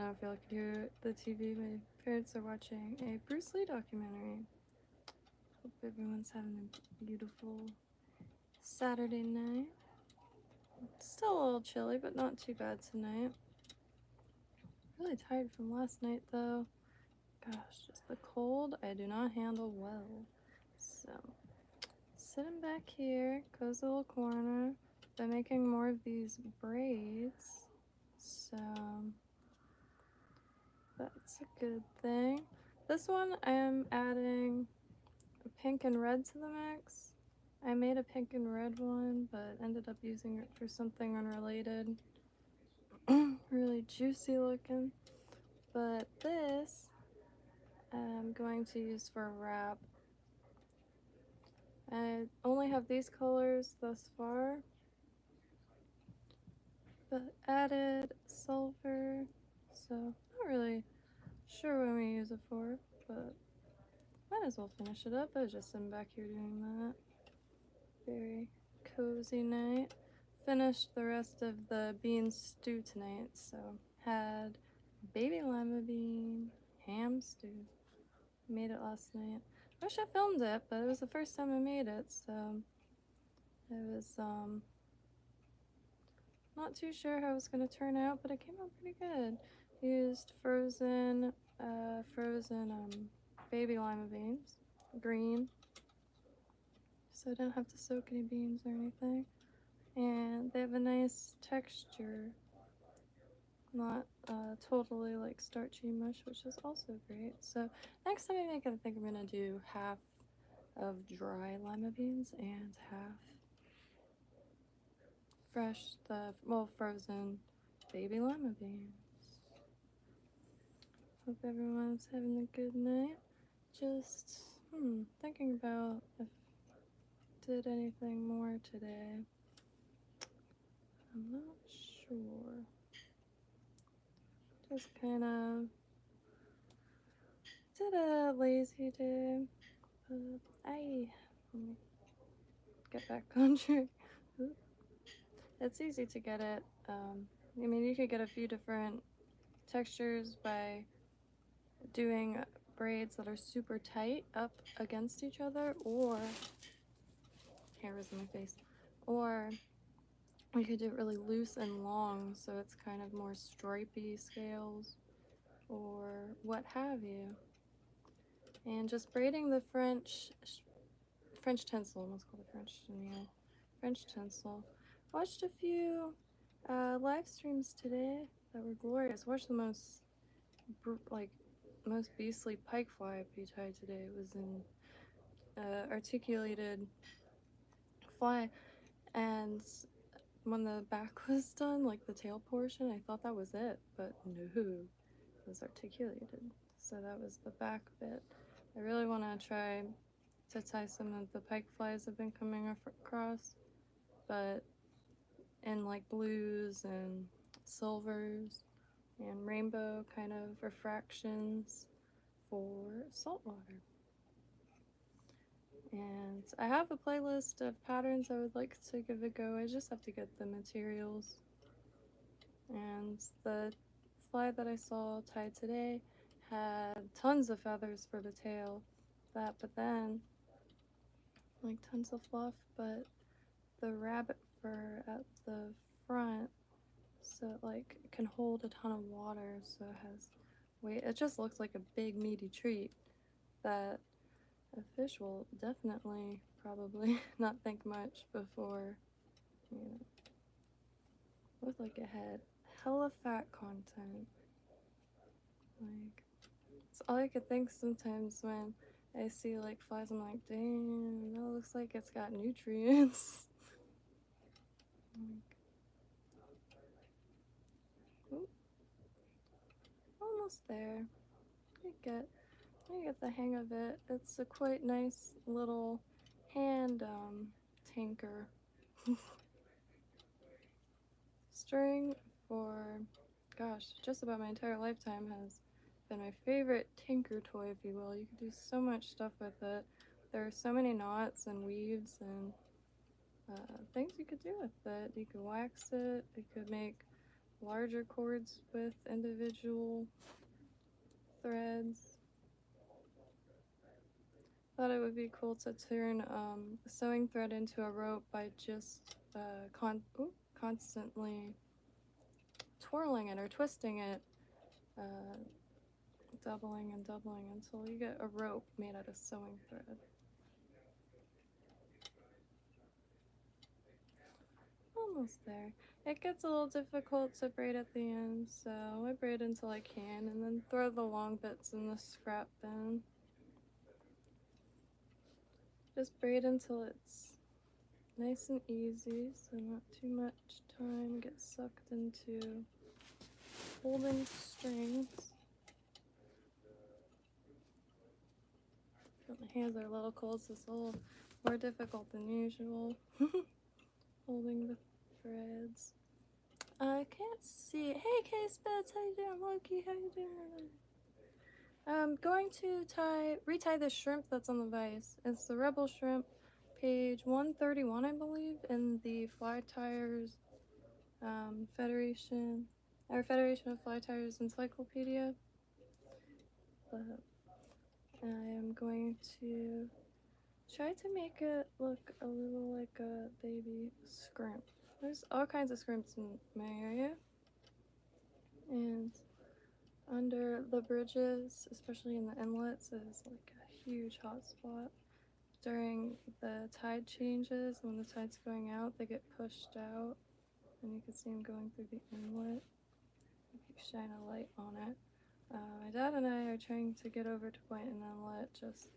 know if y'all could hear the TV. My parents are watching a Bruce Lee documentary. Hope everyone's having a beautiful Saturday night. It's still a little chilly, but not too bad tonight. Really tired from last night though. Gosh, just the cold I do not handle well. So, sitting back here, cozy little corner. Been making more of these braids. So, that's a good thing. This one I am adding a pink and red to the mix. I made a pink and red one, but ended up using it for something unrelated. Really juicy looking. But this I'm going to use for a wrap. I only have these colors thus far, but added silver, so not really sure when we use it for, but might as well finish it up. I was just sitting back here doing that. Very cozy night. Finished the rest of the bean stew tonight, so had baby lima bean ham stew. Made it last night. Wish I filmed it, but it was the first time I made it, so I was not too sure how it was gonna turn out, but it came out pretty good. Used frozen baby lima beans, green, so I didn't have to soak any beans or anything. And they have a nice texture, not totally like starchy mush, which is also great. So next time I make it, I think I'm gonna do half of dry lima beans and half frozen baby lima beans. Hope everyone's having a good night. Just thinking about if I did anything more today. I'm not sure. Just kind of did a lazy day, but let me get back on track. It's easy to get it. I mean, you could get a few different textures by doing braids that are super tight up against each other, or hair was in my face, or you could do it really loose and long, so it's kind of more stripy scales, or what have you. And just braiding the French tinsel, almost called it French chenille, French tinsel. Watched a few live streams today that were glorious. Watched the most beastly pike fly be tied today. It was in articulated fly, and when the back was done, like the tail portion, I thought that was it, but no, it was articulated. So that was the back bit. I really want to try to tie some of the pike flies I've been coming across, but in like blues and silvers and rainbow kind of refractions for saltwater. And I have a playlist of patterns I would like to give a go. I just have to get the materials. And the fly that I saw tied today had tons of feathers for the tail, but then like tons of fluff, but the rabbit fur at the front, so it like can hold a ton of water, so it has weight. It just looks like a big meaty treat that a fish will definitely probably not think much before, you know, with like a head. Hella fat content. Like, it's all I could think sometimes when I see like flies. I'm like, dang, that looks like it's got nutrients. Like, ooh, almost there. I get the hang of it. It's a quite nice little hand tinker. String for, gosh, just about my entire lifetime has been my favorite tinker toy, if you will. You can do so much stuff with it. There are so many knots and weaves and things you could do with it. You could wax it, you could make larger cords with individual threads. Thought it would be cool to turn a sewing thread into a rope by just constantly twirling it or twisting it, doubling and doubling until you get a rope made out of sewing thread. Almost there. It gets a little difficult to braid at the end, so I braid until I can and then throw the long bits in the scrap bin. Just braid until it's nice and easy, so not too much time gets sucked into holding strings. But my hands are a little cold, so it's a little more difficult than usual. Holding the threads. I can't see it. Hey, K-Spits, how you doing? Loki, how you doing? I'm going to retie the shrimp that's on the vise. It's the Rebel Shrimp, page 131, I believe, in the Fly Tires Federation of Fly Tires Encyclopedia. But I am going to try to make it look a little like a baby scrimp. There's all kinds of scrimps in my area, and under the bridges, especially in the inlets, is like a huge hot spot. During the tide changes, when the tide's going out, they get pushed out, and you can see them going through the inlet if you shine a light on it. My dad and I are trying to get over to Point and Inlet, just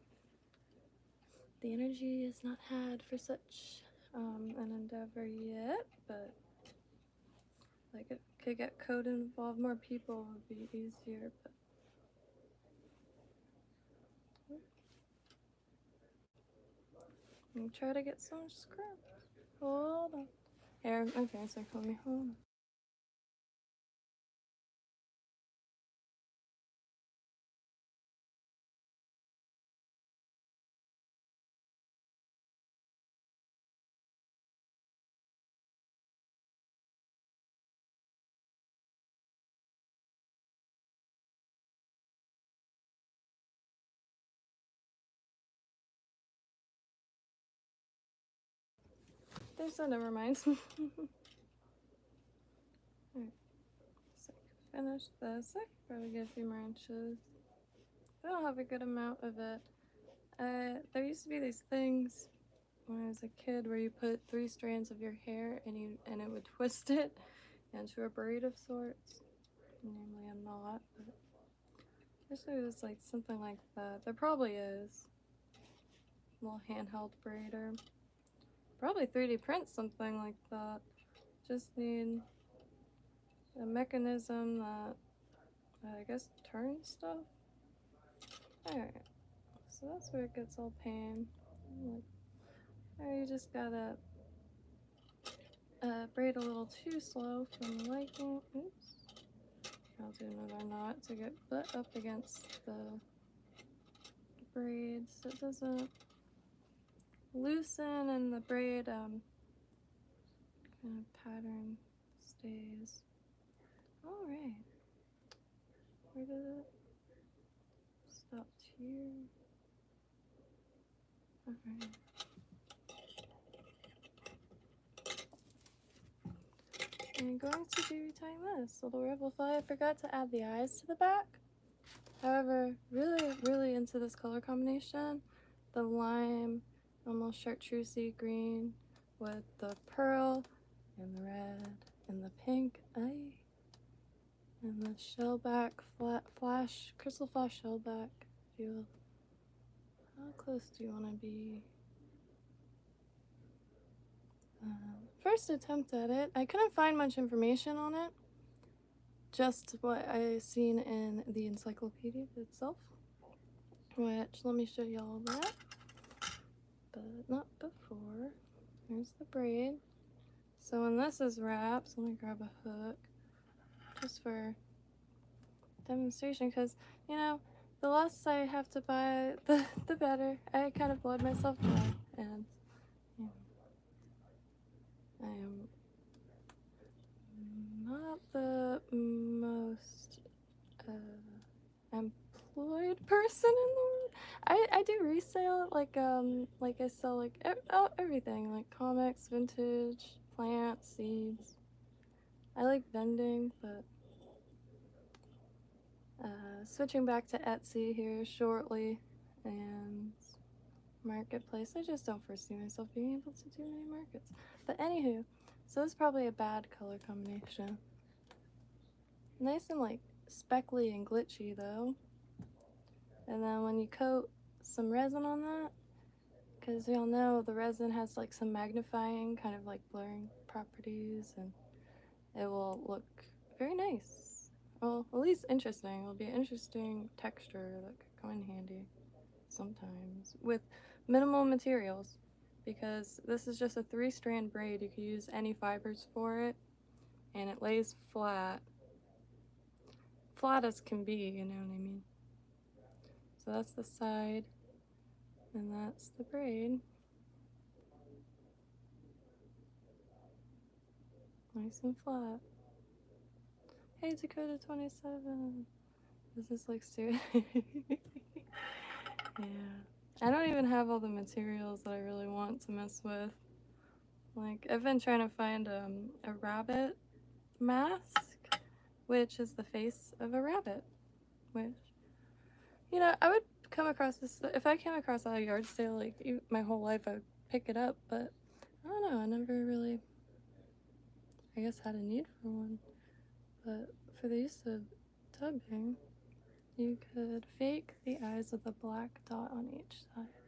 the energy is not had for such an endeavor yet, but like it could get code involved, more people would be easier, but I'm try to get some scrap. Hold on. Here, my parents are calling me. Hold on. So never mind. Alright, so I can finish this. I could probably get a few more inches. I don't have a good amount of it. There used to be these things when I was a kid where you put 3 strands of your hair and it would twist it into a braid of sorts. Namely a knot, but I wish there was like something like that. There probably is. A little handheld braider. Probably 3D print something like that. Just need a mechanism that I guess turns stuff. Alright, so that's where it gets all pain. You just gotta braid a little too slow for my liking. Oops. I'll do another knot to get butt up against the braid so it doesn't loosen and the braid kind of pattern stays. Alright. Where did it stop here? Alright. I'm going to be retying this little rebel fly. I forgot to add the eyes to the back. However, really into this color combination. The lime, almost chartreusey green with the pearl and the red and the pink eye and the shellback crystal flash shellback. Feel. How close do you want to be? First attempt at it, I couldn't find much information on it. Just what I seen in the encyclopedia itself. Which, let me show y'all that. But not before. Here's the braid. So when this is wrapped, let me grab a hook. Just for demonstration, because, you know, the less I have to buy, the better. I kind of blowed myself dry, and you know, I am not the most employed person in the world. I do resale, like I sell like everything, like comics, vintage, plants, seeds. I like vending, but switching back to Etsy here shortly, and marketplace. I just don't foresee myself being able to do any markets. But anywho, so this is probably a bad color combination. Nice and like speckly and glitchy though. And then when you coat some resin on that, because y'all know the resin has like some magnifying, kind of like blurring properties, and it will look very nice. Well, at least interesting. It'll be an interesting texture that could come in handy sometimes with minimal materials, because this is just a 3-strand braid. You could use any fibers for it, and it lays flat as can be, you know what I mean? So that's the side, and that's the braid. Nice and flat. Hey, Dakota 27. This is like serious. Yeah. I don't even have all the materials that I really want to mess with. Like, I've been trying to find a rabbit mask, which is the face of a rabbit, which, you know, I would come across this, if I came across at a yard sale, like, my whole life, I would pick it up, but I don't know, I never really, I guess, had a need for one. But for the use of tubbing, you could fake the eyes with a black dot on each side.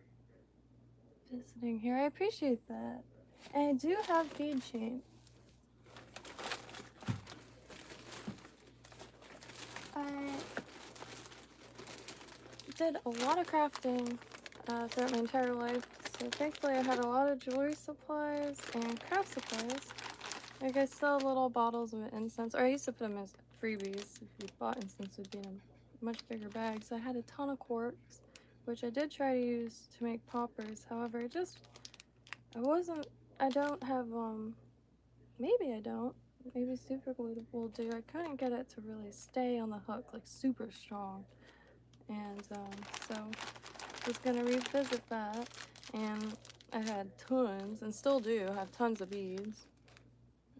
Visiting here, I appreciate that. And I do have bead chain. I did a lot of crafting throughout my entire life, so thankfully I had a lot of jewelry supplies and craft supplies. Like, I sell little bottles of incense, or I used to put them as freebies. If you bought incense, it would be in a much bigger bag. So I had a ton of quartz, which I did try to use to make poppers. However, I don't have, maybe I don't. Maybe super glue will do. I couldn't get it to really stay on the hook, like super strong. And so I was gonna revisit that, and I had tons, and still do have tons of beads.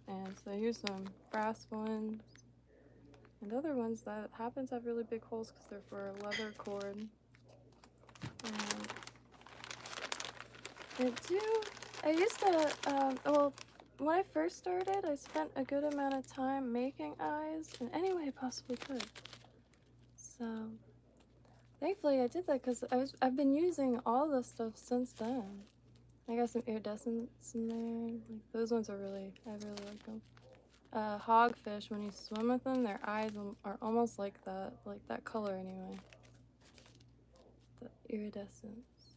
And so here's some brass ones, and other ones that happen to have really big holes because they're for a leather cord. And I used to, well, when I first started, I spent a good amount of time making eyes in any way I possibly could. So thankfully I did that because I've been using all this stuff since then. I got some iridescents in there. Like, those ones I really like them. Hogfish, when you swim with them, their eyes are almost like that color anyway. The iridescence.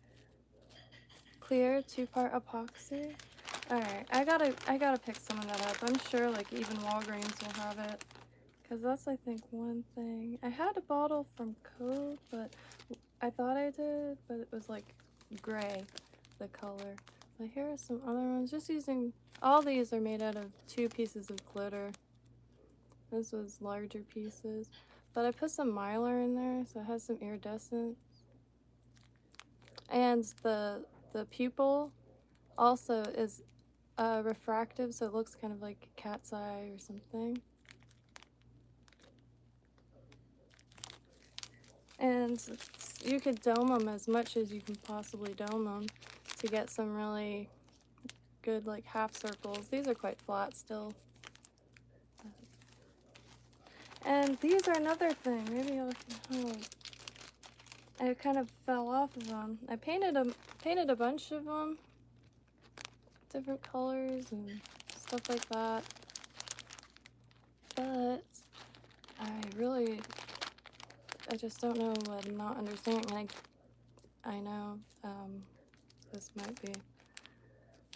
Clear 2-part epoxy. Alright, I gotta pick some of that up. I'm sure like even Walgreens will have it, because that's, I think, one thing. I had a bottle from Code, but I thought I did, but it was like gray, the color. But here are some other ones. Just using, all these are made out of 2 pieces of glitter. This was larger pieces, but I put some mylar in there, so it has some iridescence. And the pupil also is refractive, so it looks kind of like a cat's eye or something. And you could dome them as much as you can possibly dome them to get some really good, like, half circles. These are quite flat still. And these are another thing. Maybe I kind of fell off of them. I painted a bunch of them, different colors and stuff like that. But I just don't know what I'm not understanding. And I know this might be a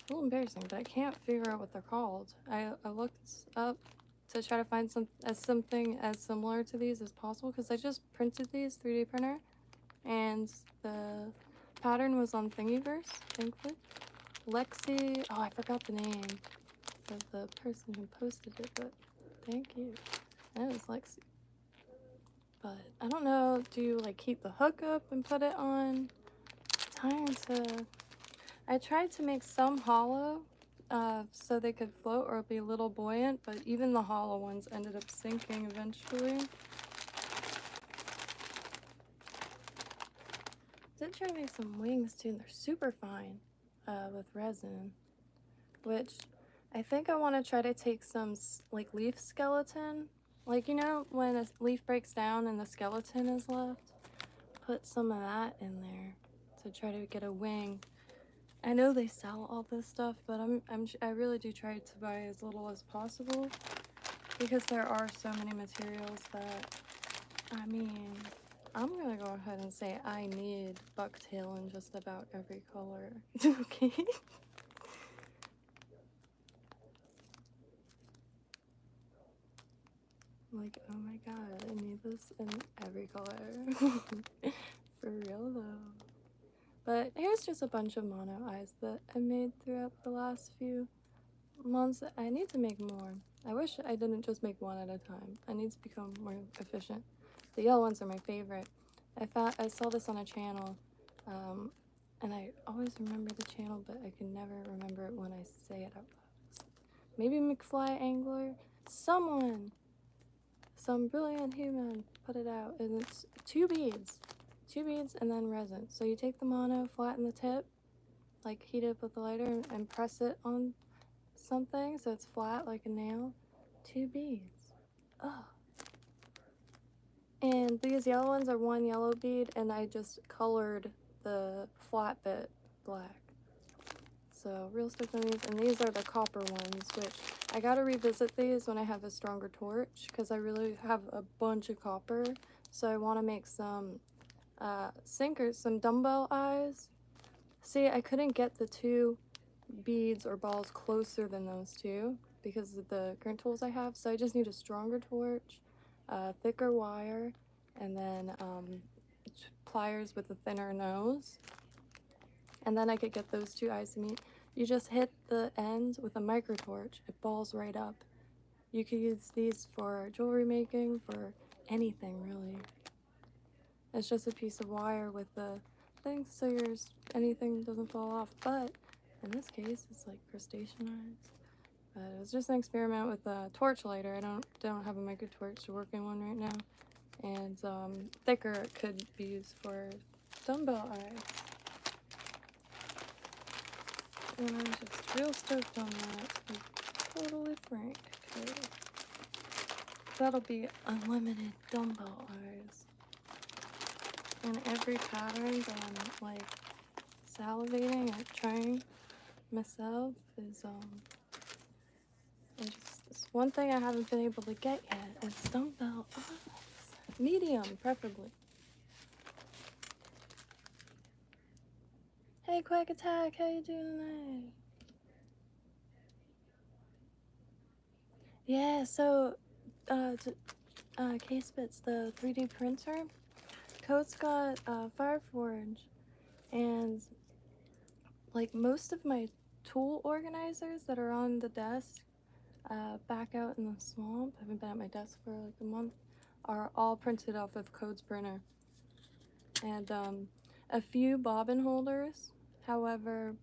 little embarrassing, but I can't figure out what they're called. I looked up to try to find something as similar to these as possible, because I just printed these 3D printer, and the pattern was on Thingiverse, thankfully. Lexi, oh, I forgot the name of the person who posted it, but Thank you. That was Lexi. But I don't know, do you like keep the hook up and put it on? Trying to... I tried to make some hollow so they could float or be a little buoyant, but even the hollow ones ended up sinking eventually. Did try to make some wings too, and they're super fine with resin, which I think I want to try to take some like leaf skeleton, like, you know, when a leaf breaks down and the skeleton is left, put some of that in there to try to get a wing. I know they sell all this stuff, but I really do try to buy as little as possible because there are so many materials that, I mean, I'm gonna go ahead and say I need bucktail in just about every color. Okay. Like, oh my god, I need this in every color. For real though. But here's just a bunch of mono eyes that I made throughout the last few months. I need to make more. I wish I didn't just make one at a time. I need to become more efficient. The yellow ones are my favorite. I saw this on a channel, and I always remember the channel, but I can never remember it when I say it out loud. Maybe McFly Angler? Someone! Some brilliant human put it out, and it's 2 beads. 2 beads and then resin. So you take the mono, flatten the tip, like heat it up with the lighter, and press it on something so it's flat like a nail. 2 beads. Ugh. And these yellow ones are 1 yellow bead, and I just colored the flat bit black. So real stoked on these, and these are the copper ones, which I gotta revisit these when I have a stronger torch because I really have a bunch of copper. So I want to make some sinkers, some dumbbell eyes. See, I couldn't get the 2 beads or balls closer than those 2 because of the current tools I have. So I just need a stronger torch, thicker wire, and then pliers with a thinner nose. And then I could get those 2 eyes to meet. You just hit the end with a micro torch. It balls right up. You could use these for jewelry making, for anything really. It's just a piece of wire with the thing so anything doesn't fall off. But in this case, it's like crustacean eyes. But it was just an experiment with a torch lighter. I don't have a micro torch to work in one right now. And thicker it could be used for dumbbell eyes. And I'm just real stoked on that, to be totally frank, because that'll be unlimited dumbbell eyes. And every pattern that I'm like salivating at trying myself is just one thing I haven't been able to get yet is dumbbell eyes. Medium, preferably. Hey, Quack Attack, how you doing tonight? Yeah, so, K-Spits, the 3D printer, Code's got Fireforge, and like most of my tool organizers that are on the desk, back out in the swamp, I haven't been at my desk for like a month, are all printed off of Code's printer. And a few bobbin holders, however,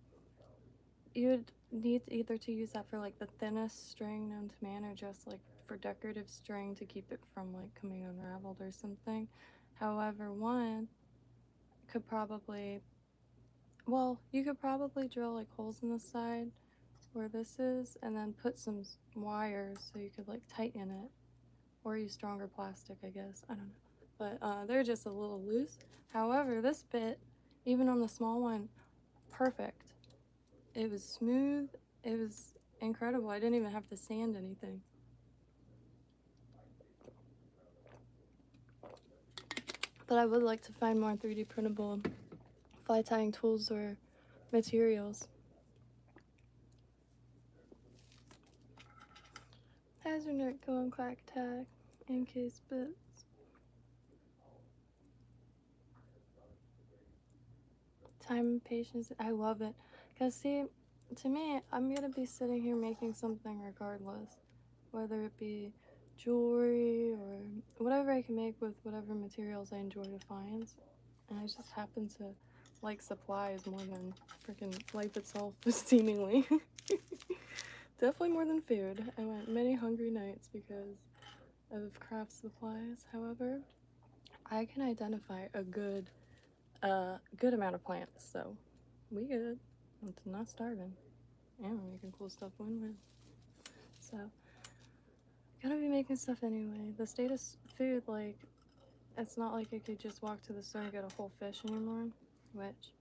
you would need either to use that for like the thinnest string known to man or just like for decorative string to keep it from like coming unraveled or something. However, one could probably, well, you could probably drill like holes in the side where this is and then put some wires so you could like tighten it or use stronger plastic, I guess. I don't know. But they're just a little loose. However, this bit, even on the small one, perfect. It was smooth. It was incredible. I didn't even have to sand anything. But I would like to find more 3D printable fly tying tools or materials. How's your night going, Quack Attack? MK Spits. Time and patience. I love it. Because, see, to me, I'm going to be sitting here making something regardless. Whether it be jewelry or whatever I can make with whatever materials I enjoy to find. And I just happen to like supplies more than freaking life itself, seemingly. Definitely more than food. I went many hungry nights because of craft supplies. However, I can identify a good amount of plants, so we good. I'm not starving. And we're making cool stuff win-win. So, gonna be making stuff anyway. The state of food, like, it's not like I could just walk to the store and get a whole fish anymore, which,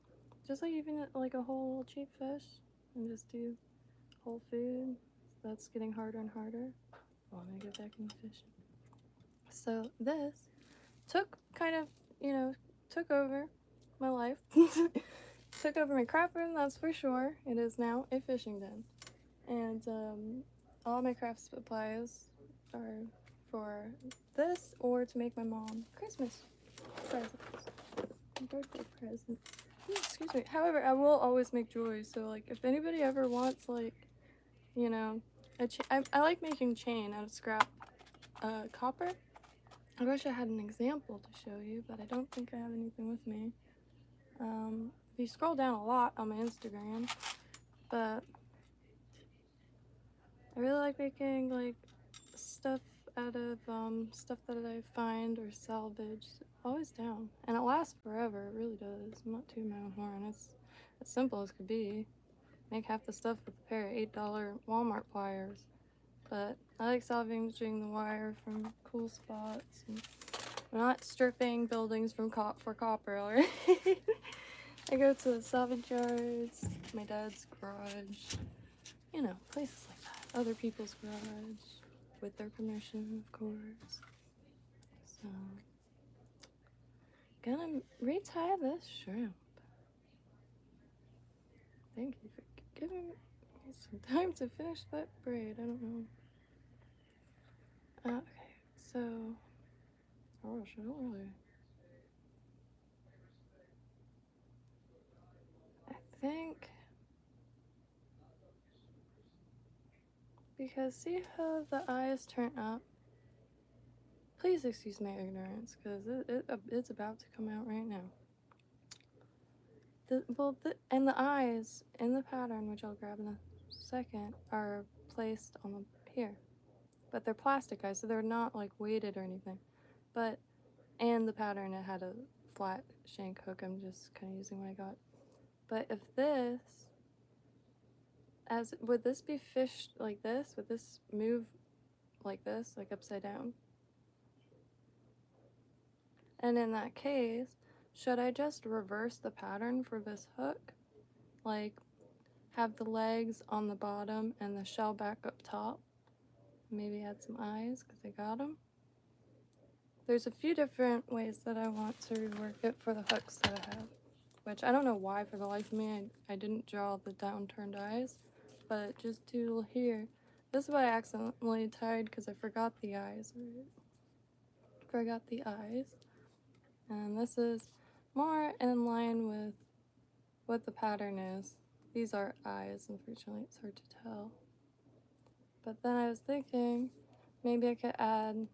just like even like a whole cheap fish and just do whole food, that's getting harder and harder. Oh, I'm gonna get back into fishing. So this took kind of, took over my life. Took over my craft room, that's for sure. It is now a fishing den. And all my craft supplies are for this or to make my mom Christmas presents. Birthday present. Excuse me. However, I will always make jewelry, so like if anybody ever wants like, I like making chain out of scrap copper. I wish I had an example to show you, but I don't think I have anything with me. If you scroll down a lot on my Instagram, but I really like making like stuff out of stuff that I find or salvage. Always down, and it lasts forever. It really does. I'm not tooting my own horn. It's as simple as could be. Make half the stuff with a pair of $8 Walmart pliers. But I like salvaging the wire from cool spots. And I'm not stripping buildings from for copper. Alright? I go to salvage yards, my dad's garage, places like that. Other people's garage, with their permission, of course. So, gonna retie this shrimp. Thank you for giving me some time to finish that braid. I don't know. Okay, so, gosh, I don't really. I think, because see how the eyes turn up? Please excuse my ignorance, because it's about to come out right now. And the eyes in the pattern, which I'll grab in a second, are placed on here. But they're plastic eyes, so they're not like weighted or anything. And the pattern, it had a flat shank hook. I'm just kind of using what I got. But if would this be fished like this? Would this move like this, like upside down? And in that case, should I just reverse the pattern for this hook? Like, have the legs on the bottom and the shell back up top? Maybe add some eyes, because I got them. There's a few different ways that I want to rework it for the hooks that I have, which I don't know why for the life of me I didn't draw the downturned eyes, but just to here. This is what I accidentally tied because I forgot the eyes. Forgot the eyes. And this is more in line with what the pattern is. These are eyes, unfortunately, it's hard to tell. But then I was thinking maybe I could add,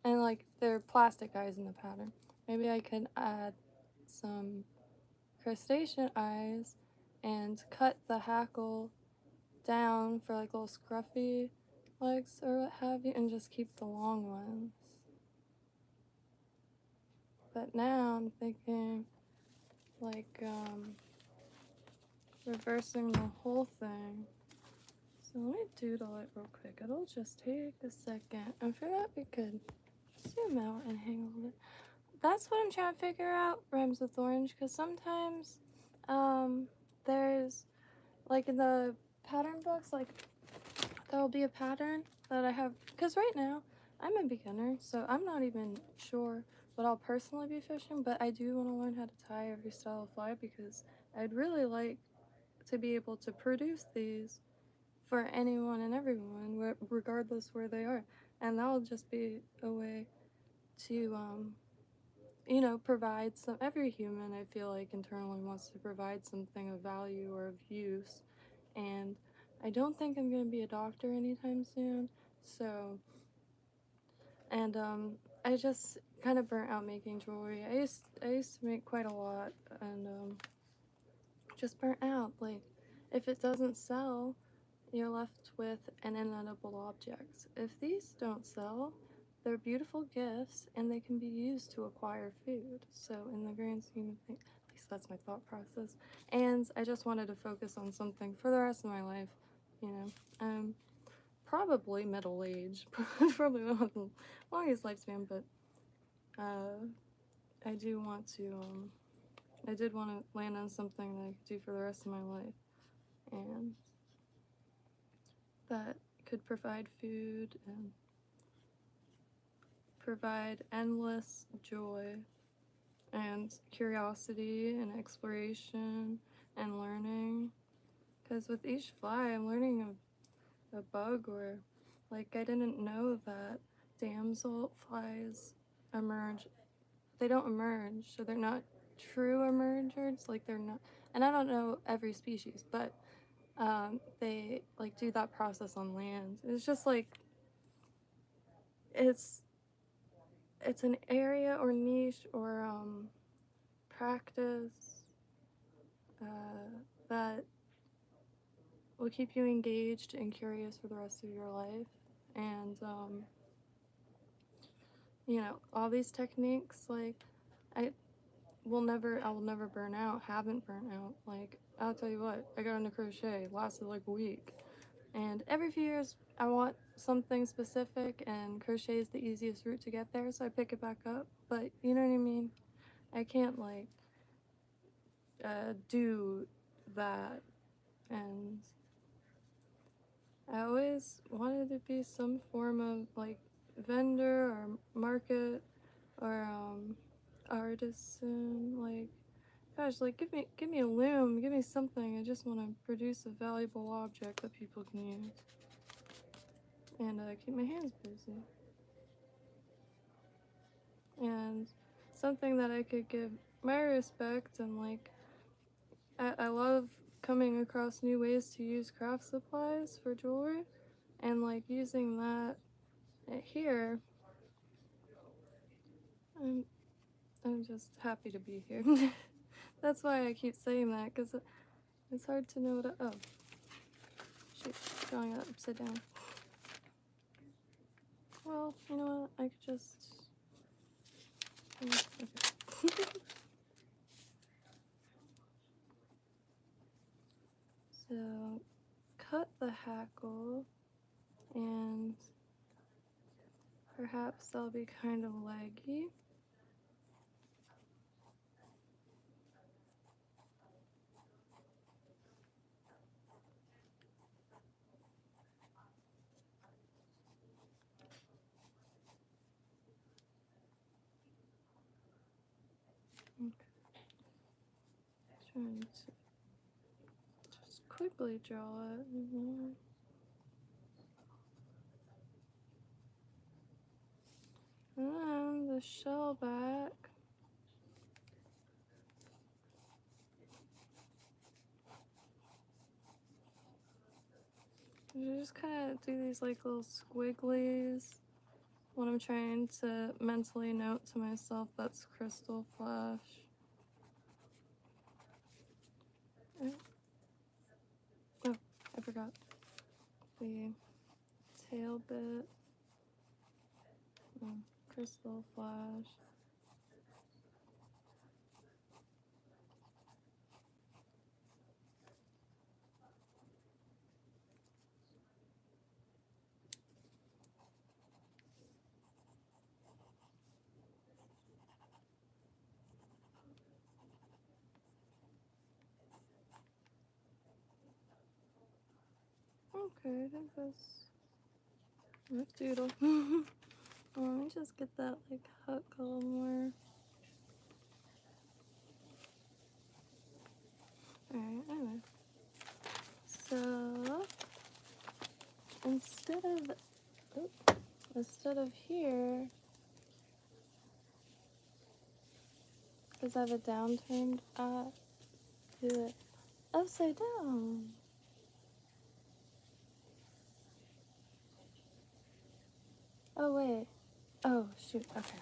and like they're plastic eyes in the pattern, maybe I could add some crustacean eyes and cut the hackle down for like little scruffy legs or what have you, and just keep the long ones. But now I'm thinking like reversing the whole thing. So let me doodle it real quick. It'll just take a second. And for that we could zoom out and hang a little bit. That's what I'm trying to figure out, rhymes with orange, because sometimes there's like in the pattern books, like there'll be a pattern that I have, because right now I'm a beginner, so I'm not even sure what I'll personally be fishing, but I do want to learn how to tie every style of fly because I'd really like to be able to produce these for anyone and everyone, regardless where they are. And that'll just be a way to, provide some, every human I feel like internally wants to provide something of value or of use. And I don't think I'm going to be a doctor anytime soon, so And I just kind of burnt out making jewelry. I used to make quite a lot, and just burnt out. Like, if it doesn't sell, you're left with an inedible object. If these don't sell, they're beautiful gifts and they can be used to acquire food. So in the grand scheme of things, at least that's my thought process. And I just wanted to focus on something for the rest of my life, you know. Probably middle age, probably not the longest lifespan, but I do want to, I did want to land on something that I could do for the rest of my life, and that could provide food and provide endless joy and curiosity and exploration and learning. Because with each fly, I'm learning a bug, or like I didn't know that damsel flies emerge. They don't emerge, so they're not true emergers. Like they're not, and I don't know every species, but they like do that process on land. It's just like it's an area or niche or practice that will keep you engaged and curious for the rest of your life. And you know, all these techniques, like I will never burn out. Haven't burnt out. Like I'll tell you what, I got into crochet, lasted like a week, and every few years I want something specific, and crochet is the easiest route to get there, so I pick it back up. But you know what I mean? I can't like do that, and I always wanted to be some form of like vendor or market or artisan. Like, gosh, like give me a loom, give me something. I just want to produce a valuable object that people can use and keep my hands busy. And something that I could give my respect, and like I love coming across new ways to use craft supplies for jewelry, and like using that here. I'm just happy to be here. That's why I keep saying that, because it's hard to know what to, oh, shoot, drawing it upside down. Well, you know what, I could just, okay. So, cut the hackle, and perhaps they'll be kind of leggy. Okay. Trying to just quickly draw it. And then the shell back. You just kind of do these like little squigglies when I'm trying to mentally note to myself that's crystal flash. Oh, I forgot the tail bit. Oh, crystal flash. Okay, I think that's rough doodle. Let me just get that like hook a little more. Alright, anyway. So instead of here, because I have a downturned do it upside down. Oh wait. Oh, shoot, okay.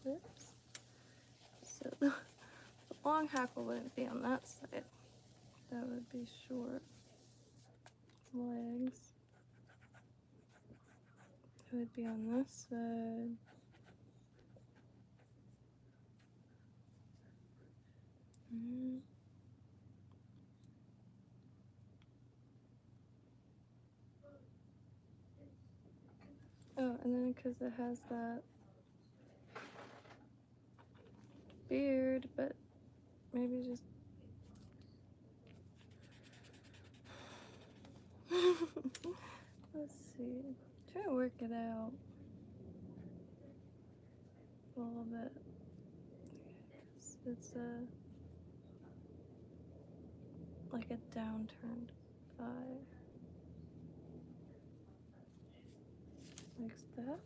Oops. So the long hackle wouldn't be on that side. That would be short. Legs. It would be on this side. Oh, and then because it has that beard, but maybe just let's see. Try to work it out a little bit. It's like a downturned eye. Like that.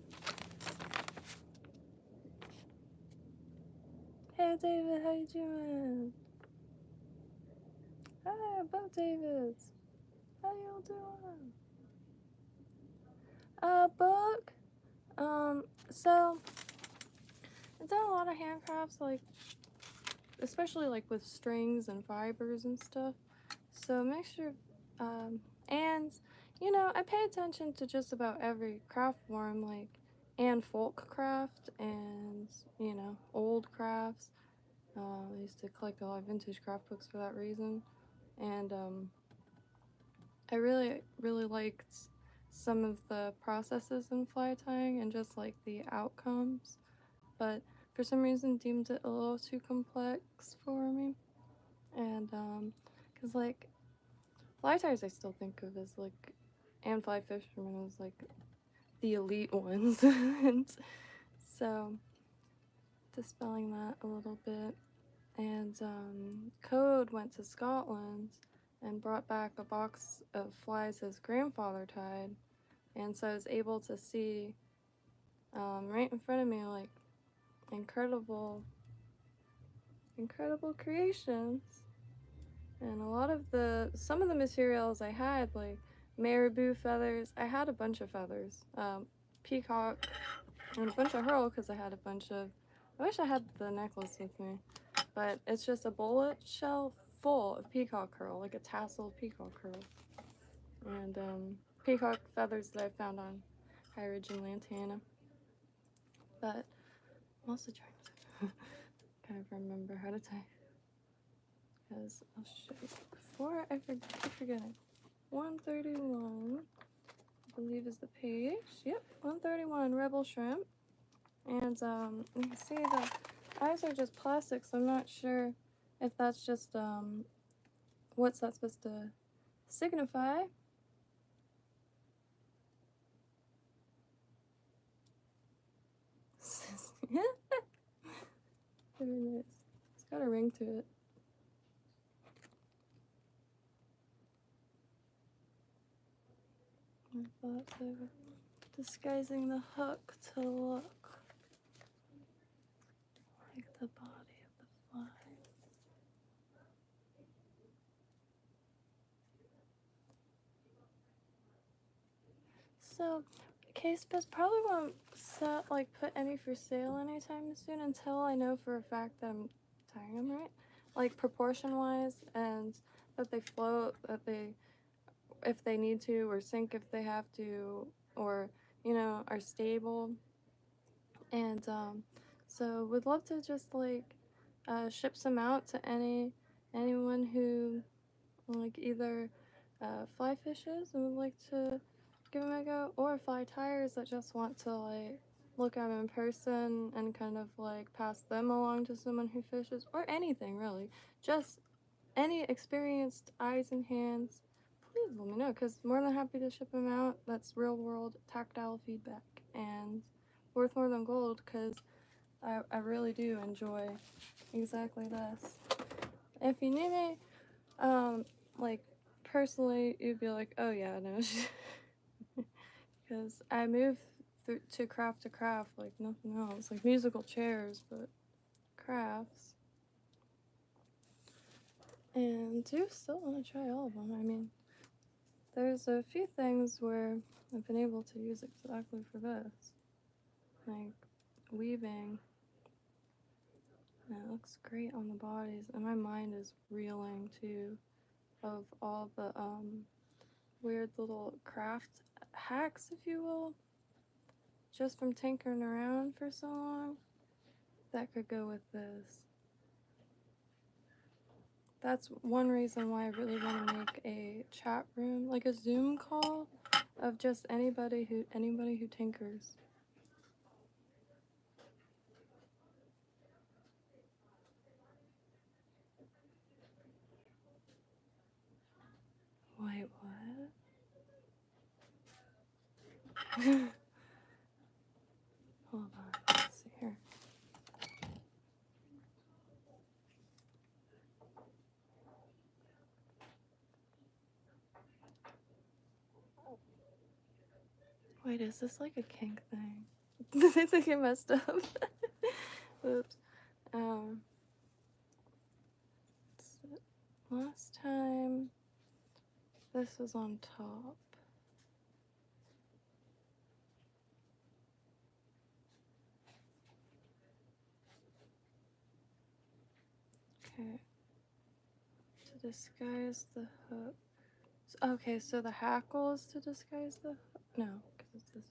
Hey David, how you doing? Hi, both Davids. How y'all doing? Book. So I've done a lot of handcrafts, like especially like with strings and fibers and stuff. So make sure, and you know, I pay attention to just about every craft form, like and folk craft and you know old crafts. I used to collect a lot of vintage craft books for that reason, and I really liked some of the processes in fly tying and just like the outcomes, but for some reason deemed it a little too complex for me. And because like fly ties I still think of as like, and fly fishermen as like the elite ones. And so dispelling that a little bit. And Code went to Scotland and brought back a box of flies his grandfather tied, and so I was able to see right in front of me like incredible creations. And a lot of some of the materials I had, like marabou feathers, I had a bunch of feathers, peacock, and a bunch of herl because I had a bunch of, I wish I had the necklace with me, but it's just a bullet shell full of peacock herl, like a tasseled peacock herl, and peacock feathers that I found on High Ridge in Lantana. But I'm also trying to kind of remember how to tie, because I'll show you before I keep forgetting. 131, I believe is the page. Yep, 131, Rebel Shrimp. And you can see the eyes are just plastic, so I'm not sure if that's just, what's that supposed to signify. There it is. It's got a ring to it. I thought they were disguising the hook to look like the body of the fly. So, Caspa's probably won't put any for sale anytime soon until I know for a fact that I'm tying them right, like proportion wise, and that they float, that they, if they need to, or sink if they have to, or you know, are stable. And so would love to just like ship some out to anyone who like either fly fishes and would like to give them a go, or fly tires that just want to like look at them in person and kind of like pass them along to someone who fishes, or anything really, just any experienced eyes and hands, please let me know, because more than happy to ship them out. That's real world tactile feedback and worth more than gold, because I really do enjoy exactly this. If you knew me like personally, you'd be like, oh yeah, no, because I move to craft like nothing else, like musical chairs, but crafts. And do still want to try all of them. I mean, there's a few things where I've been able to use exactly for this. like weaving. And it looks great on the bodies, and my mind is reeling too of all the weird little craft hacks, if you will, just from tinkering around for so long. That could go with this. That's one reason why I really want to make a chat room, like a Zoom call of just anybody who tinkers. Wait, what? Hold on, let's see here. Wait, is this like a kink thing? I think I messed up. Oops. Last time this was on top. Okay. To disguise the hook. Okay, so the hackle is to disguise the hook? No, because it's this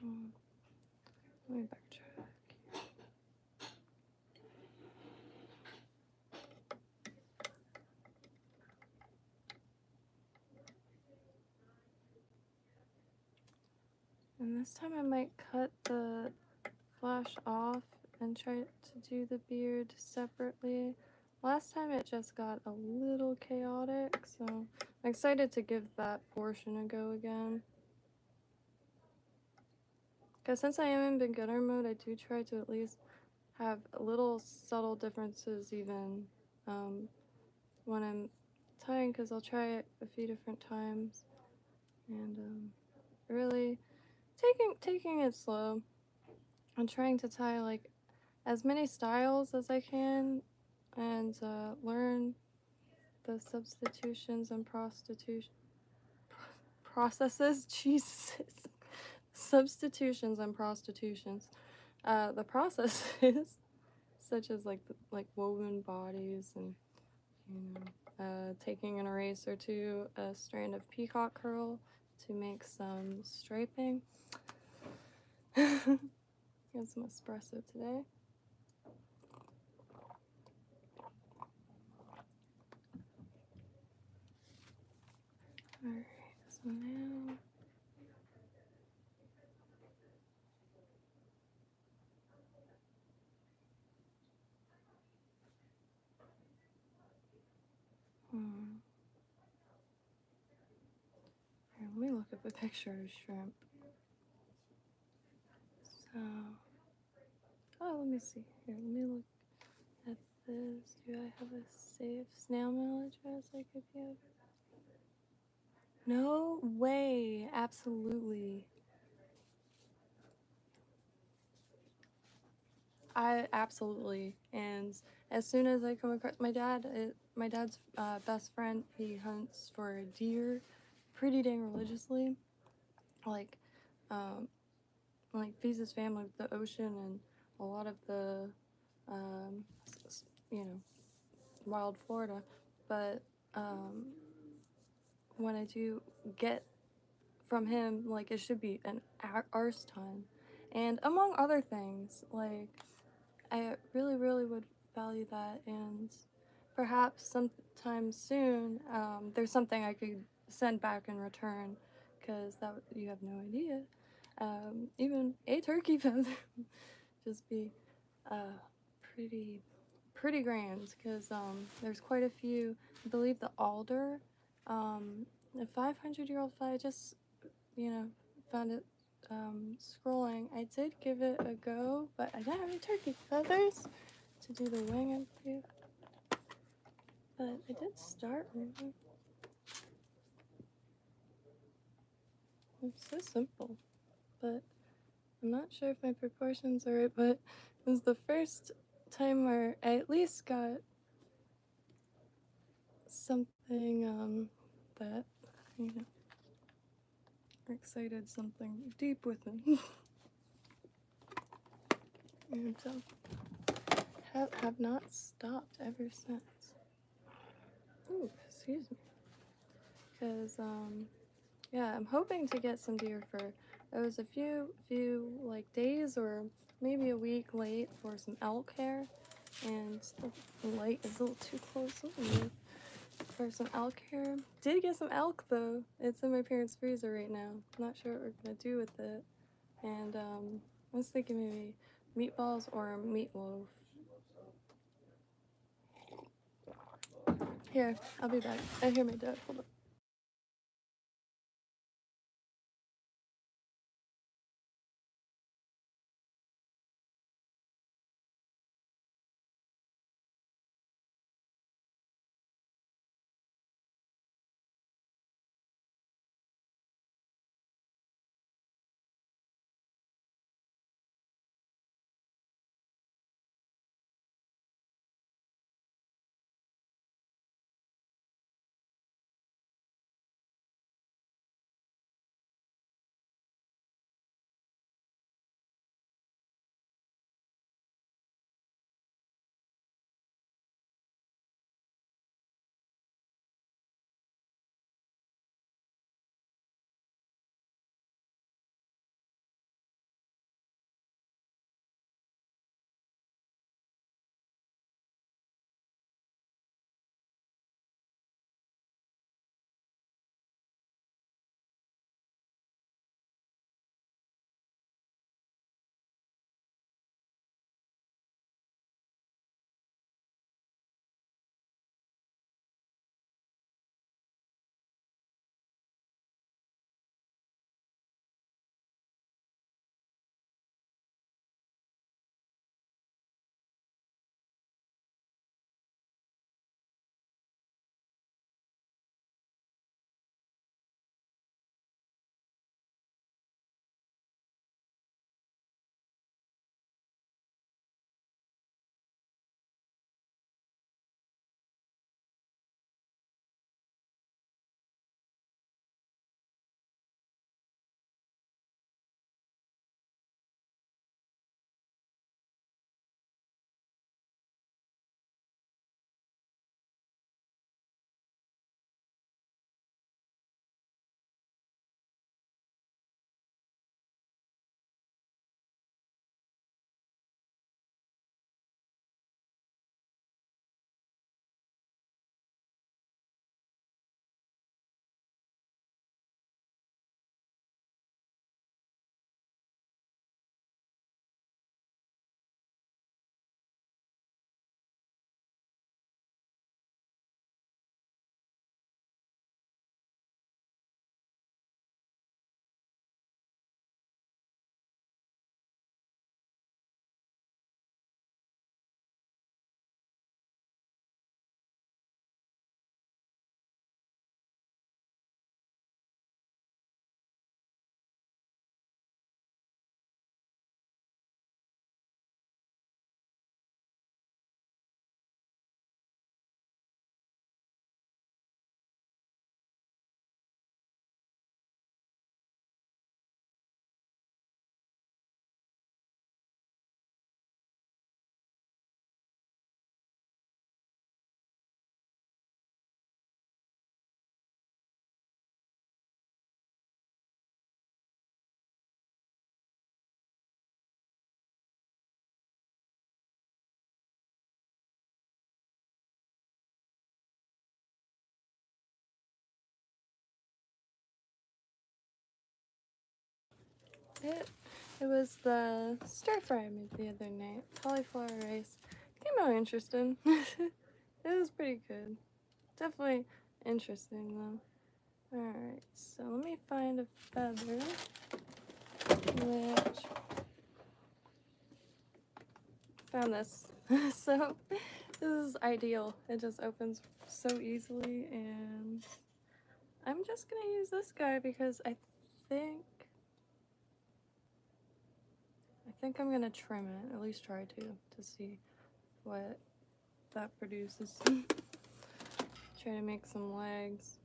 one. Let me backtrack. And this time I might cut the flash off and try to do the beard separately. Last time it just got a little chaotic, so I'm excited to give that portion a go again. Because since I am in beginner mode, I do try to at least have little subtle differences even when I'm tying, because I'll try it a few different times. And really taking it slow. I'm trying to tie like as many styles as I can and learn the substitutions and processes. Jesus. Substitutions and prostitutions. The processes such as like woven bodies and taking an eraser to a strand of peacock curl to make some striping. Got some espresso today. Alright, so now here, let me look up a picture of shrimp. So, oh, let me see. Here, let me look at this. Do I have a safe snail mail address I could give? No way. Absolutely. Absolutely. And as soon as I come across my dad's best friend, he hunts for deer pretty dang religiously. Like feeds his family with the ocean and a lot of the wild Florida. But when I do get from him, like, it should be an arse ton. And among other things, like, I really, really would value that. And perhaps sometime soon, there's something I could send back in return, because that you have no idea. Even a turkey feather just be pretty grand, because there's quite a few. I believe the alder, a 500-year-old fly. I just found it scrolling. I did give it a go, but I didn't have any turkey feathers to do the wing and too. But I did start moving. It's so simple, but I'm not sure if my proportions are right, but it was the first time where I at least got something that, you know, excited something deep within. And so have not stopped ever since. Ooh, excuse me. Because yeah, I'm hoping to get some deer fur. I was a few like days or maybe a week late for some elk hair, and the light is a little too close for some elk hair. Did get some elk though. It's in my parents' freezer right now. Not sure what we're gonna do with it. And I was thinking maybe meatballs or meatloaf. Here, I'll be back. I hear my dad. Hold on. It it was the stir fry I made the other night. Cauliflower rice. Came out interesting. It was pretty good. Definitely interesting though. Alright, so let me find a feather, which found this. So this is ideal. It just opens so easily, and I'm just gonna use this guy because I think think I'm gonna trim it, at least try to see what that produces. Try to make some legs.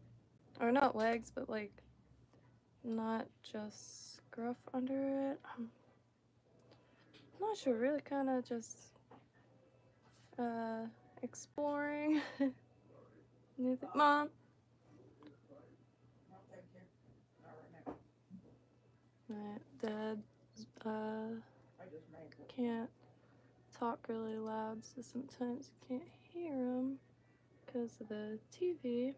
Or not legs, but like not just scruff under it. I'm not sure, really kind of just exploring new things. Mom! My dad can't talk really loud, so sometimes you can't hear him because of the TV.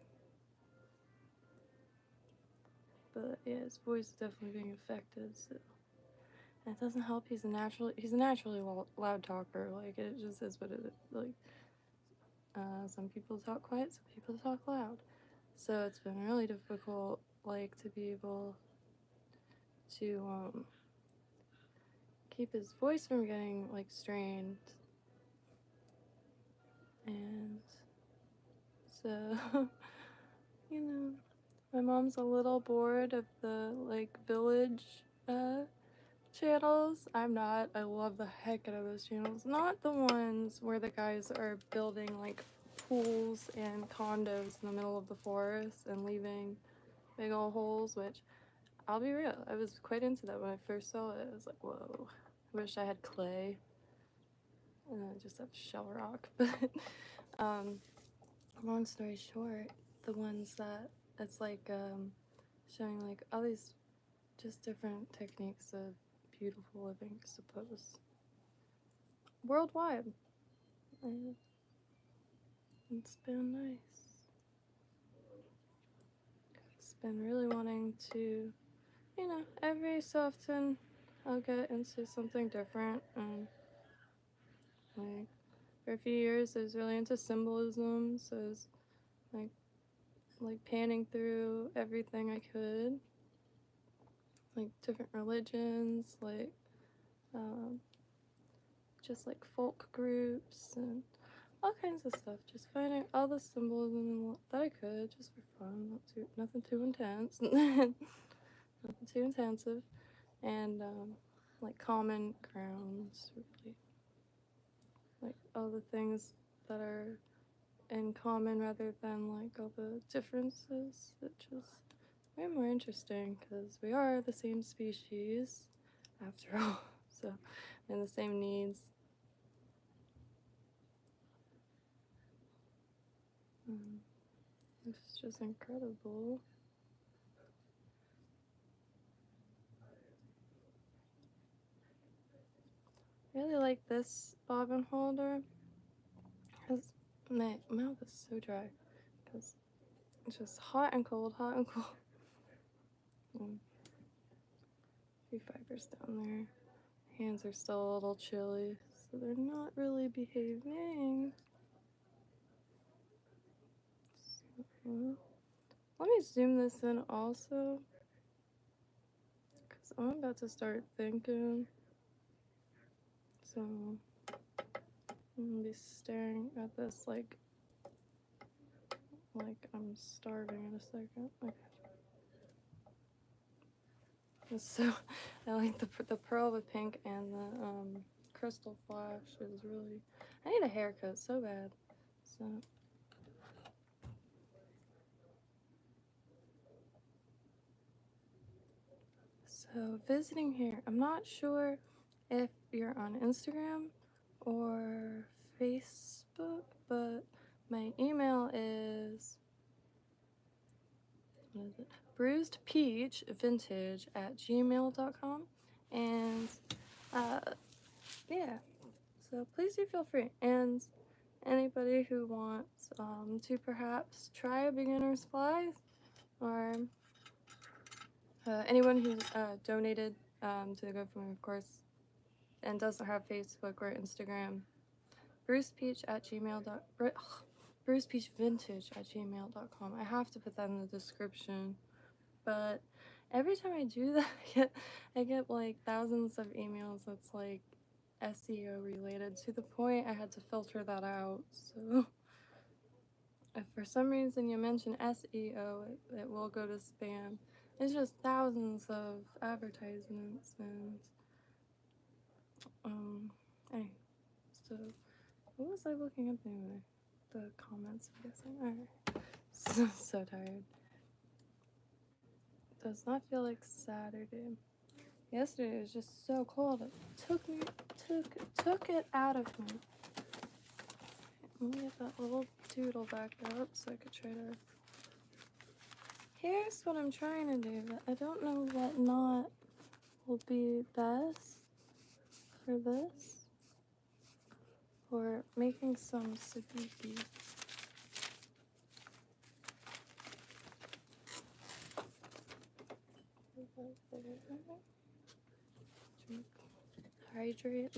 But yeah, his voice is definitely being affected. So and it doesn't help. He's a naturally loud talker. Like it just is what it is. Like some people talk quiet, some people talk loud. So it's been really difficult, like to be able to keep his voice from getting like strained. And so you know, my mom's a little bored of the like village channels. I'm not. I love the heck out of those channels. Not the ones where the guys are building like pools and condos in the middle of the forest and leaving big old holes, which I'll be real, I was quite into that when I first saw it. I was like, whoa, I wish I had clay. And I just have shell rock. But long story short, the ones that it's like showing like all these just different techniques of beautiful living, I suppose, worldwide. And it's been nice. It's been really wanting to, you know, every so often I'll get into something different. And like for a few years I was really into symbolism, so I was like panning through everything I could, like different religions, like just like folk groups and all kinds of stuff. Just finding all the symbolism that I could, just for fun, nothing too intense, nothing too intensive, and like common grounds, really, like all the things that are in common rather than like all the differences, which is way more interesting because we are the same species after all, so and the same needs. It's just incredible. I really like this bobbin holder because my mouth is so dry because it's just hot and cold, hot and cold. A few fibers down there. Hands are still a little chilly, so they're not really behaving. So, let me zoom this in also, because I'm about to start thinking. So I'm gonna be staring at this like I'm starving in a second. Okay. So I like the pearl with pink and the crystal flash is really. I need a haircut so bad. So visiting here. I'm not sure if you're on Instagram or Facebook, but my email is, what is it? bruisedpeachvintage@gmail.com. And yeah, so please do feel free. And anybody who wants to perhaps try a beginner's fly, or anyone who's donated to the GoFundMe, of course, and doesn't have Facebook or Instagram, bruisepeachvintage@gmail.com. I have to put that in the description, but every time I do that, I get like thousands of emails that's like SEO related, to the point I had to filter that out. So if for some reason you mention SEO, it will go to spam. It's just thousands of advertisements, and Anyway, so what was I looking up anyway? The comments, I'm guessing. Alright. So tired. Does not feel like Saturday. Yesterday was just so cold. It took it out of me. Let me get that little doodle back up so I could try to. Here's what I'm trying to do, but I don't know what knot will be best for this. Or making some sabiki. Hydrate.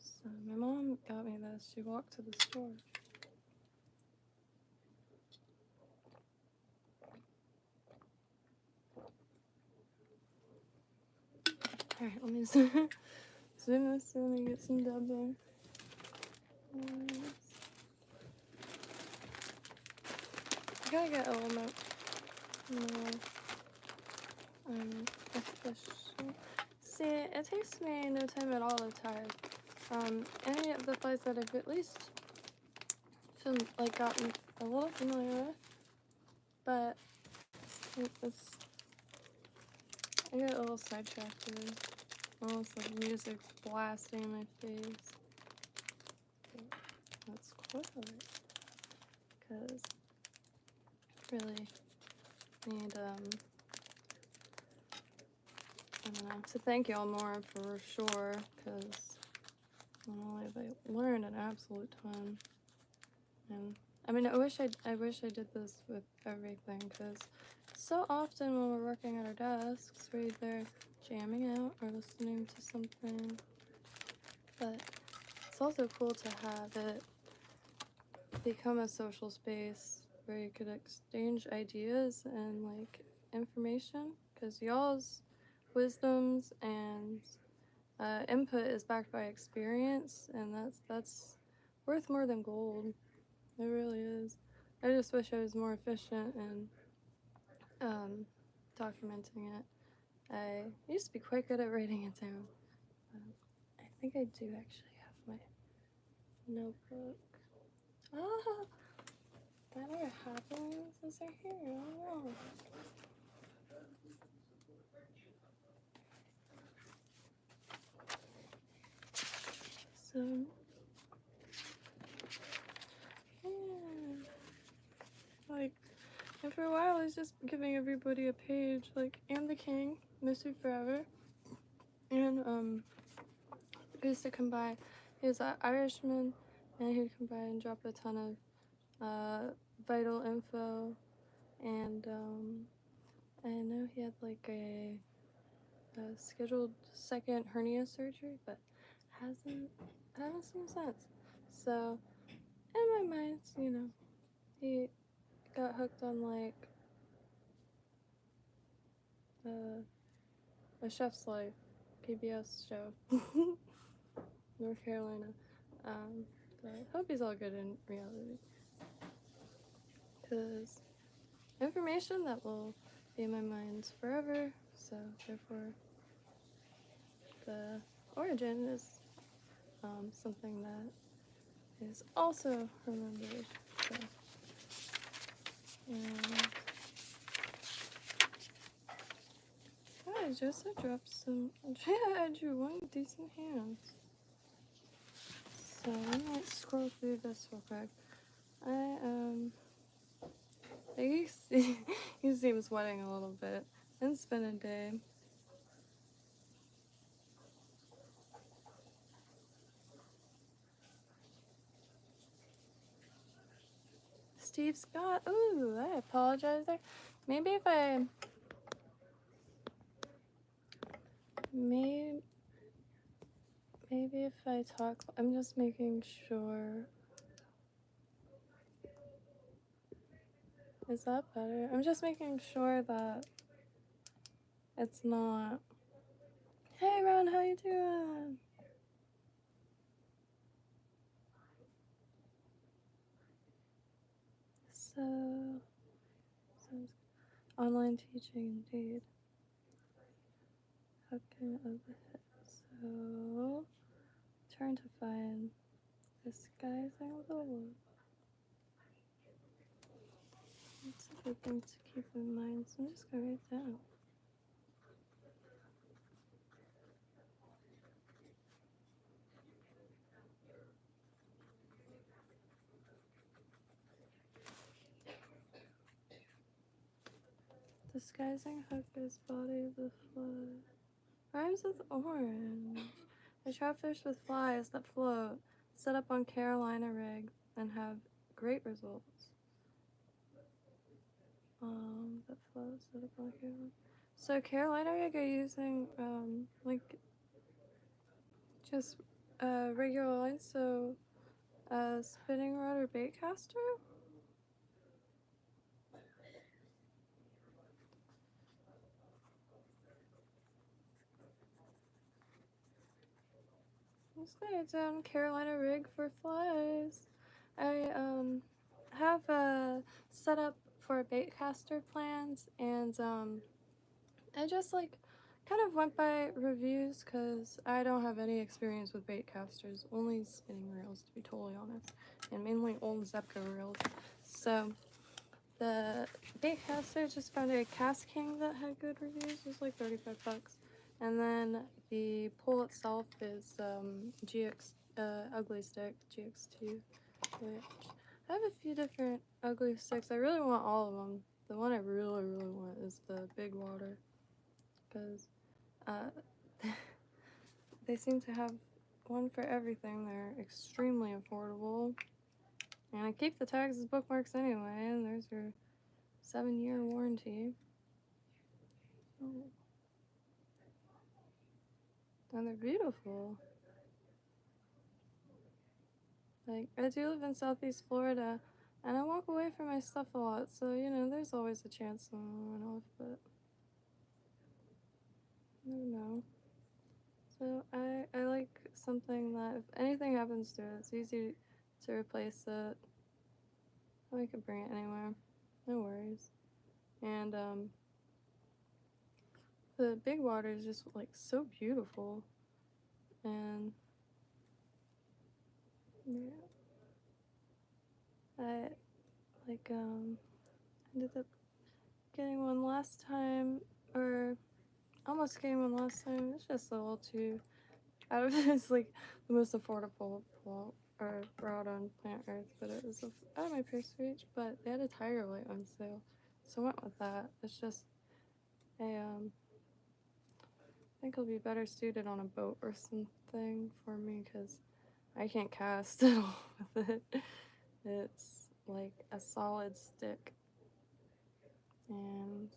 So my mom got me this. She walked to the store. Alright, let me zoom this in and get some dub there. I gotta get a little bit more efficient. See, it takes me no time at all to type. Any of the flights that I've at least gotten a little familiar with, but it's I get a little sidetracked with almost like music blasting in my face. Okay, let's close it because really need I don't know, to thank y'all more for sure, because not only have I learned an absolute ton, and I mean I wish I did this with everything, because so often when we're working at our desks we're either jamming out or listening to something, but it's also cool to have it become a social space where you could exchange ideas and like information, because y'all's wisdoms and input is backed by experience, and that's worth more than gold. It really is. I just wish I was more efficient in documenting it. I used to be quite good at writing it down. I think I do actually have my notebook. Ah, that never happens. Is there here? I don't know. So, yeah. Like, and for a while I was just giving everybody a page, like, and the king, miss you forever. And, he used to come by. He was an Irishman, and he'd come by and drop a ton of vital info. And I know he had like a scheduled second hernia surgery, but I haven't seen him since. So in my mind, you know, he got hooked on like a Chef's Life PBS show, North Carolina. But I hope he's all good in reality, because information that will be in my mind forever. So therefore, the origin is something that is also remembered. So, and I just dropped some. I drew one decent hand. So I might scroll through this real quick. You seem sweating a little bit. It's been a day. Steve Scott. Ooh, I apologize there. Maybe if I maybe if I talk, I'm just making sure. Is that better? I'm just making sure that it's not. Hey Ron, how you doing? So, online teaching indeed. Hooking of the hips. So, trying to find disguising the look. It's a good thing to keep in mind, so I'm just gonna write it down. Disguising hook is body of the fly. Rhymes with orange. I trap fish with flies that float, set up on Carolina rig, and have great results. That float, set up on Carolina. So Carolina rig are using like just regular line, so spinning rod or bait caster. Let's get down Carolina rig for flies. I have a setup for bait caster plans, and I just like kind of went by reviews because I don't have any experience with bait casters, only spinning reels to be totally honest, and mainly old Zepco reels. So the bait caster just found a Cast King that had good reviews. It was like 35 bucks. And then the pole itself is GX Ugly Stick, GX2. Which I have a few different ugly sticks. I really want all of them. The one I really, really want is the Big Water. Because they seem to have one for everything. They're extremely affordable. And I keep the tags as bookmarks anyway. And there's your 7-year warranty. Oh. And they're beautiful. Like, I do live in Southeast Florida, and I walk away from my stuff a lot, so, you know, there's always a chance someone went off, but I don't know. So I like something that if anything happens to it, it's easy to replace it. I could bring it anywhere. No worries. And the Big Water is just like so beautiful. And yeah. I like ended up getting one last time, or almost getting one last time. It's just a little too out of it's like the most affordable plot or route on planet Earth, but it was out of my price reach. But they had a Tiger Light on sale, so I went with that. It's just I think it'll be better suited on a boat or something for me because I can't cast at all with it. It's like a solid stick, and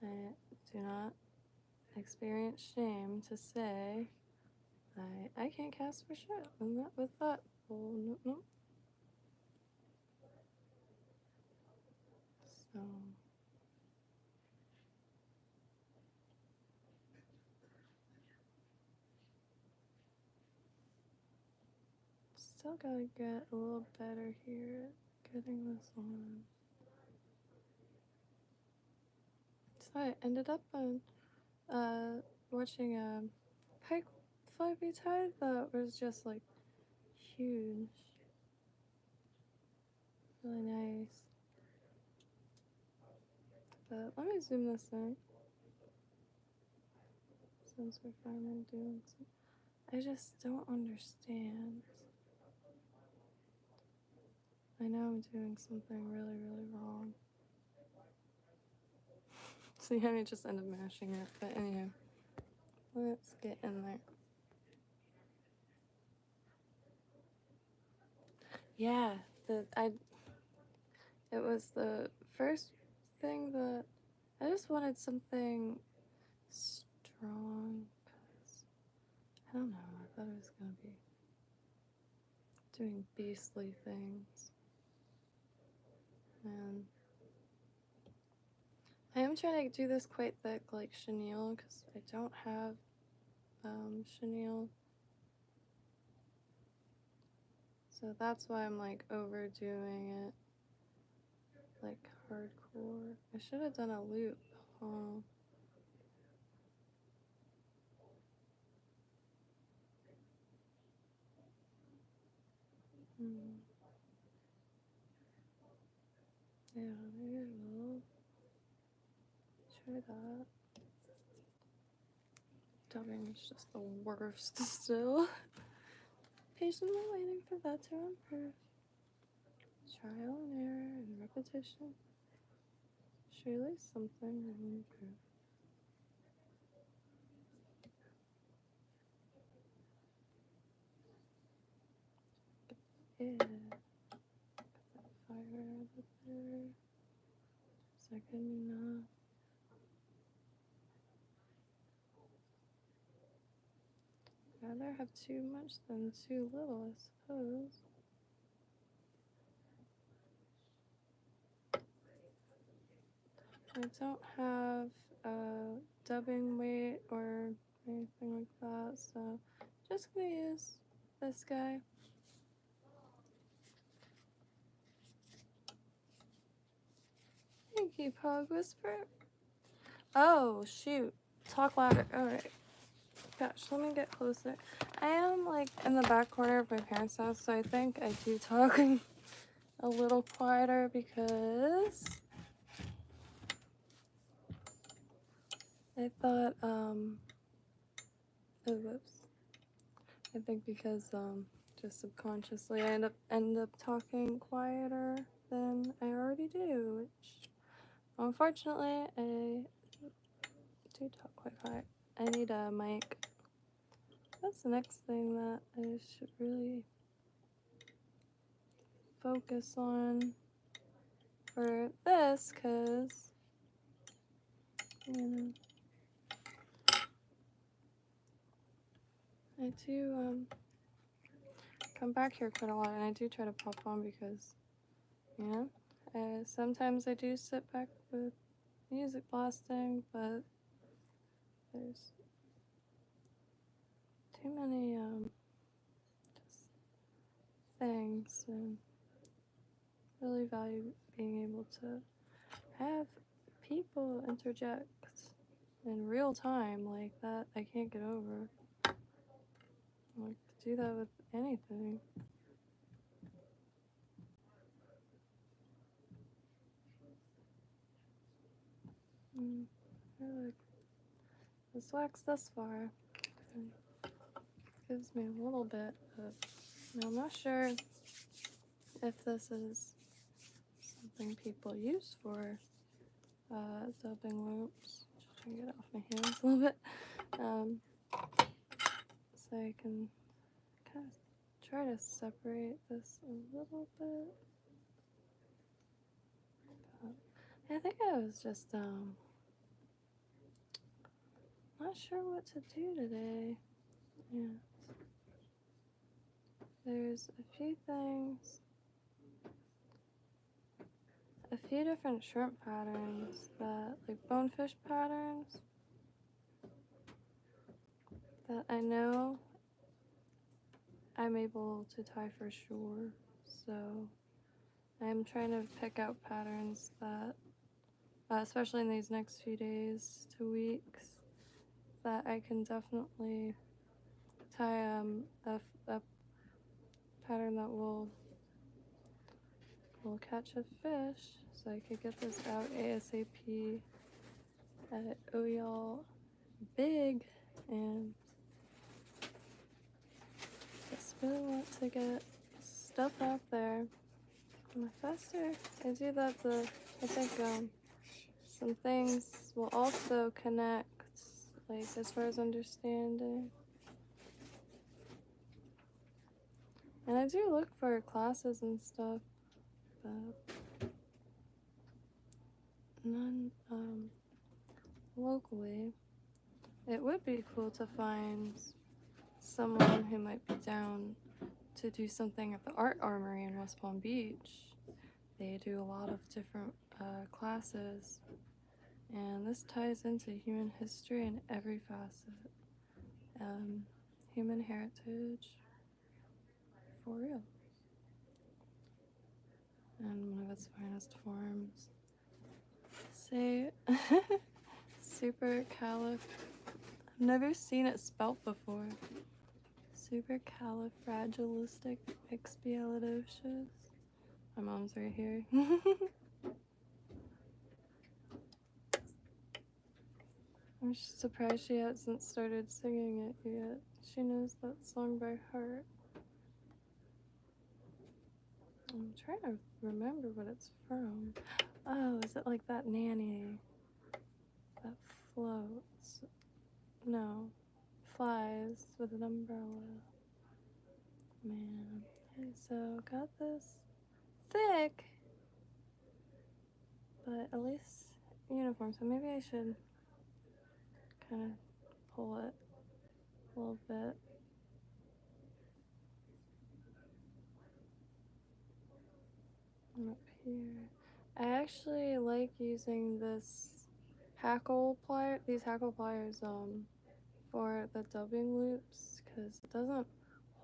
I do not experience shame to say I can't cast for shit. And that with that, well, no. So still gotta get a little better here at getting this on. So I ended up on watching a pike fly be tied that was just like huge. Really nice. But let me zoom this in. Since we're finally doing some, I just don't understand. I know I'm doing something really, really wrong. So yeah, I just end up mashing it. But anyhow, let's get in there. Yeah, it was the first thing that I just wanted something strong. Cause I don't know. I thought it was gonna be doing beastly things, and I am trying to do this quite thick, like chenille, because I don't have chenille. So that's why I'm like overdoing it, like hardcore. I should have done a loop. Oh. try that. Dubbing is just the worst still. Patiently waiting for that to improve. Trial and error and repetition. Surely something will improve. Yeah. Got that fire out there. Second enough. Rather have too much than too little, I suppose. I don't have a dubbing weight or anything like that, so just gonna use this guy. Thank you, Pog Whisper. Oh, shoot. Talk louder. Alright. Gosh, let me get closer. I am, like, in the back corner of my parents' house, so I think I do talk a little quieter because I thought, oh, whoops. I think because, just subconsciously I end up talking quieter than I already do, which, unfortunately, I do talk quite quiet. I need a mic. That's the next thing that I should really focus on for this, because, you know, I do come back here quite a lot, and I do try to pop on because, you know, sometimes I do sit back with music blasting, but there's too many just things, and really value being able to have people interject in real time like that. I can't get over. Like, to do that with anything. I like this wax thus far. It gives me a little bit, but I'm not sure if this is something people use for dubbing loops. Just trying to get it off my hands a little bit. So I can kind of try to separate this a little bit. But I think I was just not sure what to do today. Yeah. There's a few things, a few different shrimp patterns that, like bonefish patterns, that I know I'm able to tie for sure. So I'm trying to pick out patterns that, especially in these next few days to weeks, that I can definitely tie a pattern that will catch a fish, so I could get this out ASAP at Oh Y'all Big, and just really want to get stuff out there. And the faster I do that, I think some things will also connect, like as far as understanding. And I do look for classes and stuff, but none locally. It would be cool to find someone who might be down to do something at the Art Armory in West Palm Beach. They do a lot of different classes, and this ties into human history in every facet. Human heritage, for real. And one of its finest forms. Say, supercalif. I've never seen it spelt before. Supercalifragilisticexpialidocious. My mom's right here. I'm surprised she hasn't started singing it yet. She knows that song by heart. I'm trying to remember what it's from. Oh, is it like that nanny that floats? No, flies with an umbrella. Man. Okay, so got this thick, but at least uniform. So maybe I should kind of pull it a little bit. And up here. I actually like using these hackle pliers for the dubbing loops because it doesn't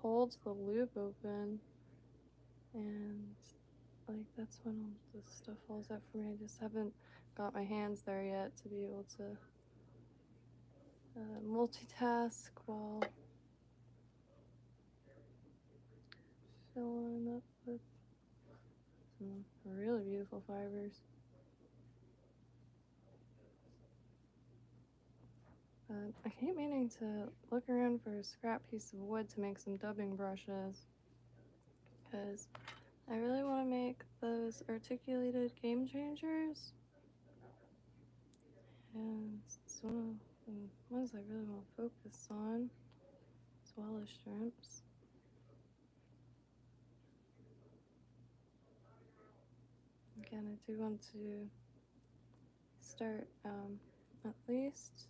hold the loop open, and like that's when all this stuff falls out for me. I just haven't got my hands there yet to be able to multitask while filling up with some really beautiful fibers. I keep meaning to look around for a scrap piece of wood to make some dubbing brushes, because I really want to make those articulated game changers. And it's one of the ones I really want to focus on, as well as shrimps. Again, I do want to start at least,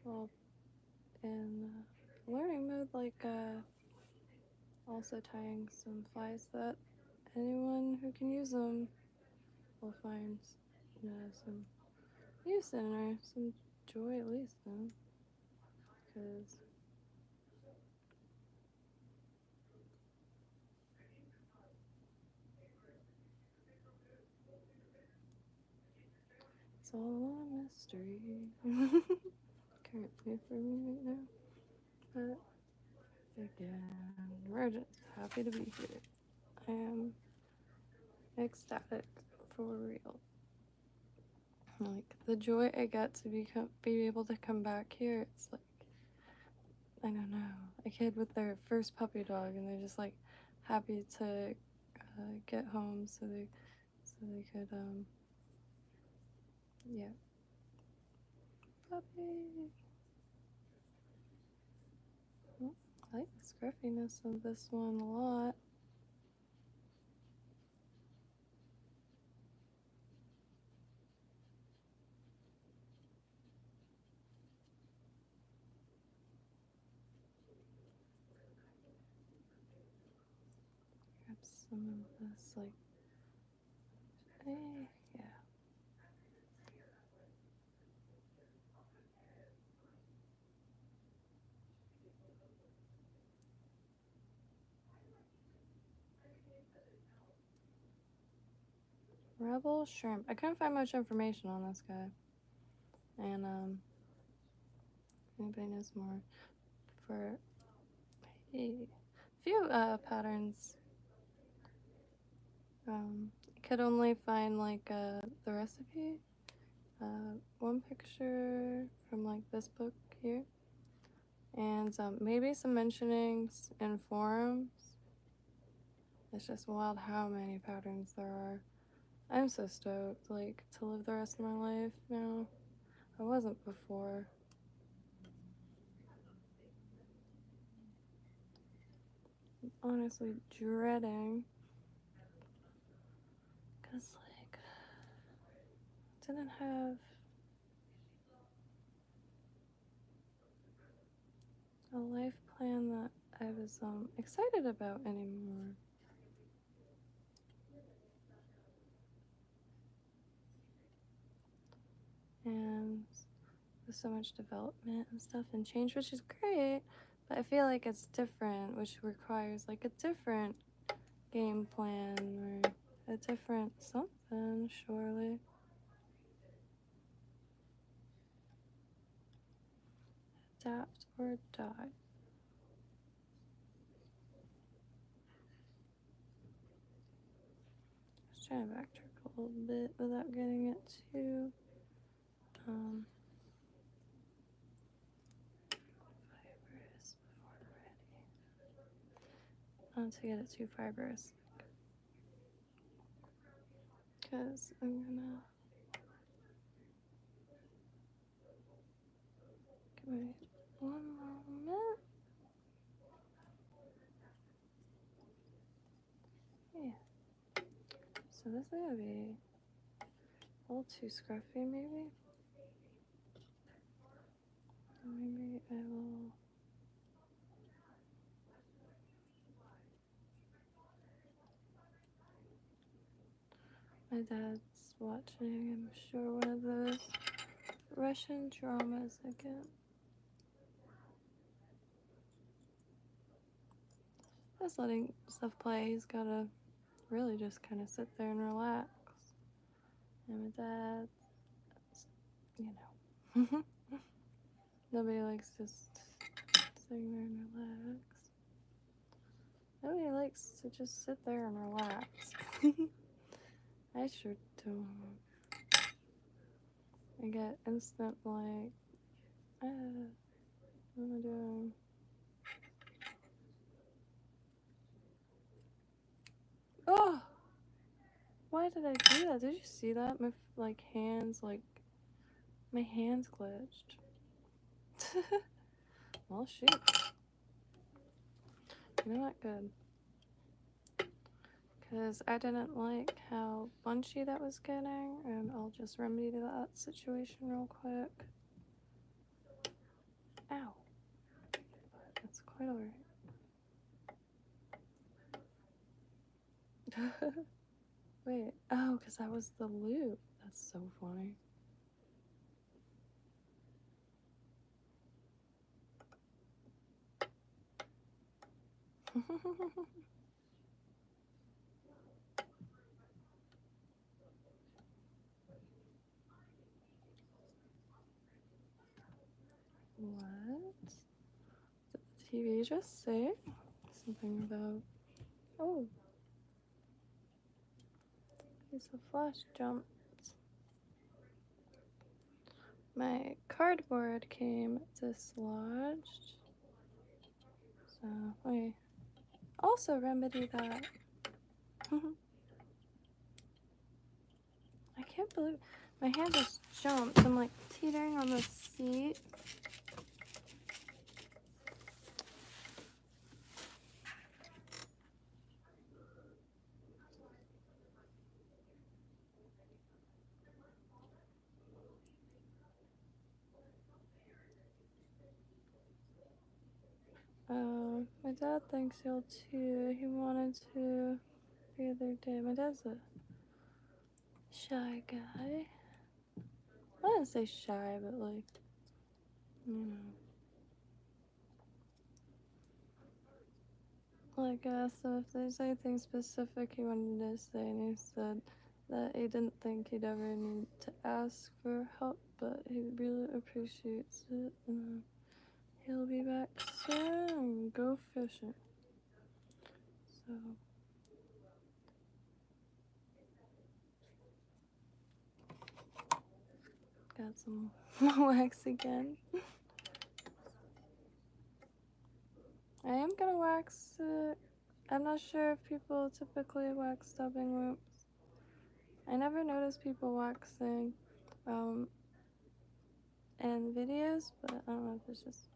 well, in learning mode, like also tying some flies that anyone who can use them will find some use in, or some joy at least, then, because it's all a mystery currently for me right now. But again, we're just happy to be here. I am ecstatic for real. Like the joy I get to be able to come back here. It's like, I don't know, a kid with their first puppy dog, and they're just like happy to get home so they could yeah, puppy. Oh, I like the scruffiness of this one a lot. Grab some of this, like, yeah. Rebel shrimp. I couldn't find much information on this guy. And anybody knows more for a few patterns. Could only find like the recipe. One picture from like this book here. And maybe some mentionings in forums. It's just wild how many patterns there are. I'm so stoked, like, to live the rest of my life now. I wasn't before. I'm honestly dreading, because, like, I didn't have a life plan that I was excited about anymore. And with so much development and stuff and change, which is great, but I feel like it's different, which requires like a different game plan or a different something, surely. Adapt or die. Just trying to backtrack a little bit without getting it too Fibrous before ready. Not to get it too fibrous. Because I'm gonna give me one moment. Yeah. So this is gonna be a little too scruffy, maybe. Maybe I will. My dad's watching, I'm sure, one of those Russian dramas again. Just letting stuff play. He's gotta really just kind of sit there and relax. And my dad, you know, nobody likes just sitting there and relax. Nobody likes to just sit there and relax. I sure don't. I get instant like, what am I doing? Oh! Why did I do that? Did you see that? My hands, my hands glitched. Well, shoot. You know what? Good. Because I didn't like how bunchy that was getting, and I'll just remedy that situation real quick. Ow. But that's quite alright. Wait. Oh, because that was the loop. That's so funny. What? Did the TV just say something about... Oh. Piece of flash jumped. My cardboard came dislodged. So, wait. Also remedy that. I can't believe my hand just jumped. I'm like teetering on the seat. My dad thinks he'll too. He wanted to the other day. My dad's a shy guy. I wouldn't say shy, but like, you know. Like, I asked him if there's anything specific he wanted to say, and he said that he didn't think he'd ever need to ask for help, but he really appreciates it, and he'll be back soon and go fishing. So, got some wax again. I am gonna wax it. I'm not sure if people typically wax stubbing loops. I never notice people waxing in videos, but I don't know if it's just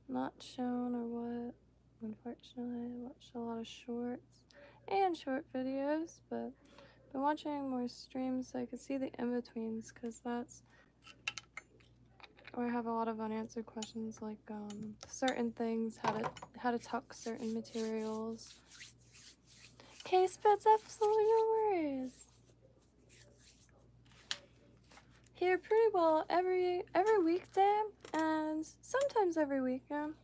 not shown or what. Unfortunately, I watch a lot of shorts and short videos, but I've been watching more streams so I could see the in-betweens, because that's where I have a lot of unanswered questions, like certain things, how to tuck certain materials. Case beds, absolutely no worries. Here pretty well every weekday and sometimes every weekend,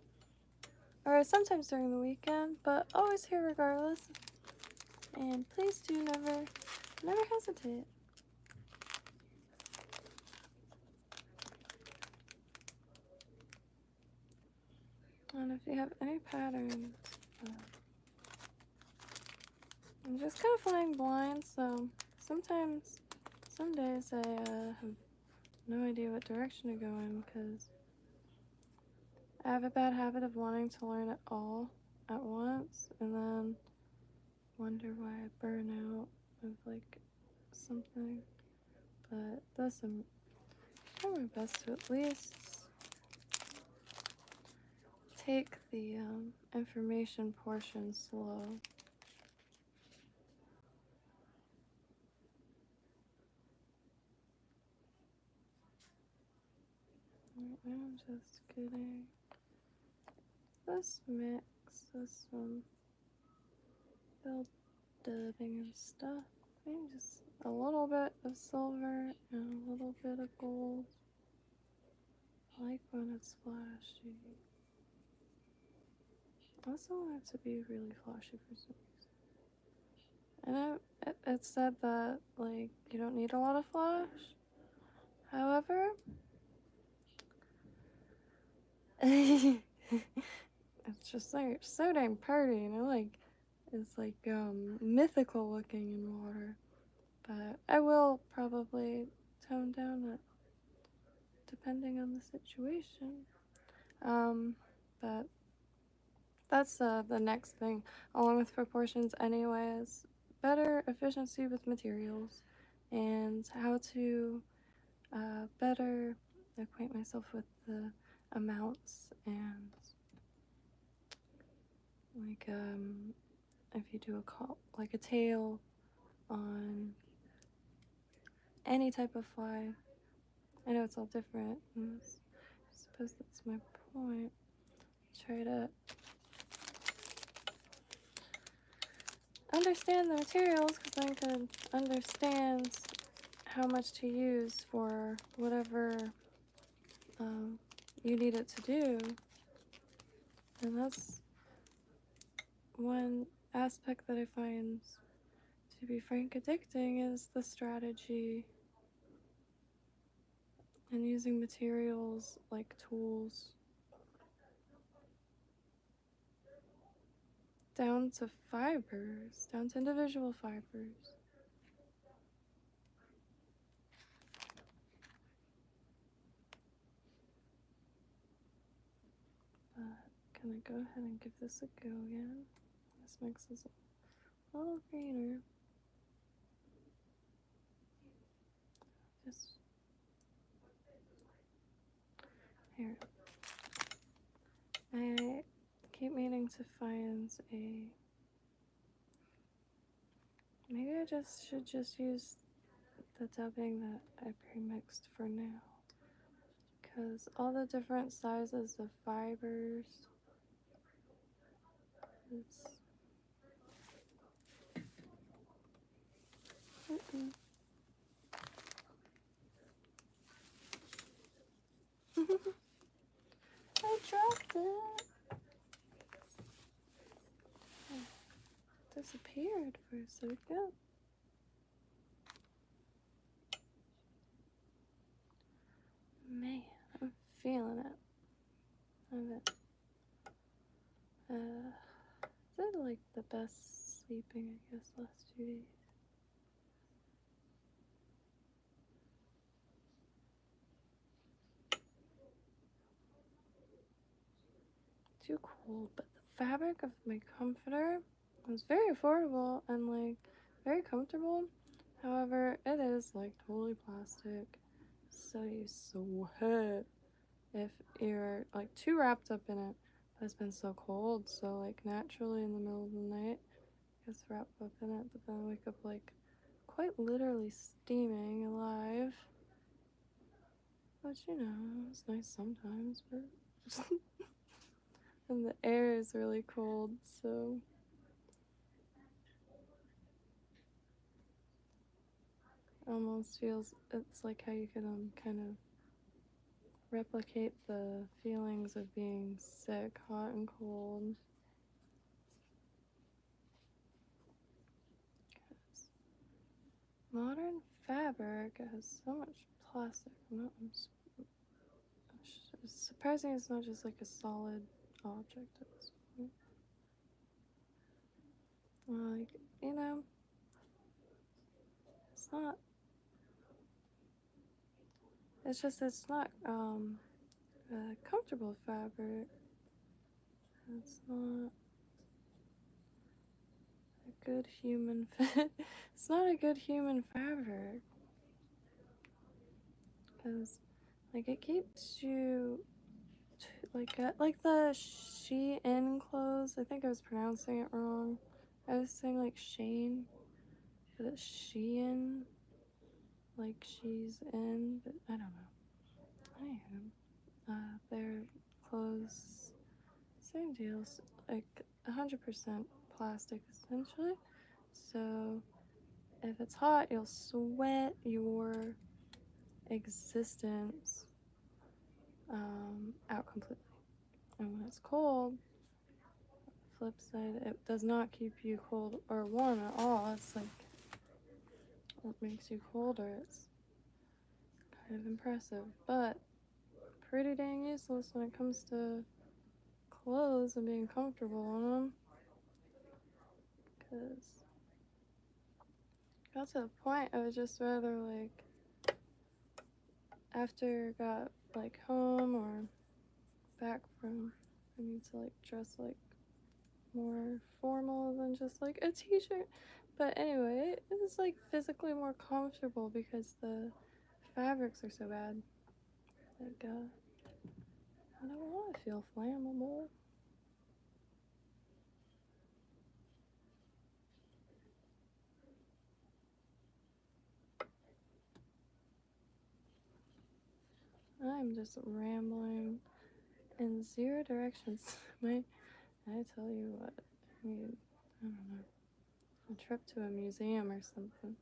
or sometimes during the weekend, but always here regardless. And please do never hesitate. And if you have any patterns, I'm just kind of flying blind, so sometimes, some days I have no idea what direction to go in because I have a bad habit of wanting to learn it all at once and then wonder why I burn out of like something. But this, I'm trying my best to at least take the information portion slow. I'm just getting this mix, this build dubbing and stuff. Maybe just a little bit of silver and a little bit of gold. I like when it's flashy. I also want it to be really flashy for some reason. And it said that, like, you don't need a lot of flash. However, it's just like so dang pretty, and it's like mythical looking in water. But I will probably tone down it depending on the situation. But that's the next thing, along with proportions anyways. Better efficiency with materials and how to better acquaint myself with the amounts and like if you do a tail on any type of fly. I know it's all different. And I suppose that's my point. Try to understand the materials because then I could understand how much to use for whatever you need it to do. And that's one aspect that I find to be frank addicting is the strategy and using materials like tools down to fibers, down to individual fibers. But can I go ahead and give this a go again? This mix is a little greener. Just here. I keep meaning to find a. Maybe I should just use the dubbing that I pre-mixed for now. Because all the different sizes of fibers. It's. I dropped it. Disappeared for a second. Man, I'm feeling it. Did like the best sleeping, I guess, last 2 days. Too cold, but the fabric of my comforter was very affordable and like very comfortable. However, it is like totally plastic, so you sweat if you're like too wrapped up in it. But it's been so cold, so like naturally in the middle of the night, I gets wrapped up in it, but then I wake up like quite literally steaming alive. But you know, it's nice sometimes, but and the air is really cold, so almost feels it's like how you could kind of replicate the feelings of being sick, hot and cold. Because modern fabric has so much plastic. It's surprising it's not just like a solid object at this point. Like, you know, it's not It's just it's not a comfortable fabric. It's not a good human fit. It's not a good human fabric. Because, like, it keeps you, like the Shein clothes. I think I was pronouncing it wrong. I was saying, like, Shane, but it's Shein. Like, she's in, but I don't know. I am. Their clothes, same deals. Like, 100% plastic, essentially. So, if it's hot, you'll sweat your existence out completely. And when it's cold, flip side, it does not keep you cold or warm at all. It's like, what makes you colder? It's kind of impressive, but pretty dang useless when it comes to clothes and being comfortable in them. Because got to the point I would just rather, like, after got, like, home or back from, I need to, like, dress, like, more formal than just, like, a t-shirt. But anyway, it's, like, physically more comfortable because the fabrics are so bad. Like, I don't want to feel flammable. I'm just rambling in zero directions. I tell you what, I need, I don't know, a trip to a museum or something.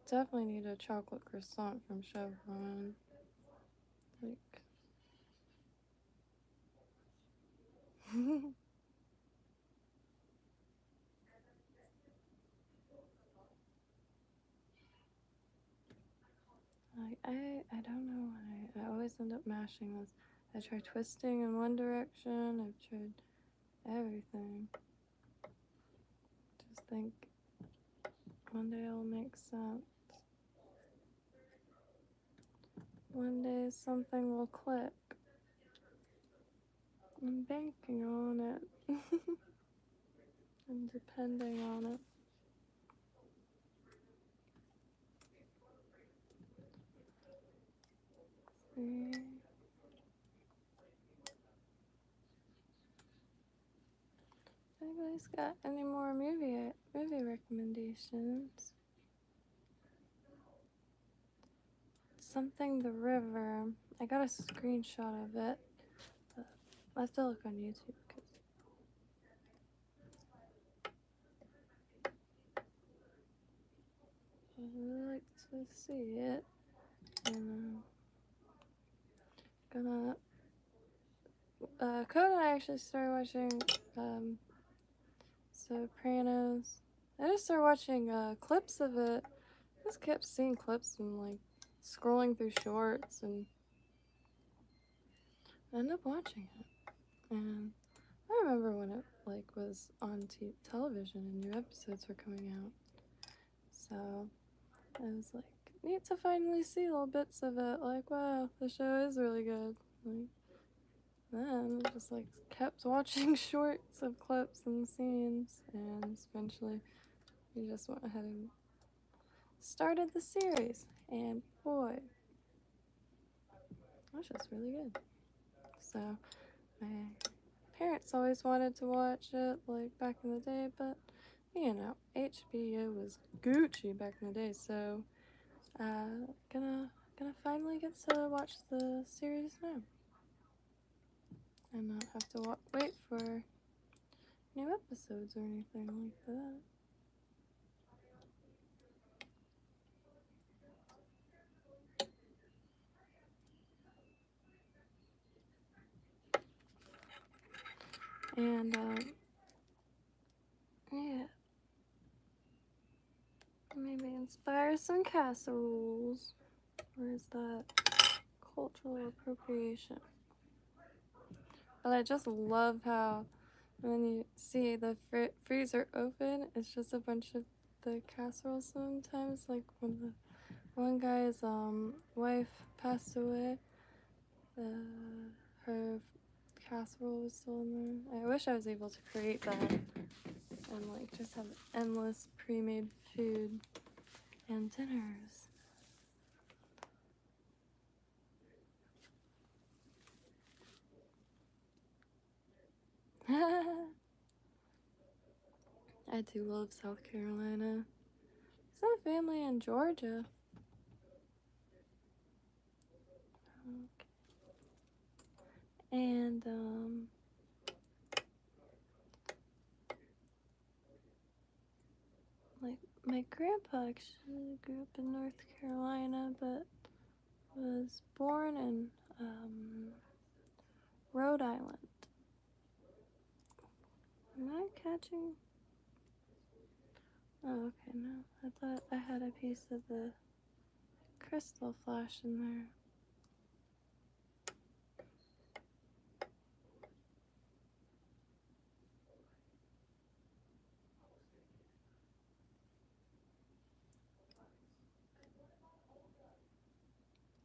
Definitely need a chocolate croissant from Chevron. Like, I don't know why. I always end up mashing this. I try twisting in one direction. I've tried everything. Just think one day it'll make sense. One day something will click. I'm banking on it. I'm depending on it. See. Anybody's got any more movie recommendations? Something the river. I got a screenshot of it. But I have to look on YouTube because I really like to see it. And gonna Code and I actually started watching Sopranos. I just started watching clips of it. I just kept seeing clips and like scrolling through shorts and I ended up watching it. And I remember when it like was on television and new episodes were coming out. So I was like, neat to finally see little bits of it. Like, wow, the show is really good. Like, then I just like kept watching shorts of clips and scenes, and eventually we just went ahead and started the series. And boy, that's just really good. So my parents always wanted to watch it like back in the day, but you know, HBO was Gucci back in the day. So gonna finally get to watch the series now and not have to wait for new episodes or anything like that. And yeah, maybe inspire some casseroles. Or is that cultural appropriation? But I just love how when you see the freezer open, it's just a bunch of the casserole sometimes. Like when the one guy's wife passed away, her casserole was still in there. I wish I was able to create that and like just have endless pre-made food and dinners. I do love South Carolina. Some family in Georgia. Okay. And like my grandpa actually grew up in North Carolina, but was born in Rhode Island. Am I catching? Oh, okay, no. I thought I had a piece of the crystal flash in there.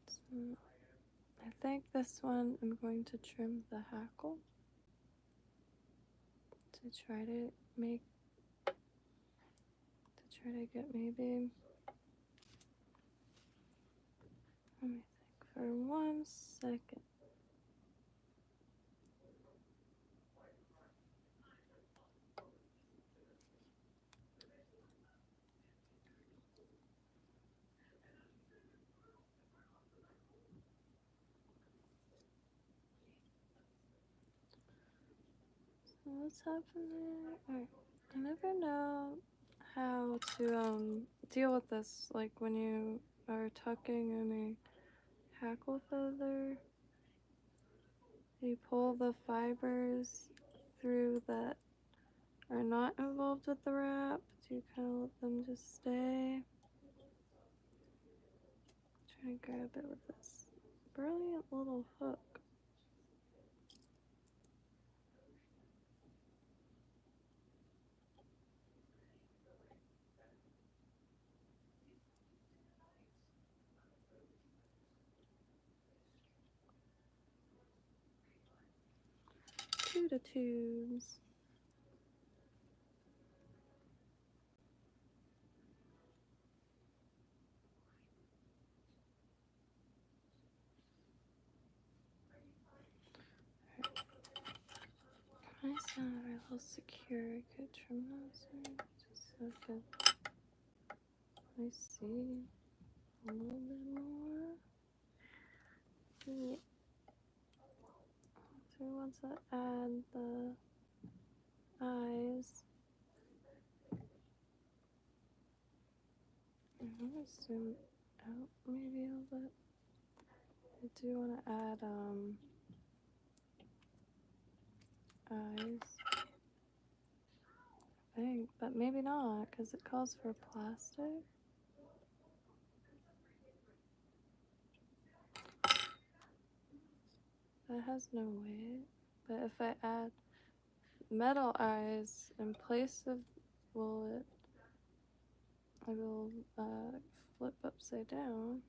So I think this one I'm going to trim the hackle to try to get maybe, let me think for 1 second. So what's happening? Alright, I never know how to deal with this, like when you are tucking in a hackle feather. You pull the fibers through that are not involved with the wrap. Do you kind of let them just stay? Try to grab it with this brilliant little hook. To the tubes. Nice and real secure. I could trim those in just so I could see a little bit more. Yeah. So once I add the eyes, I'm gonna zoom out maybe a little bit. I do want to add eyes, I think, but maybe not because it calls for plastic. That has no weight. But if I add metal eyes in place of bullet, I will flip upside down.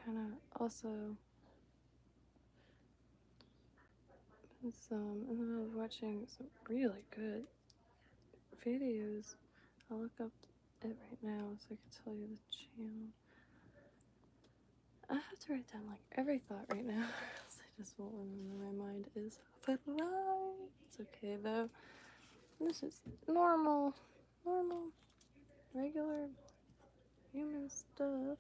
Kind of also, in the middle of watching some really good videos. I'll look up it right now so I can tell you the channel. I have to write down like every thought right now, else I just won't remember. My mind is fried. It's okay though. This is normal, regular human stuff.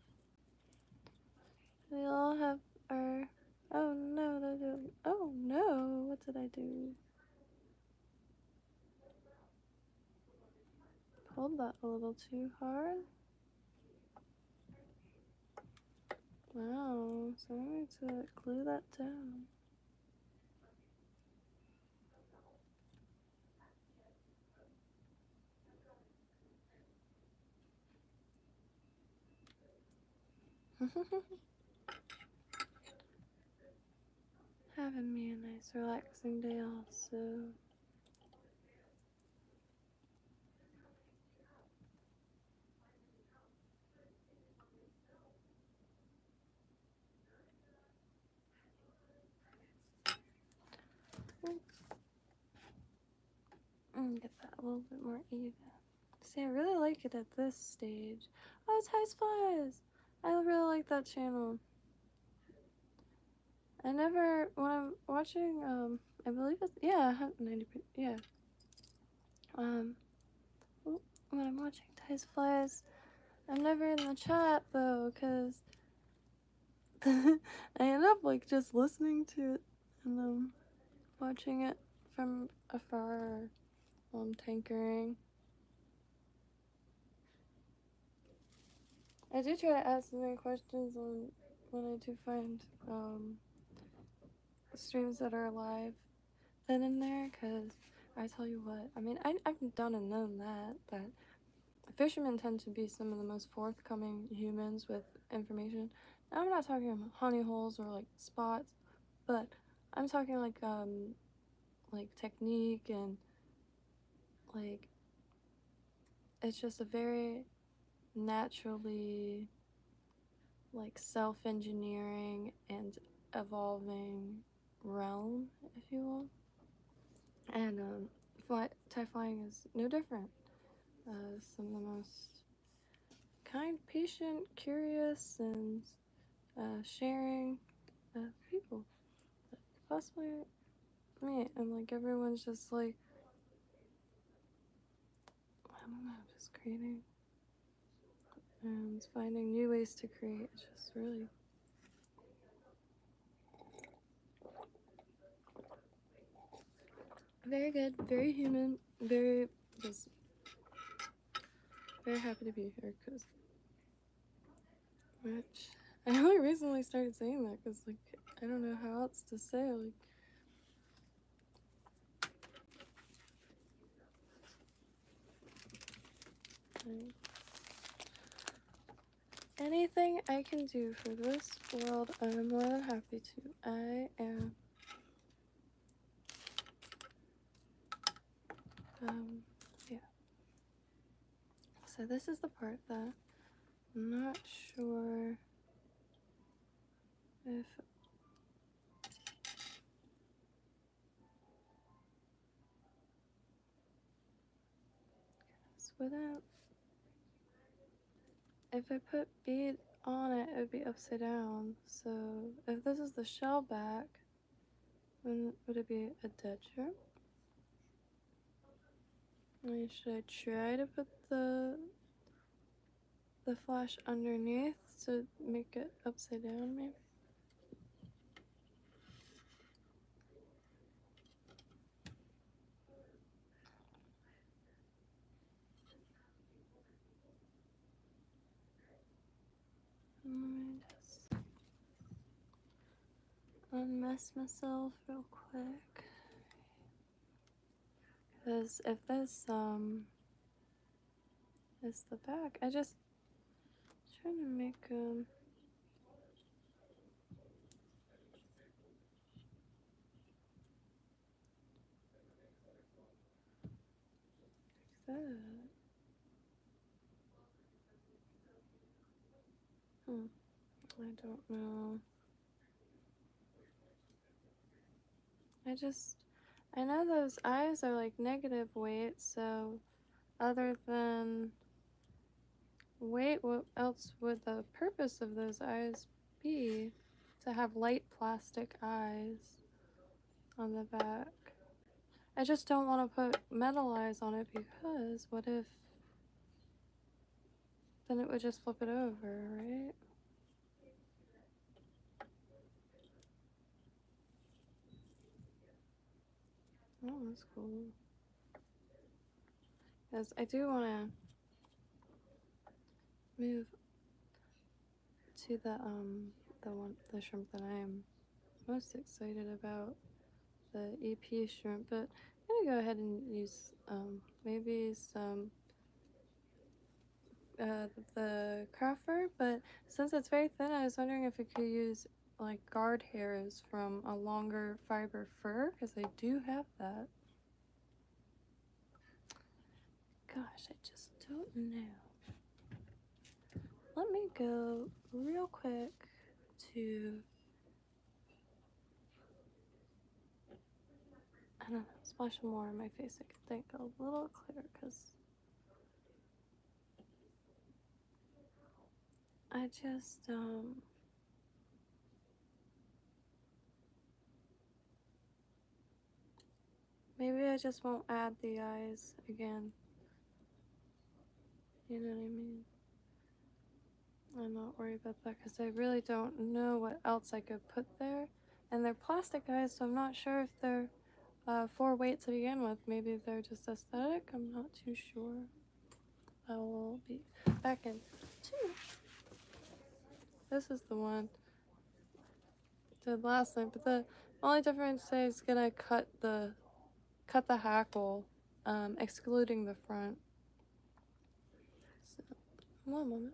We all have our. Oh no, oh no, what did I do? Pulled that a little too hard. Wow, so I need to glue that down. Having me a nice relaxing day also. Get that a little bit more even. See, I really like it at this stage. Oh, it's Highs Flies! I really like that channel. I never, when I'm watching, I believe it's, yeah, 90%, yeah. When I'm watching Highs Flies, I'm never in the chat though, because I end up like just listening to it and watching it from afar while I'm tinkering. I do try to ask as many questions on when I do find streams that are live then in there, because I tell you what, I mean, I've done and known that fishermen tend to be some of the most forthcoming humans with information. Now, I'm not talking honey holes or like spots, but I'm talking like technique and like it's just a very naturally like self-engineering and evolving realm, if you will. And tie flying is no different. Some of the most kind, patient, curious, and sharing people that possibly meet. And like everyone's just like, I don't know, just creating and finding new ways to create. It's just really very good, very human, very just very happy to be here because which I only recently started saying that because like I don't know how else to say like anything I can do for this world, I'm more than happy to. I am yeah. So this is the part that I'm not sure if this wouldn't. If I put bead on it, it would be upside down. So if this is the shell back, then would it be a dead shrimp? I mean, should I try to put the flash underneath to make it upside down, maybe? Let me just unmess myself real quick. Because if this is the back, I just trying to make like that. I don't know. I know those eyes are like negative weight, so other than weight, what else would the purpose of those eyes be? To have light plastic eyes on the back. I just don't want to put metal eyes on it because what if then it would just flip it over, right? Oh, that's cool. Because I do want to move to the shrimp that I am most excited about, the EP shrimp, but I'm gonna go ahead and use maybe some the craft fur, but since it's very thin, I was wondering if it could use like guard hairs from a longer fiber fur, because I do have that. Gosh, I just don't know. Let me go real quick to, I don't know, splash more on my face. I can think a little clearer, because I just, maybe I just won't add the eyes again. You know what I mean? I'm not worried about that because I really don't know what else I could put there. And they're plastic eyes, so I'm not sure if they're for weight to begin with. Maybe they're just aesthetic. I'm not too sure. I will be back in 2. This is the one I did last night, but the only difference is gonna cut the hackle, excluding the front. So, one moment.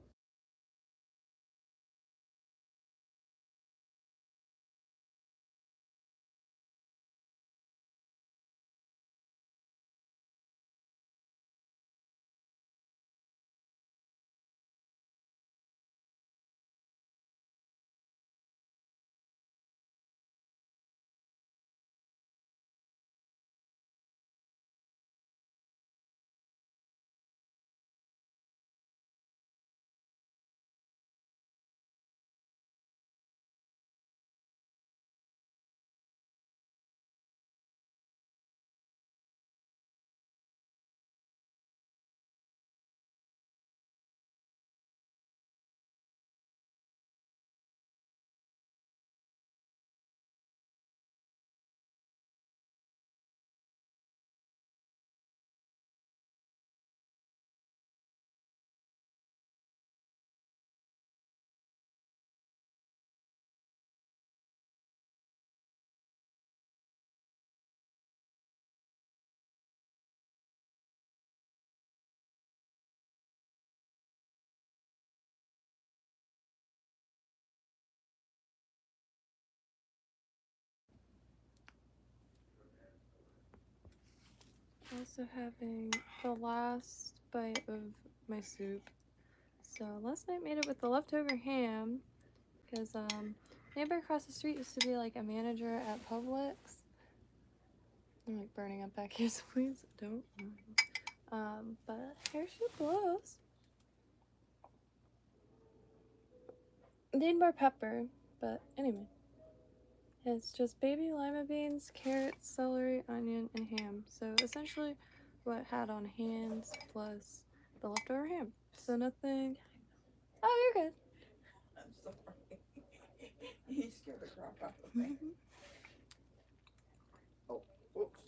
Also having the last bite of my soup. So last night made it with the leftover ham, because neighbor across the street used to be like a manager at Publix. I'm like burning up back here, so please don't mind. But here she blows. Need more pepper, but anyway. It's just baby lima beans, carrots, celery, onion, and ham. So essentially what I had on hand plus the leftover ham. So nothing. Oh, you're good. I'm sorry. He scared the crap out of me. Oh, whoops.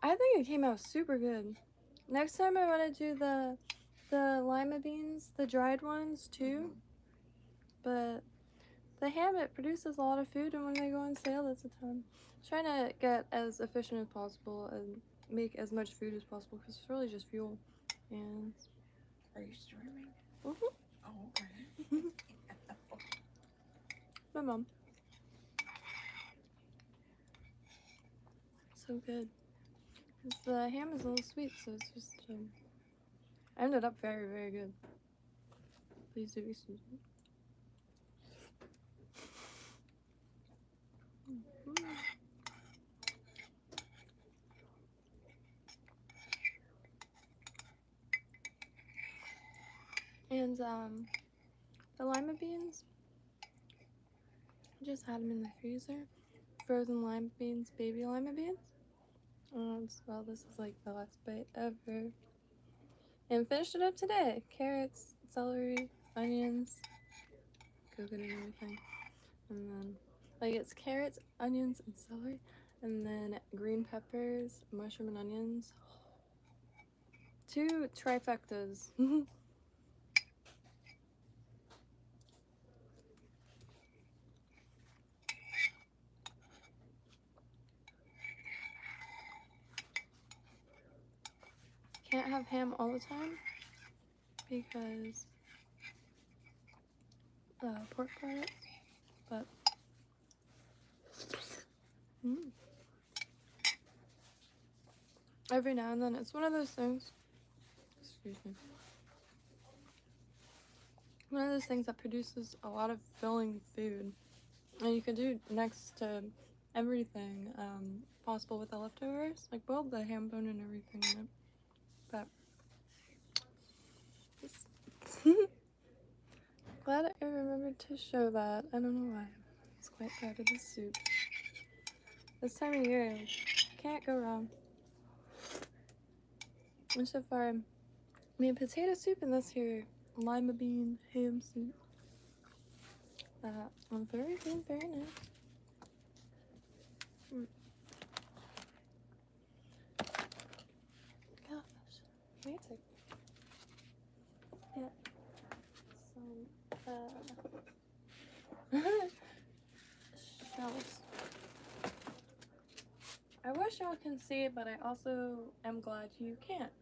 I think it came out super good. Next time I want to do the lima beans, the dried ones too. But the ham, it produces a lot of food, and when they go on sale, that's a ton. Trying to get as efficient as possible and make as much food as possible, because it's really just fuel. And Are you streaming? oh, okay. My mom. So good. Because the ham is a little sweet, so it's just ended up very, very good. Please do excuse me. And the lima beans, I just had them in the freezer. Frozen lima beans, baby lima beans. And well, this is like the last bite ever. And finished it up today. Carrots, celery, onions, coconut and everything. And then, like, it's carrots, onions, and celery. And then green peppers, mushroom, and onions. 2 trifectas. Can't have ham all the time. because pork products, but every now and then it's one of those things. Excuse me. One of those things that produces a lot of filling food, and you can do next to everything possible with the leftovers, like boil the ham bone and everything in it. But glad I remembered to show that. I don't know why. I was quite proud of this soup. This time of year, can't go wrong. And so far, I made potato soup and this here lima bean ham soup. Very good, very nice. Gosh, amazing. Yeah. Some shells. I wish y'all can see it, but I also am glad you can't.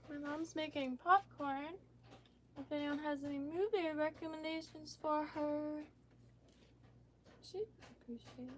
My mom's making popcorn. If anyone has any movie recommendations for her, she'd appreciate it.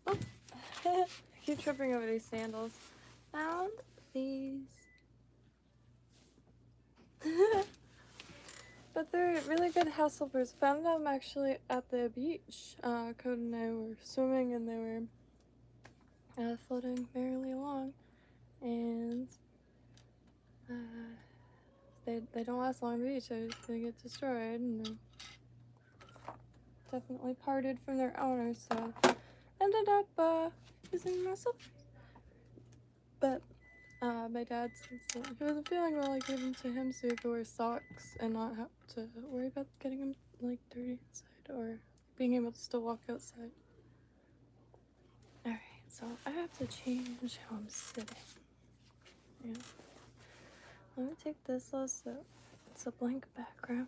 Oh. I keep tripping over these sandals. Found these. But they're really good house slippers. Found them actually at the beach. Code and I were swimming and they were floating merrily along. And they don't last long on the beach. They get destroyed and they're definitely parted from their owners. So ended up using my slippers. But my dad, since he wasn't feeling well, I gave them to him so he could wear socks and not have to worry about getting him like dirty inside or being able to still walk outside. Alright, so I have to change how I'm sitting. Yeah. Let me take this also. It's a blank background.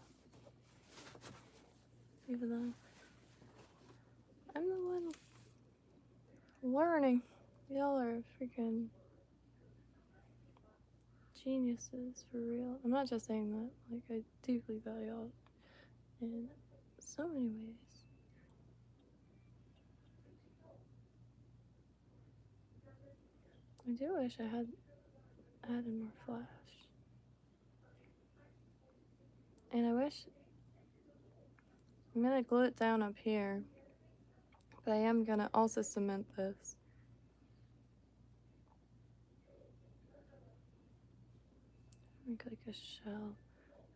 Even though I'm the one learning. Y'all are freaking geniuses for real. I'm not just saying that. Like, I deeply value y'all in so many ways. I do wish I had added more flash. And I wish I'm gonna glue it down up here, but I am gonna also cement this. Make like a shell.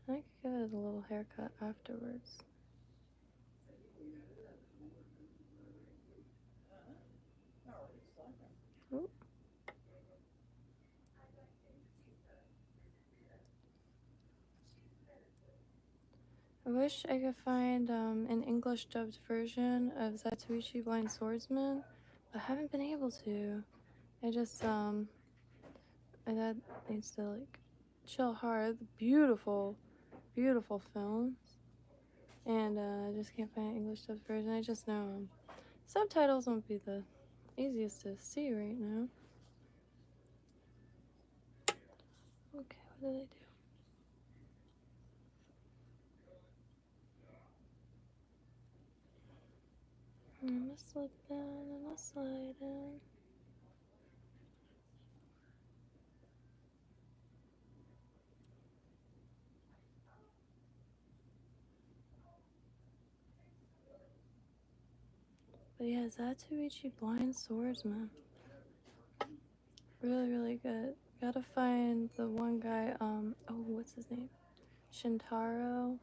I could give it a little haircut afterwards. Ooh. I wish I could find an English dubbed version of Zatoichi Blind Swordsman, but I haven't been able to. I just my dad needs to like chill hard. Beautiful, beautiful films, and I just can't find an English dubbed version. I just know subtitles won't be the easiest to see right now. Okay, what did I do? I'm a slip down and a slide in. But yeah, Zatoichi Blind Swordsman. Really, really good. Gotta find the one guy, oh, what's his name? Shintaro.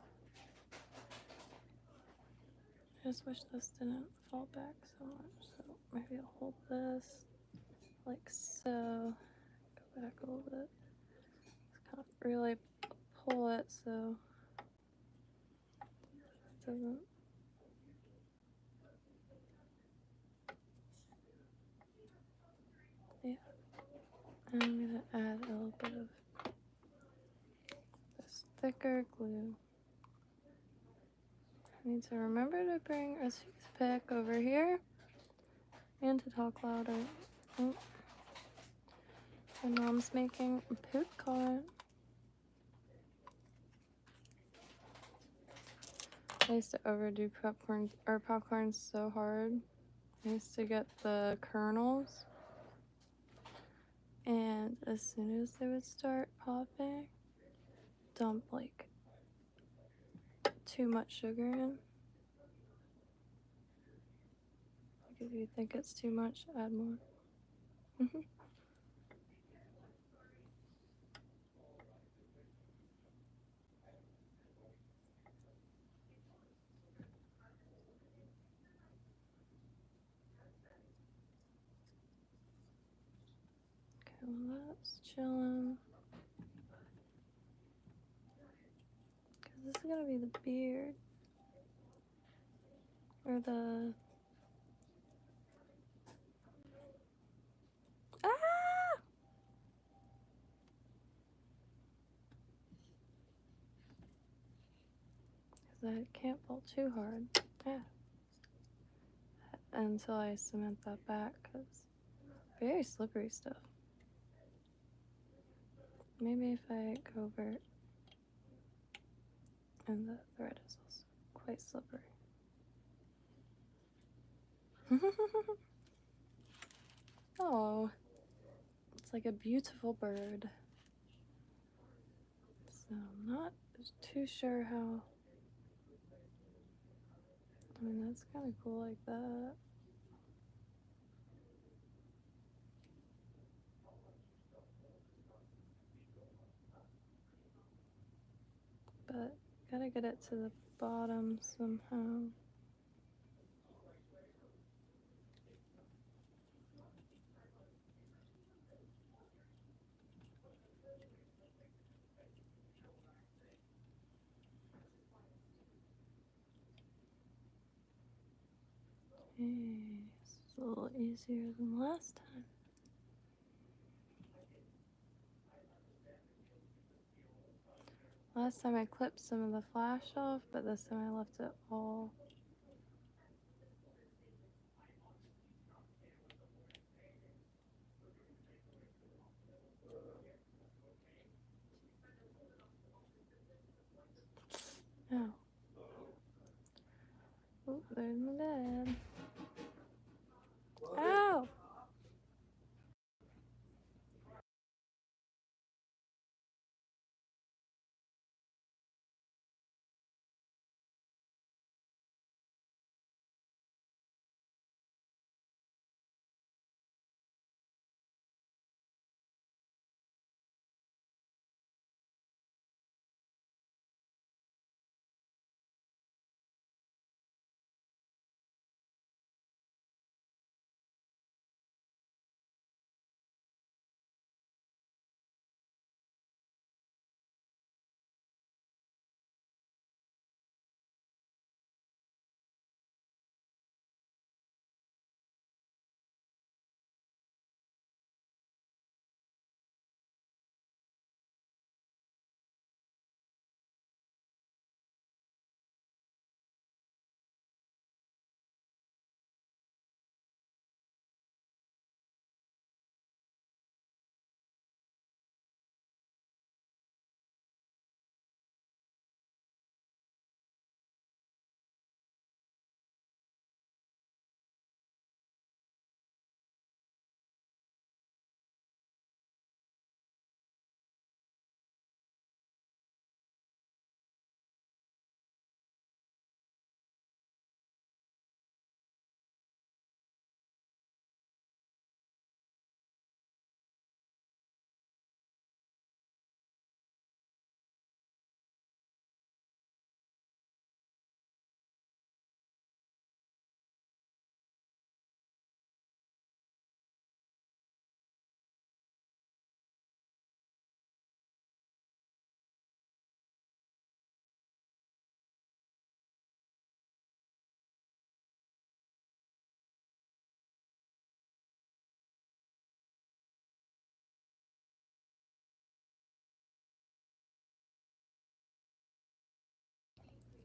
I just wish this didn't fall back so much. So maybe I'll hold this like so. Go back a little bit. Just kind of really pull it so it doesn't. Yeah. And I'm gonna add a little bit of this thicker glue. I need to remember to bring a toothpick over here and to talk louder. Oh. My mom's making a poop cart. I used to overdo popcorn so hard. I used to get the kernels, and as soon as they would start popping, dump like too much sugar in. Like if you think it's too much, add more. Okay, well that's chilling. Cause this is gonna be the beard. Or the... Ah! Cause I can't pull too hard. Yeah. Until I cement that back, cause very slippery stuff. Maybe if I go over it, and the thread is also quite slippery. Oh, it's like a beautiful bird. So I'm not too sure how. I mean, that's kind of cool like that. But gotta get it to the bottom somehow. Okay, this is a little easier than last time. Last time I clipped some of the flash off, but this time I left it all. Oh. Oh, there's my dad. Ow!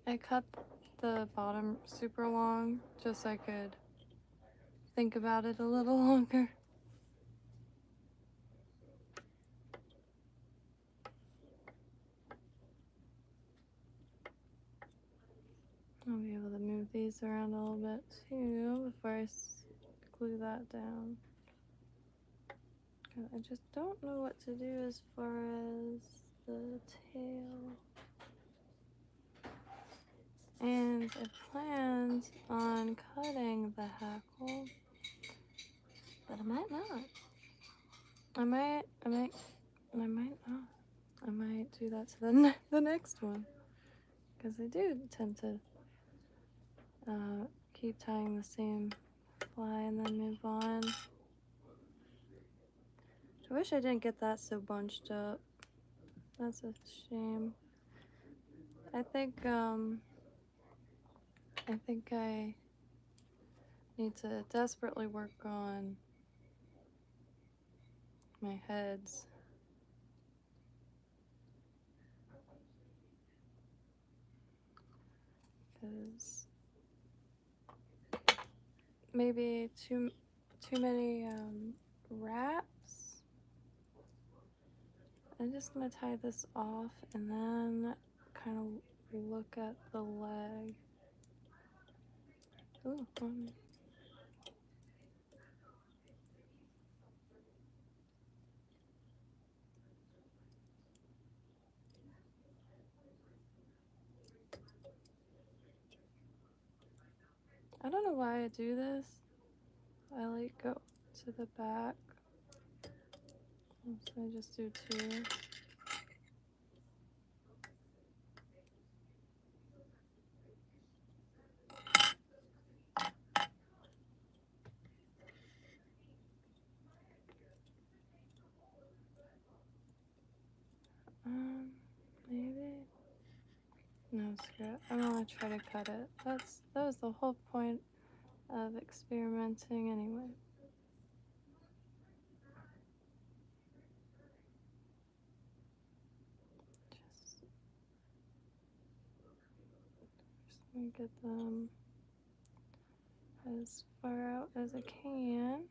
I cut the bottom super long just so I could think about it a little longer. I'll be able to move these around a little bit too before I glue that down. I just don't know what to do as far as the tail. And I planned on cutting the hackle, but I might not. I might not. I might do that to the next one, because I do tend to keep tying the same fly and then move on. I wish I didn't get that so bunched up. That's a shame. I think I need to desperately work on my heads. Because maybe too many wraps. I'm just gonna tie this off and then kind of look at the leg. Ooh, I don't know why I do this. I like go to the back. So I just do two. Maybe. No, screw it. I want to try to cut it. That was the whole point of experimenting anyway. Just gonna get them as far out as I can.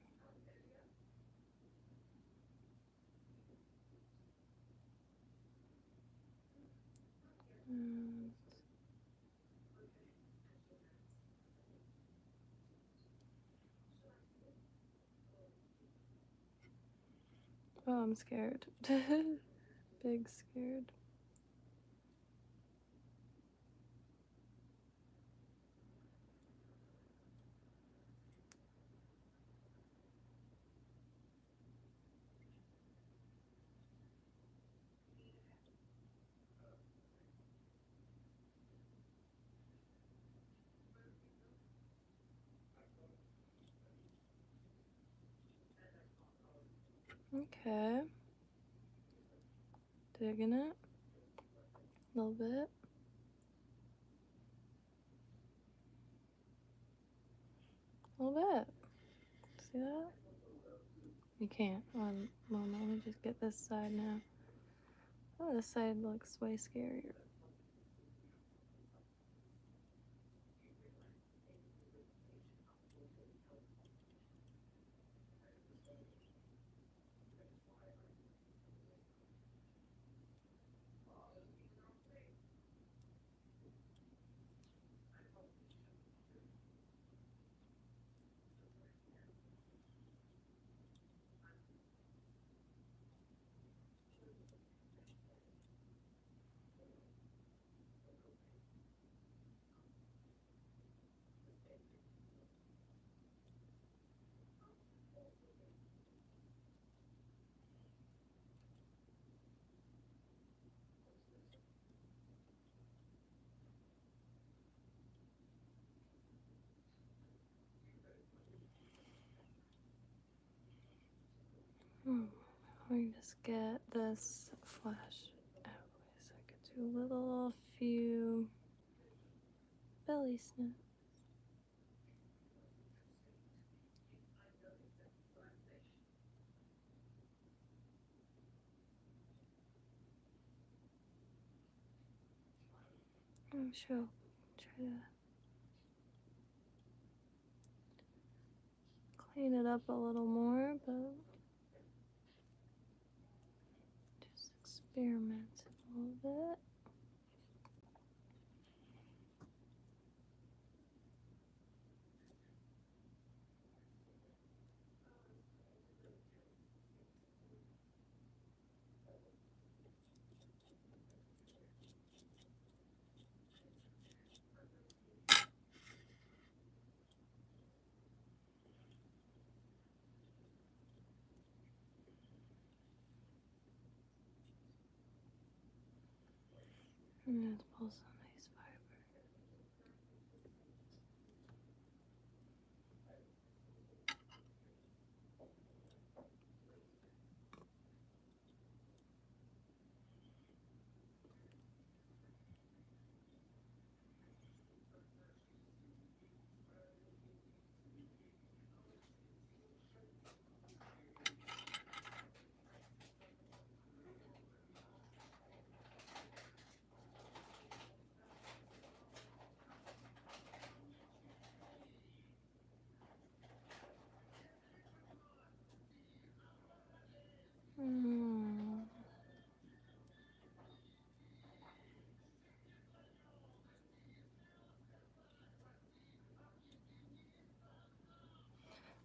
Oh, I'm scared. Big scared. Okay. Digging it. A little bit. A little bit. See that? You can't. Well, let me just get this side now. Oh, this side looks way scarier. Let me just get this flash out so I could do a little few belly snips. I'm sure try to clean it up a little more, but just experiment a little bit. And let's pull some nice fiber.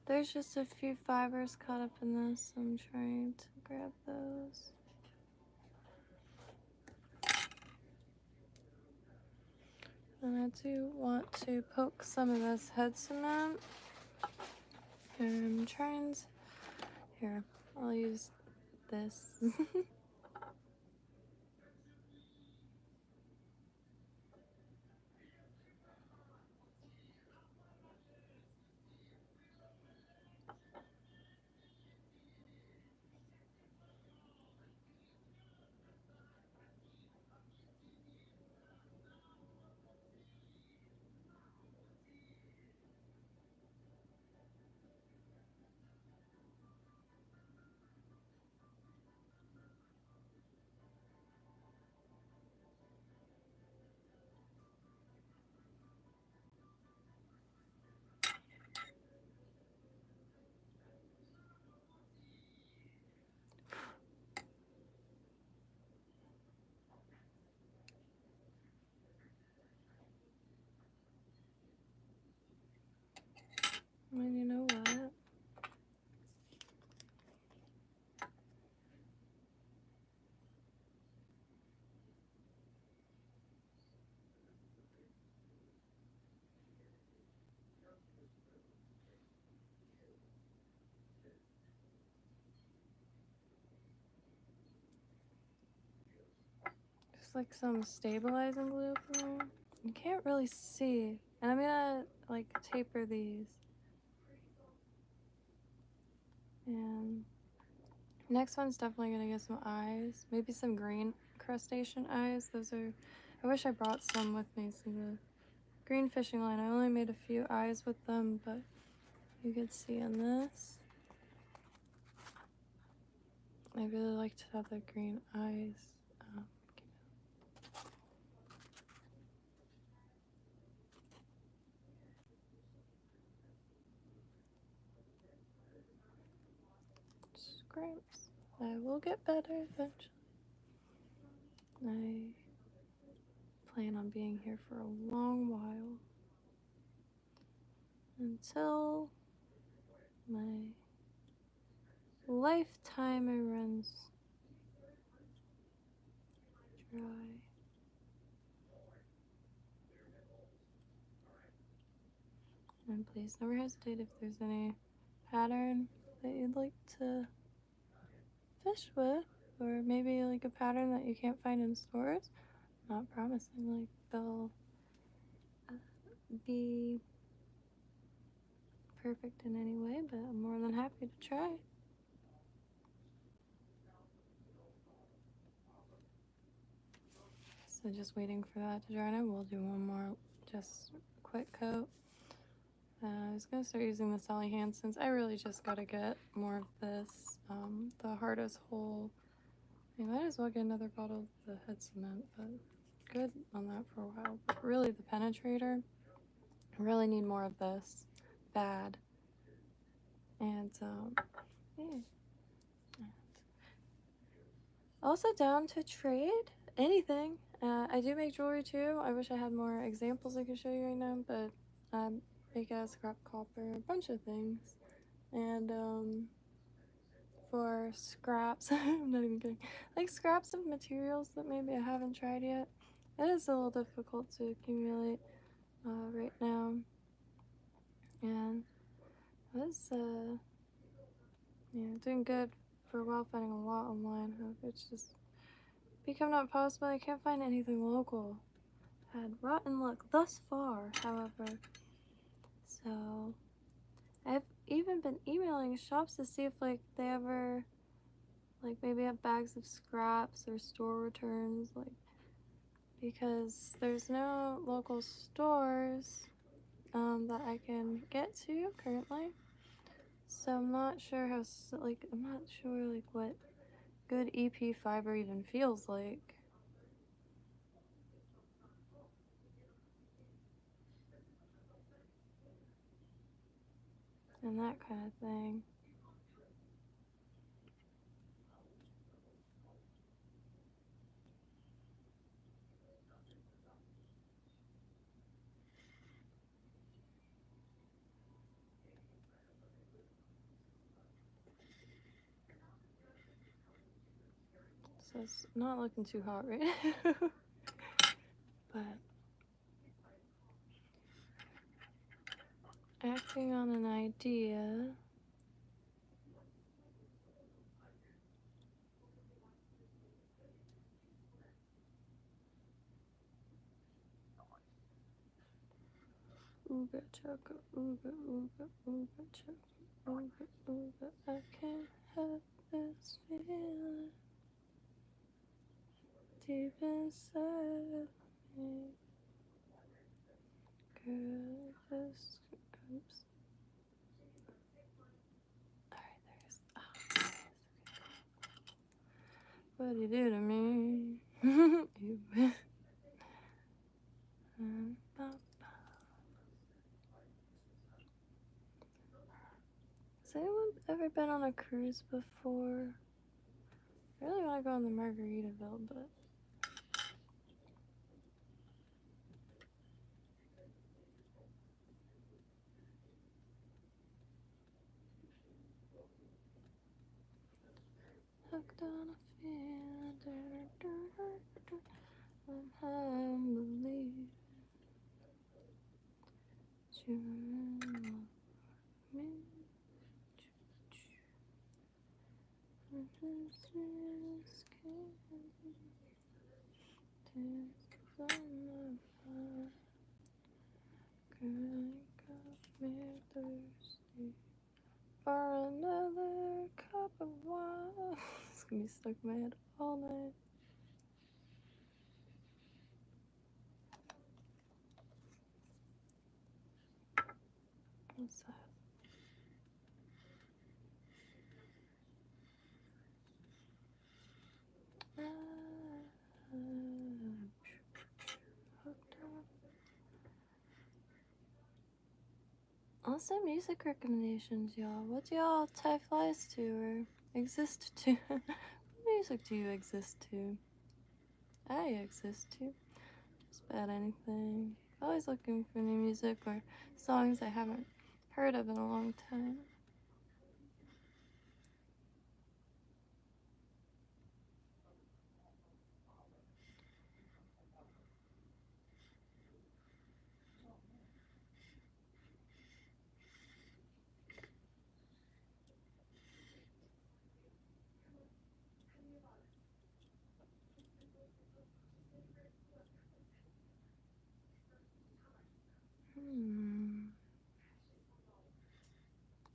There's just a few fibers caught up in this. I'm trying to grab those. And I do want to poke some of this head cement. And I'm trying to... Here, I'll use this. And you know what? Just like some stabilizing glue up in there. You can't really see. And I'm gonna like taper these. And next one's definitely gonna get some eyes. Maybe some green crustacean eyes. Those are, I wish I brought some with me. So the green fishing line, I only made a few eyes with them, but you could see in this. I really like to have the green eyes. Scrapes. I will get better eventually. I plan on being here for a long while. Until my lifetime runs dry. And please never hesitate if there's any pattern that you'd like to fish with, or maybe like a pattern that you can't find in stores. Not promising like they'll be perfect in any way, but I'm more than happy to try. So just waiting for that to dry, and we'll do one more just quick coat. I was gonna start using the Sally Hand since I really just gotta get more of this. The hardest hole. I might as well get another bottle of the head cement, but good on that for a while. But really, the penetrator, I really need more of this. Bad. And, yeah. Also down to trade anything. I do make jewelry too. I wish I had more examples I could show you right now, but I make out of scrap copper, a bunch of things. And, for scraps, I'm not even kidding, like scraps of materials that maybe I haven't tried yet. It is a little difficult to accumulate right now. And I was doing good for a while, finding a lot online. It's just become not possible. I can't find anything local. Had rotten luck thus far, however. So I've even been emailing shops to see if like they ever like maybe have bags of scraps or store returns, like, because there's no local stores that I can get to currently. So I'm not sure how, like, I'm not sure like what good EP fiber even feels like. And that kind of thing. So it's not looking too hot right now. But acting on an idea. Ooga chugga, ooga, ooga, ooga chugga, ooga, ooga. I can't help this feeling deep inside me. Girl, just, oops. Alright, there's, what do you do to me? You. Has anyone ever been on a cruise before? I really want to go on the Margaritaville, but hooked on a feeling, I'm believing you love me. Thirsty for another cup of wine. It's gonna be stuck in my head all night. What's that? Also, music recommendations, y'all. What do y'all tie flies to or exist to? What music do you exist to? I exist to. Just about anything. Always looking for new music or songs I haven't heard of in a long time.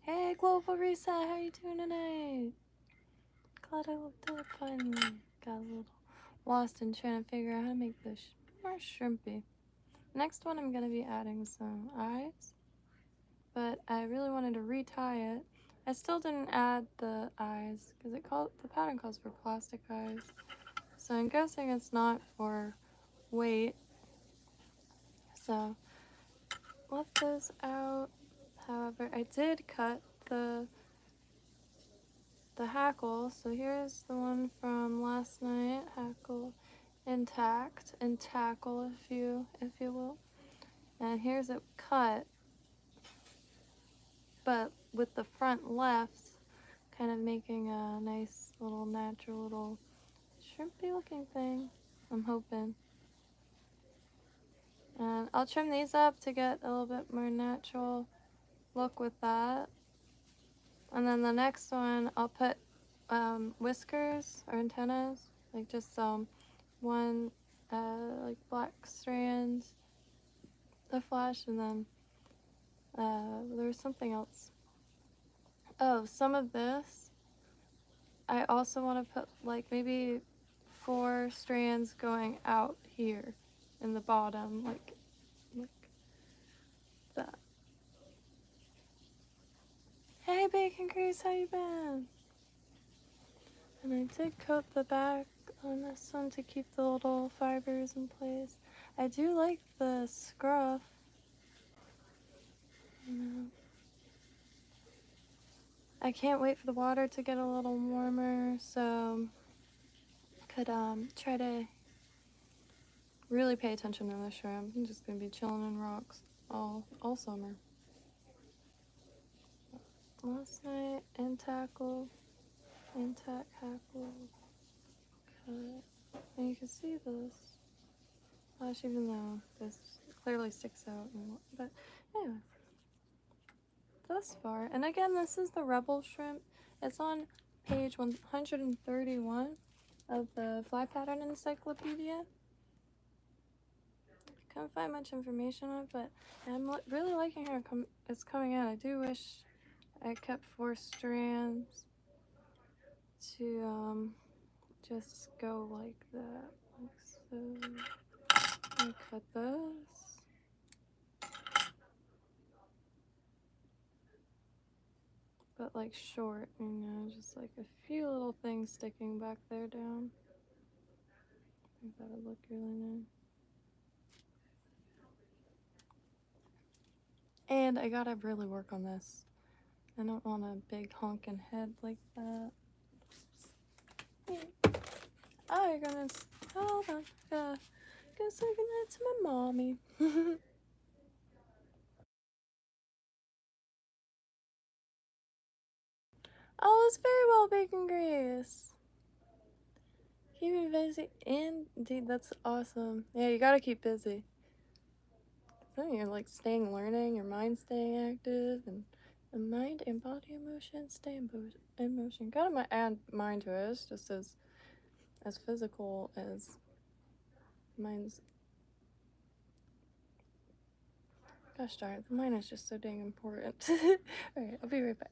Hey, Global Reset, how are you doing tonight? Glad I looked up finally. Got a little lost in trying to figure out how to make this more shrimpy. Next one, I'm gonna be adding some eyes, but I really wanted to retie it. I still didn't add the eyes because the pattern calls for plastic eyes. So I'm guessing it's not for weight. So left those out. However, I did cut the hackle. So here's the one from last night. Hackle intact and tackle, if you will. And here's it cut, but with the front left, kind of making a nice little natural little shrimpy looking thing, I'm hoping. And I'll trim these up to get a little bit more natural look with that. And then the next one, I'll put whiskers or antennas, like just one like black strand of flash, and then there was something else. Oh, some of this. I also want to put like maybe 4 strands going out here in the bottom, like that. Hey, Bacon Grease, how you been? And I did coat the back on this one to keep the little fibers in place. I do like the scruff. I can't wait for the water to get a little warmer, so could try to really pay attention to the shrimp. I'm just gonna be chilling in rocks all summer. Last night, intact hackle, cut. And you can see this flash, even though this clearly sticks out. But anyway, thus far. And again, this is the Rebel shrimp. It's on page 131 of the Fly Pattern Encyclopedia. Can't find much information on it, but I'm really liking how it's coming out. I do wish I kept 4 strands to just go like that, like so. I cut this. But like short, you know, just like a few little things sticking back there down. I think that would look really nice. And I gotta really work on this. I don't want a big honking head like that. Oh, goodness. Hold on. Go say goodnight to my mommy. Oh, it's very well, Bacon Grease. Keep me busy. Indeed, that's awesome. Yeah, you gotta keep busy. Then you're like staying learning, your mind staying active, and the mind and body emotion stay in motion. Gotta add mind to it. It's just as physical as mind's. Gosh darn it, the mind is just so dang important. Alright, I'll be right back.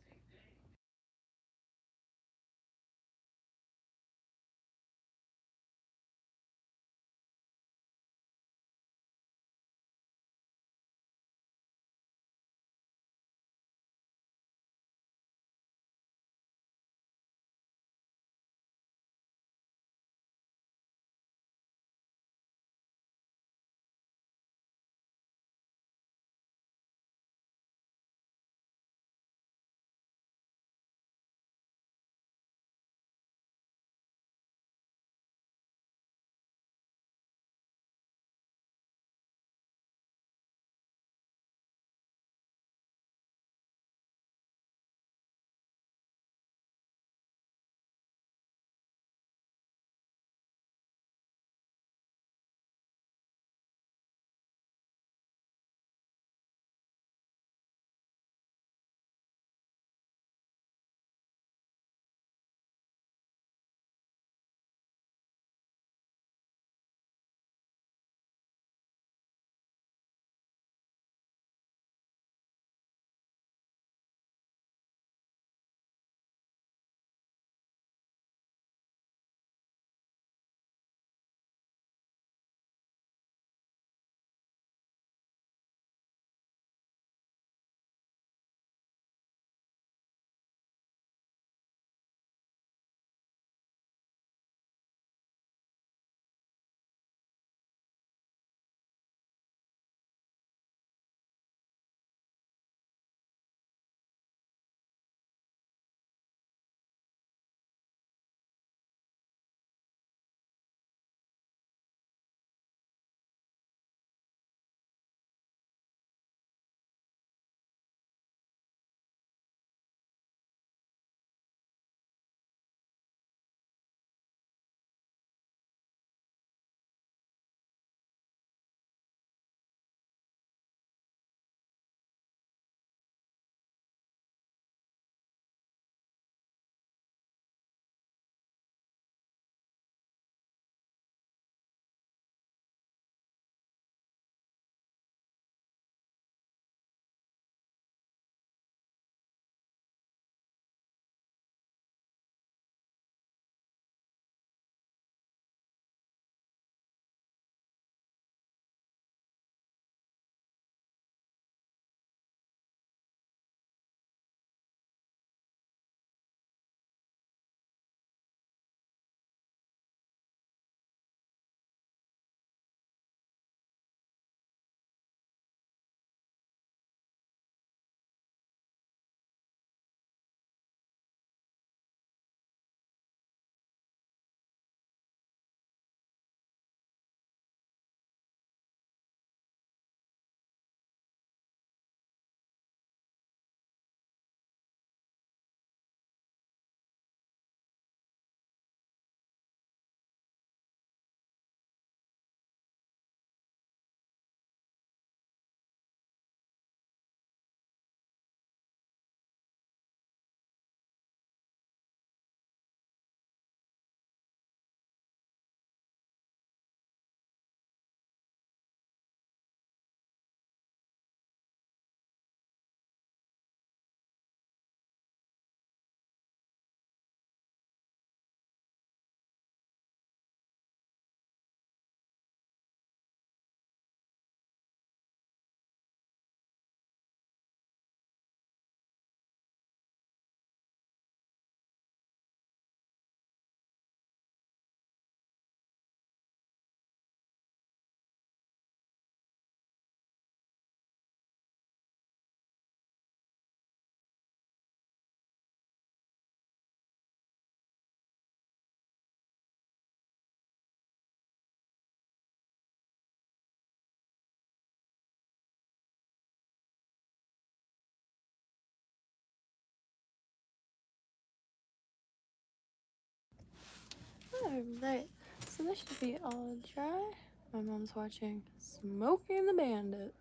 Alright, so this should be all dry. My mom's watching Smokey and the Bandit.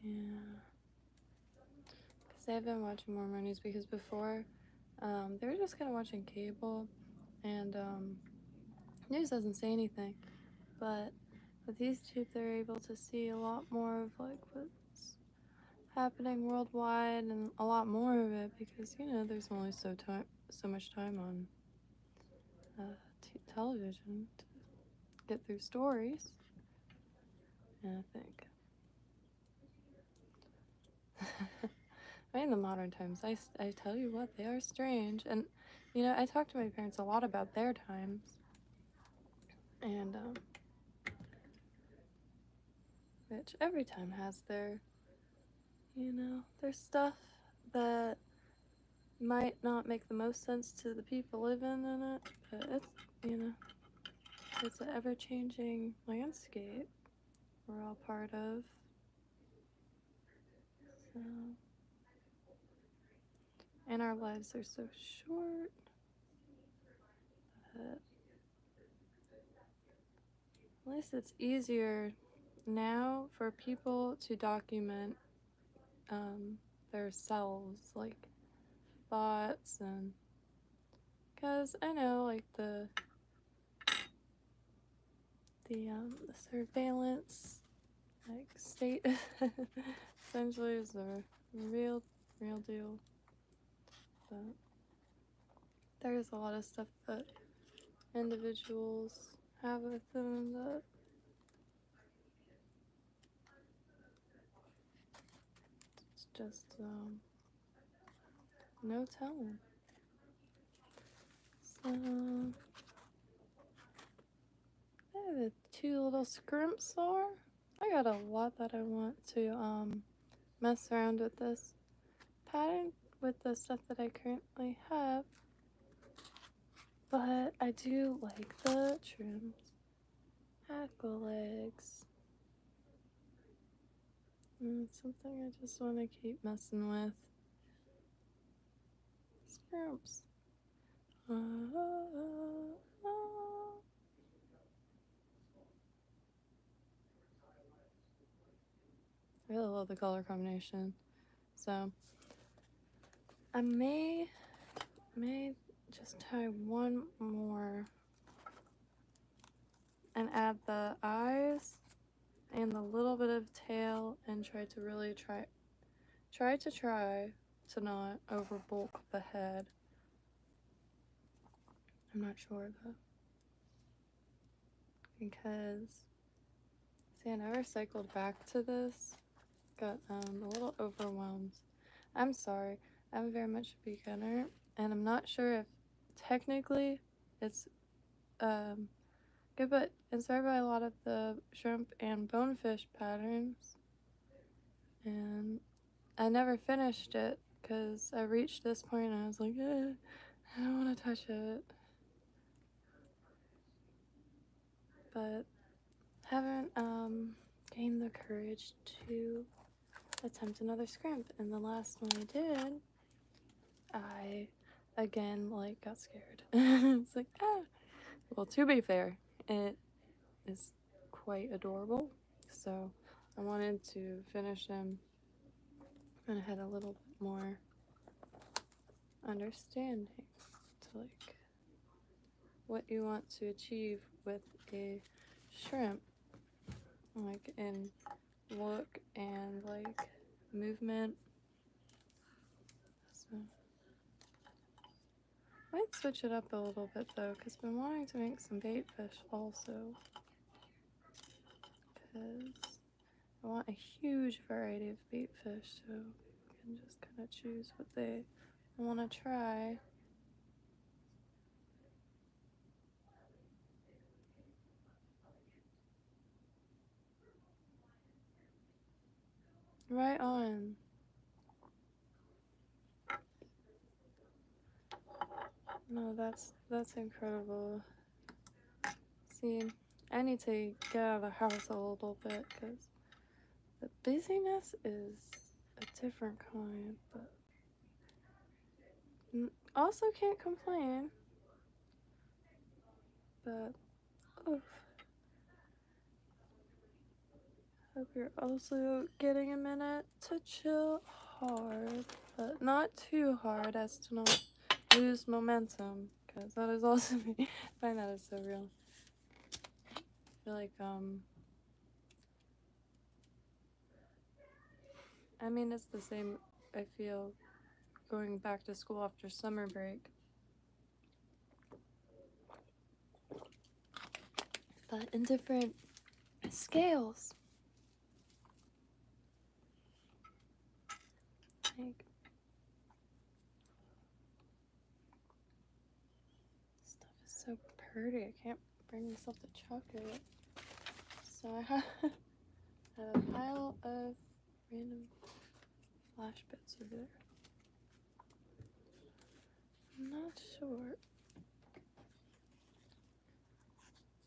Yeah. Because I've been watching more movies because before, they were just kind of watching cable and news doesn't say anything. But with YouTube, they're able to see a lot more of like what's happening worldwide and a lot more of it because there's only so much time on television to get through stories. And I think I mean, the modern times, I tell you what, they are strange. And, I talk to my parents a lot about their times. And, which every time has their, their stuff that might not make the most sense to the people living in it. But it's an ever-changing landscape we're all part of. So, and our lives are so short. But at least it's easier now for people to document themselves, like thoughts, and because I know like the surveillance like state essentially is a real deal, but there's a lot of stuff that individuals have with them that it's just no telling. So there the two little scrimps are. I got a lot that I want to mess around with this pattern with the stuff that I currently have, but I do like the trims. Hackle legs. It's something I just want to keep messing with. Scrimps. I really love the color combination. So I may just tie one more and add the eyes and a little bit of tail and try to not overbulk the head. I'm not sure though, because see, I never cycled back to this. Got a little overwhelmed. I'm sorry, I'm very much a beginner and I'm not sure if technically it's good, but inspired by a lot of the shrimp and bonefish patterns, and I never finished it because I reached this point and I was like, I don't want to touch it, but haven't gained the courage to attempt another scrimp. And the last one I did, I again got scared. It's like, well, to be fair, it is quite adorable, so I wanted to finish him and I had a little bit more understanding to what you want to achieve with a shrimp, in look and movement. So I might switch it up a little bit though, because I've been wanting to make some bait fish also, because I want a huge variety of bait fish, so I can just kind of choose what they want to try. Right on. No, that's incredible. See, I need to get out of the house a little bit because the busyness is a different kind, but Also can't complain. But, oof. Hope you're also getting a minute to chill hard, but not too hard as to not lose momentum, because that is also me. I find that is so real. I feel like, I mean, it's the same, I feel, going back to school after summer break. But in different scales. Like, stuff is so pretty. I can't bring myself to chocolate. So I have a pile of random flash bits over there. I'm not sure.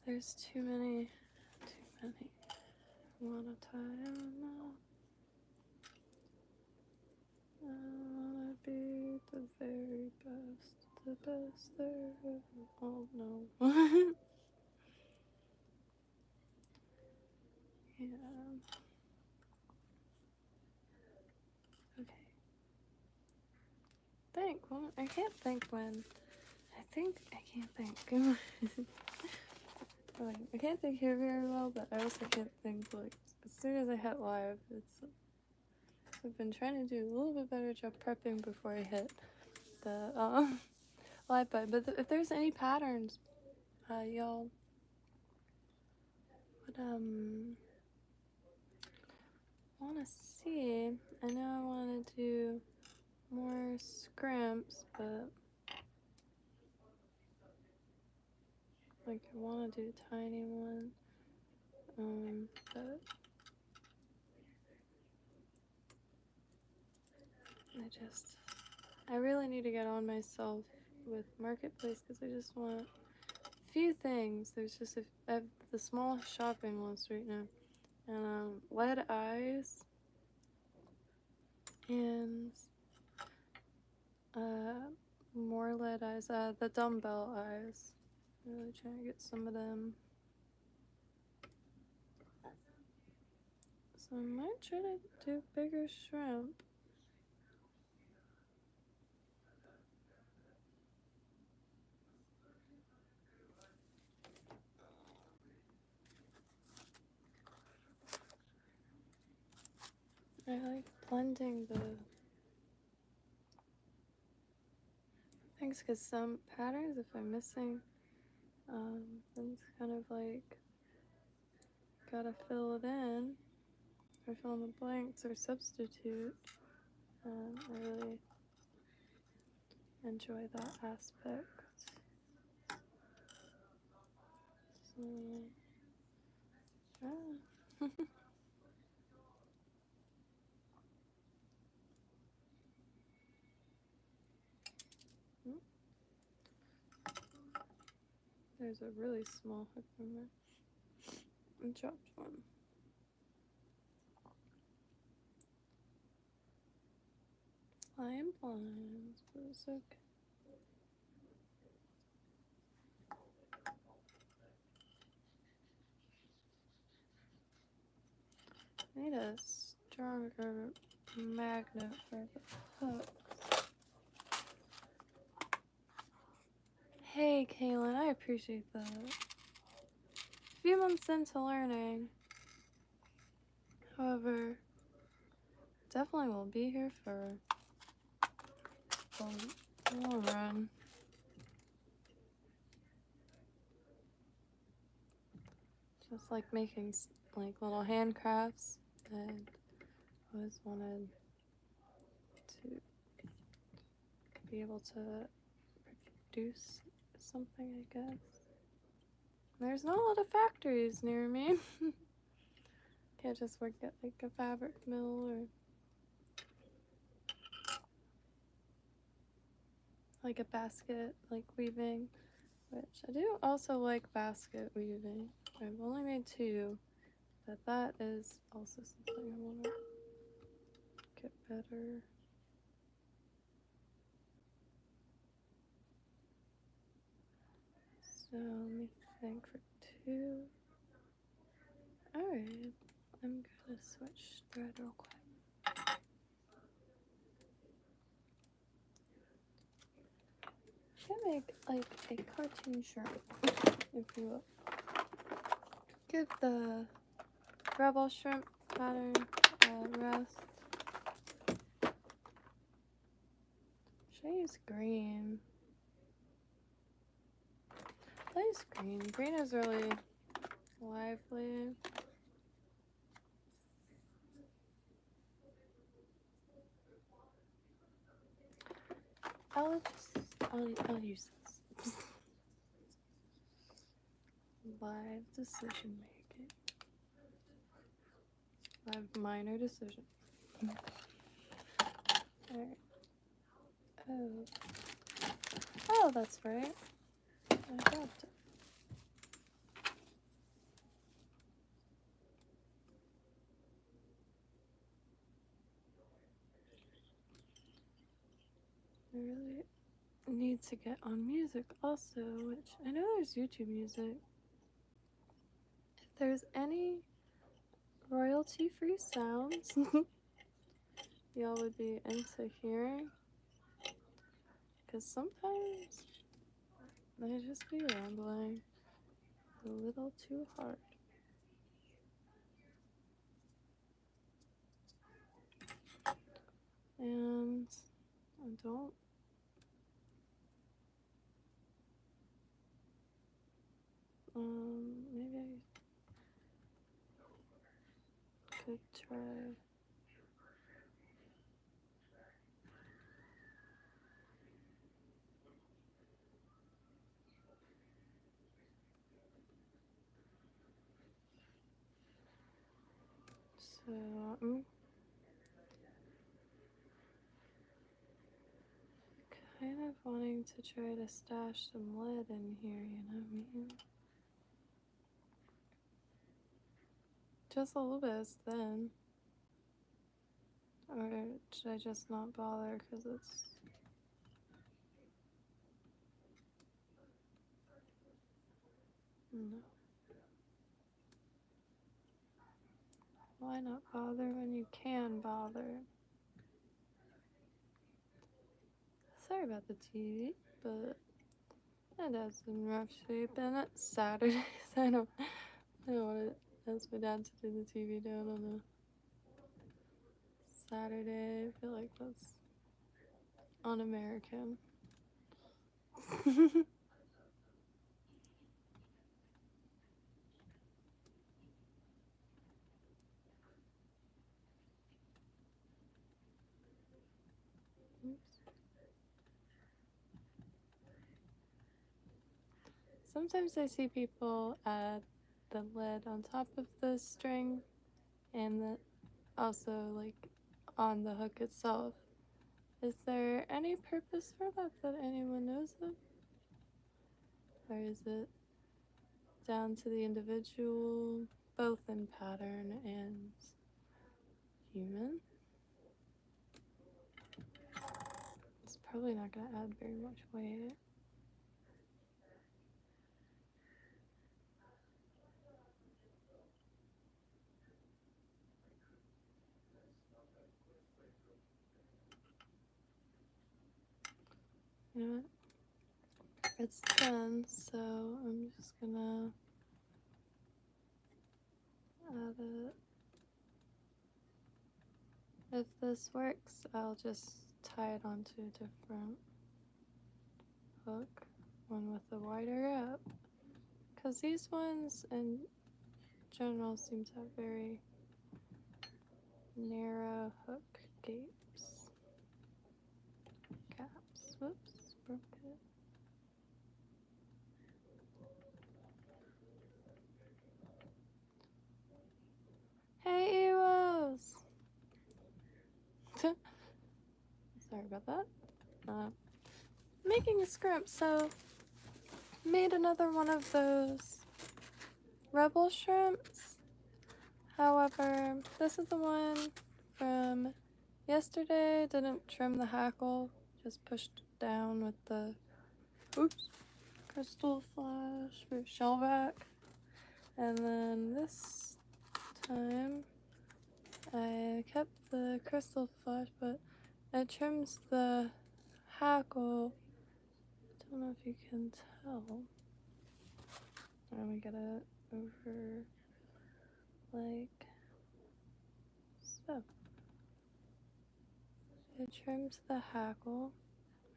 There's too many. Wanna tie on. I wanna be the very best, the best there ever. Oh no. Yeah. Okay. Think. Well, I can't think when. I can't think. Like, I can't think here very well, but I also can't think, like, as soon as I hit live, I've been trying to do a little bit better job prepping before I hit the, live button. But if there's any patterns, y'all would, want to see. I know I want to do more scrimps, but like I want to do a tiny one. But I really need to get on myself with Marketplace because I just want a few things. There's just I have the small shopping list right now, and lead eyes and more lead eyes. The dumbbell eyes. I'm really trying to get some of them. So I might try to do bigger shrimp. I like blending the things because some patterns, if I'm missing, then it's kind of like gotta fill it in or fill in the blanks or substitute. I really enjoy that aspect. So, yeah. There's a really small hook in there. I dropped one. Flying blinds, but it's okay. I need a stronger magnet for the hooks. Hey, Kaylin, I appreciate that. A few months into learning. However, definitely will be here for the long run. Just like making like little handcrafts, and I always wanted to be able to produce something, I guess. There's not a lot of factories near me. Can't just work at like a fabric mill or like a basket like weaving, which I do also like basket weaving. I've only made 2, but that is also something I want to get better. So let me think for 2. Alright, I'm gonna switch thread real quick. I'm gonna make like a cartoon shrimp, if you will. Give the rebel shrimp pattern a rest. Should I use green? I'll use green. Green is really lively. I'll use this. Live decision making. Live minor decision. Alright. Oh, that's right. I grabbed it. I really need to get on music also, which I know there's YouTube music. If there's any royalty-free sounds y'all would be into hearing, because sometimes I just be rambling a little too hard. And I don't maybe I could try so I'm kind of wanting to try to stash some lead in here, you know what I mean? Just a little bit is thin. Or should I just not bother because it's... No. Why not bother when you can bother? Sorry about the TV, but it has in rough shape, and it's Saturday, so I don't want to ask my dad to do the TV down on a Saturday. I feel like that's un-American. Sometimes I see people add the lead on top of the string and also like on the hook itself. Is there any purpose for that anyone knows of? Or is it down to the individual, both in pattern and human? It's probably not going to add very much weight. You know what? It's thin, so I'm just gonna add it. If this works, I'll just tie it onto a different hook, one with a wider gap. Because these ones in general seem to have very narrow hook gaps. Whoops, broke it. Hey, Ewos! Sorry about that. Making a scrimp, so made another one of those rebel shrimps. However, this is the one from yesterday. Didn't trim the hackle, just pushed down with the crystal flash for shellback. And then this time I kept the crystal flash, but it trims the hackle. Don't know if you can tell. Let me get it over like so. It trims the hackle.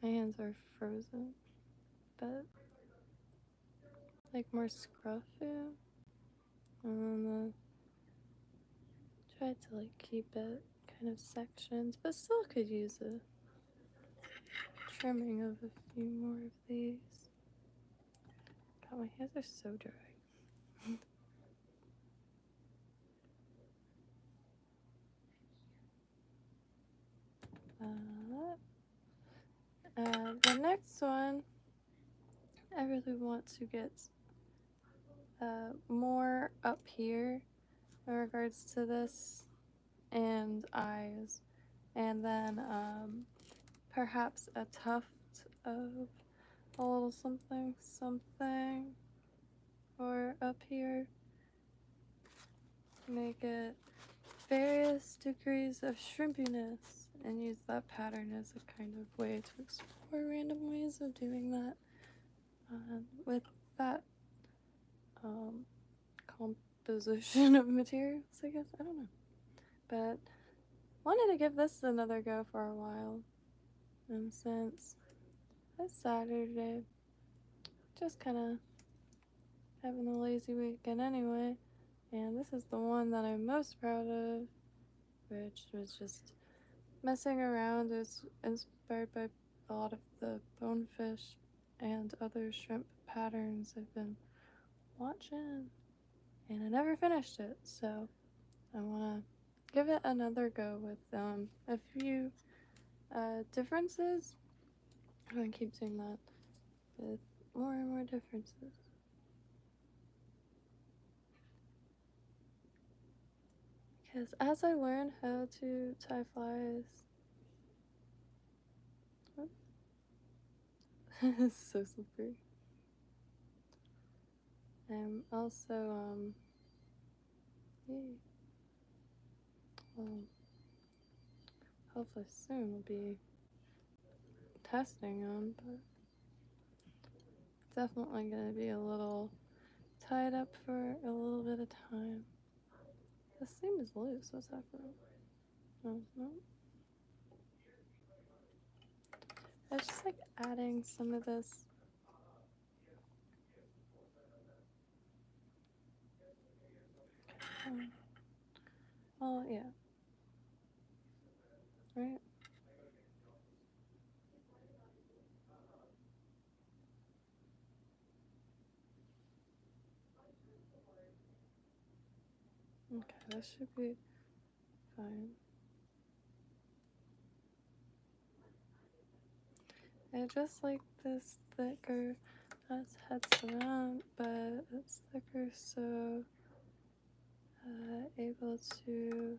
My hands are frozen, but like more scruffy. And then tried to like keep it kind of sections, but still could use a trimming of a few more of these. God, my hands are so dry. The next one, I really want to get more up here in regards to this and eyes, and then perhaps a tuft of a little something for up here. Make it various degrees of shrimpiness and use that pattern as a kind of way to explore random ways of doing that with that composition of materials, I guess. I don't know. But wanted to give this another go for a while. And since it's Saturday, just kind of having a lazy weekend anyway. And this is the one that I'm most proud of, which was just messing around. It's inspired by a lot of the bonefish and other shrimp patterns I've been watching, and I never finished it, so I want to give it another go with a few differences. I'm going to keep doing that with more and more differences. Because as I learn how to tie flies, it's so slippery. I'm also hopefully soon we'll be testing them, but definitely gonna be a little tied up for a little bit of time. The seam is loose. What's happening? Oh, no. I was just like adding some of this. Oh, yeah. Right? Okay, that should be fine. I just like this thicker. That's heads around, but it's thicker, so able to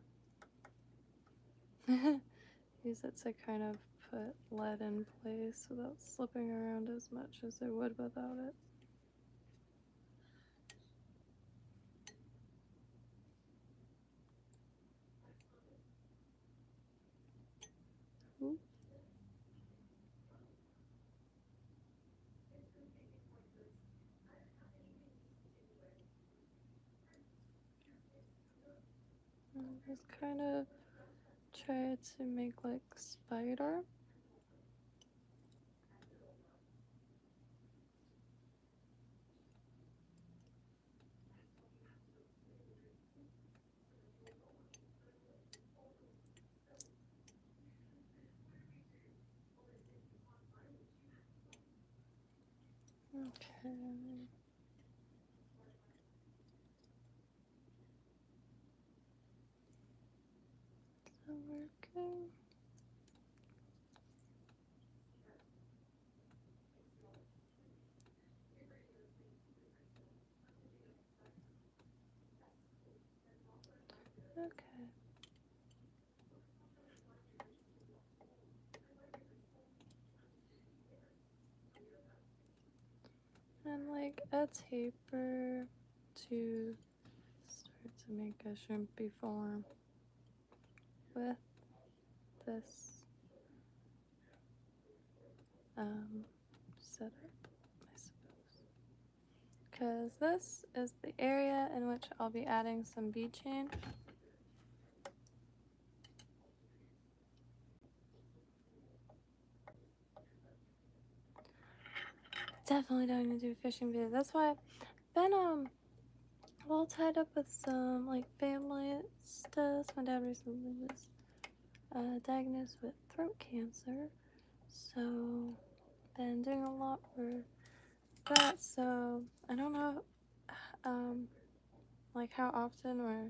use it to kind of put lead in place without slipping around as much as it would without it. Ooh. Just kind of try to make like spider. Okay. Is that working? Okay. and like a taper to start to make a shrimpy form with this setup, I suppose. Because this is the area in which I'll be adding some bead chain. Definitely don't need to do fishing videos. That's why I've been well tied up with some like family stuff. My dad recently was diagnosed with throat cancer, so been doing a lot for that. So I don't know like how often or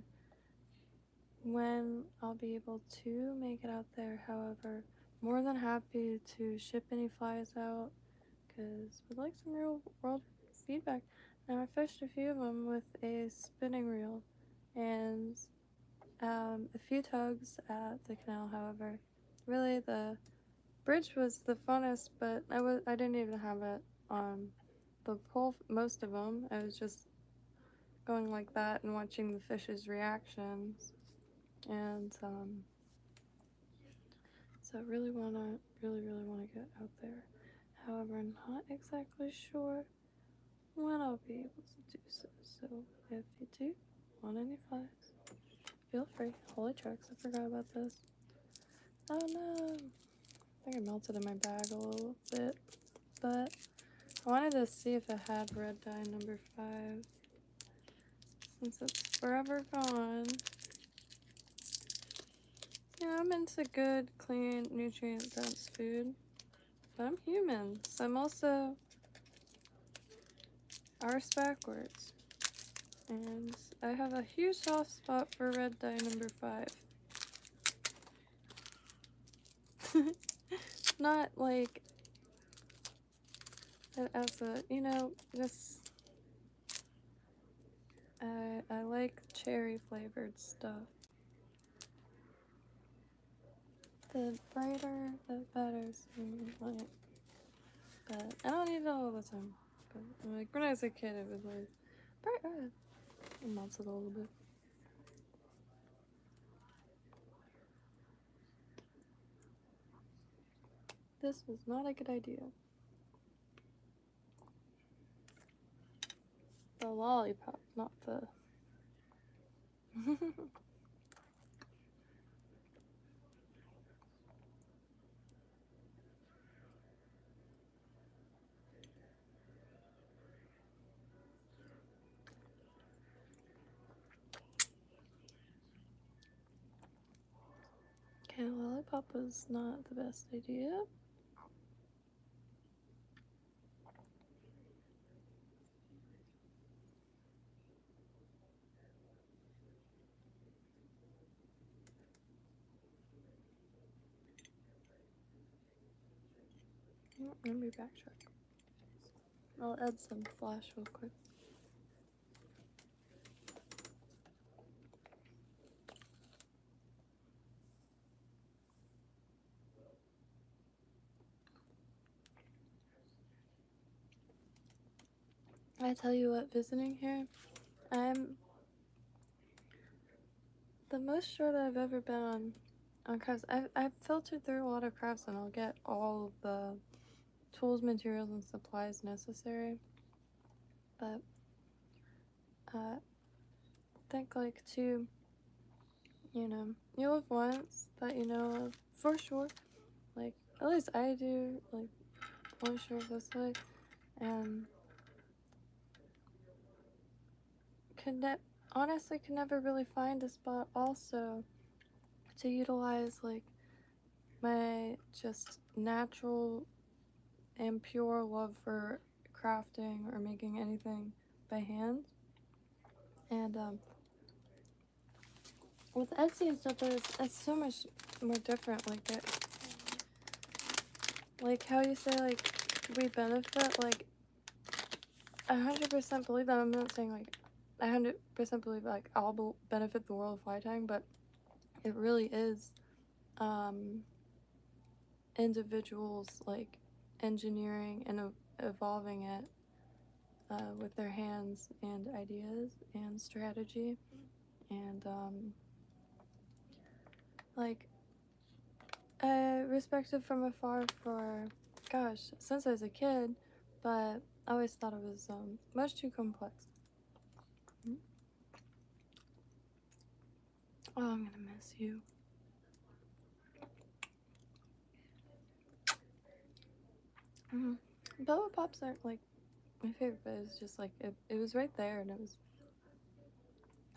when I'll be able to make it out there. However, more than happy to ship any flies out because we'd like some real world feedback. Now I fished a few of them with a spinning reel and a few tugs at the canal. However, really the bridge was the funnest, but I didn't even have it on the pole most of them. I was just going like that and watching the fish's reactions, and so I really wanna get out there. However, I'm not exactly sure when I'll be able to do so. So if you do want any flies, feel free. Holy trucks, I forgot about this. Oh no, I think I melted in my bag a little bit, but I wanted to see if it had red dye number 5. Since it's forever gone. You know, I'm into good, clean, nutrient-dense food, but I'm human, so I'm also arse backwards. And I have a huge soft spot for red dye number 5. Not like as a, you know, just I like cherry flavored stuff. The brighter, the better. Like, but I don't eat it all the time. But like when I was a kid, it was like bright red. It melted a little bit. This was not a good idea. The lollipop, not the. Okay, lollipop was not the best idea. Let me backtrack. I'll add some flash real quick. I tell you what, visiting here, I'm the most sure that I've ever been on crafts. I've filtered through a lot of crafts and I'll get all of the tools, materials, and supplies necessary. But I think like to, you know, you live once that you know of for sure. Like at least I do. Like for sure this way, and honestly could never really find a spot also to utilize like my just natural and pure love for crafting or making anything by hand. And with Etsy and stuff, it's so much more different. Like how you say like we benefit. Like 100% believe that. I'm not saying like 100% believe like I'll benefit the world of fly tying, but it really is individuals like engineering and evolving it with their hands and ideas and strategy, and like I respected from afar for, gosh, since I was a kid, but I always thought it was much too complex. Oh, I'm gonna miss you. Bubble Pops aren't like my favorite, but it's just like it was right there, and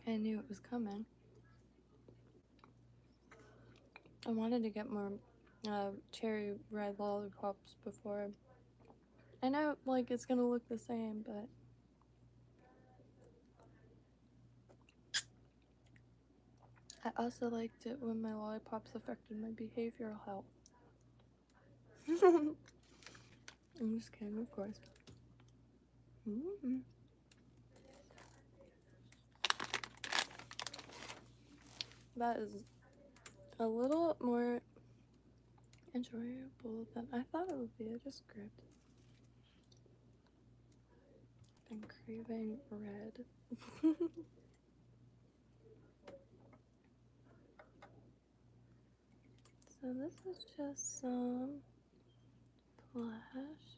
I knew it was coming. I wanted to get more cherry red lollipops before. I know like it's gonna look the same, but I also liked it when my lollipops affected my behavioral health. I'm just kidding, of course. That is a little more enjoyable than I thought it would be. I just grabbed it. I've been craving red. So this is just some flash.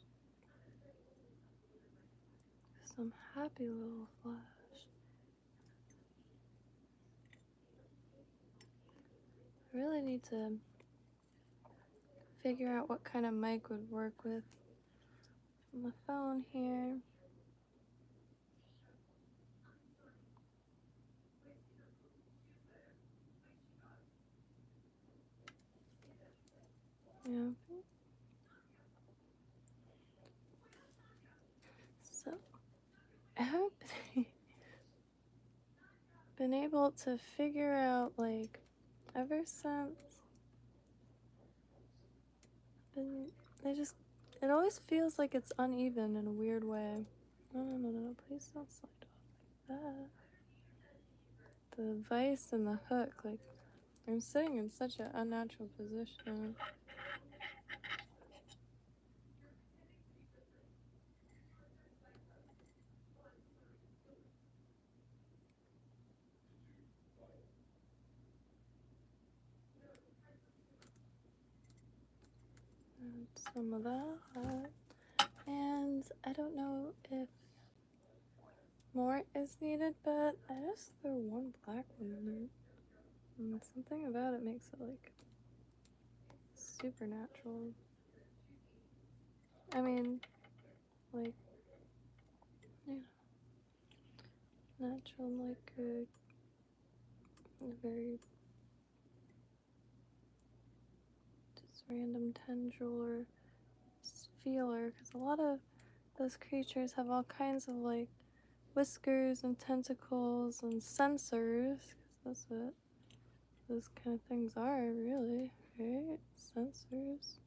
Some happy little flash. I really need to figure out what kind of mic would work with my phone here. Yeah. So I haven't been able to figure out, like, ever since it always feels like it's uneven in a weird way. No, please don't slide off like that. The vise and the hook, like, I'm sitting in such an unnatural position. And some of that. And I don't know if more is needed, but I just threw one black one in there. And something about it makes it like supernatural. I mean, like, you know, natural, like a very just random tendril or feeler, because a lot of those creatures have all kinds of like whiskers and tentacles and sensors, because that's what those kind of things are, really, right? Sensors.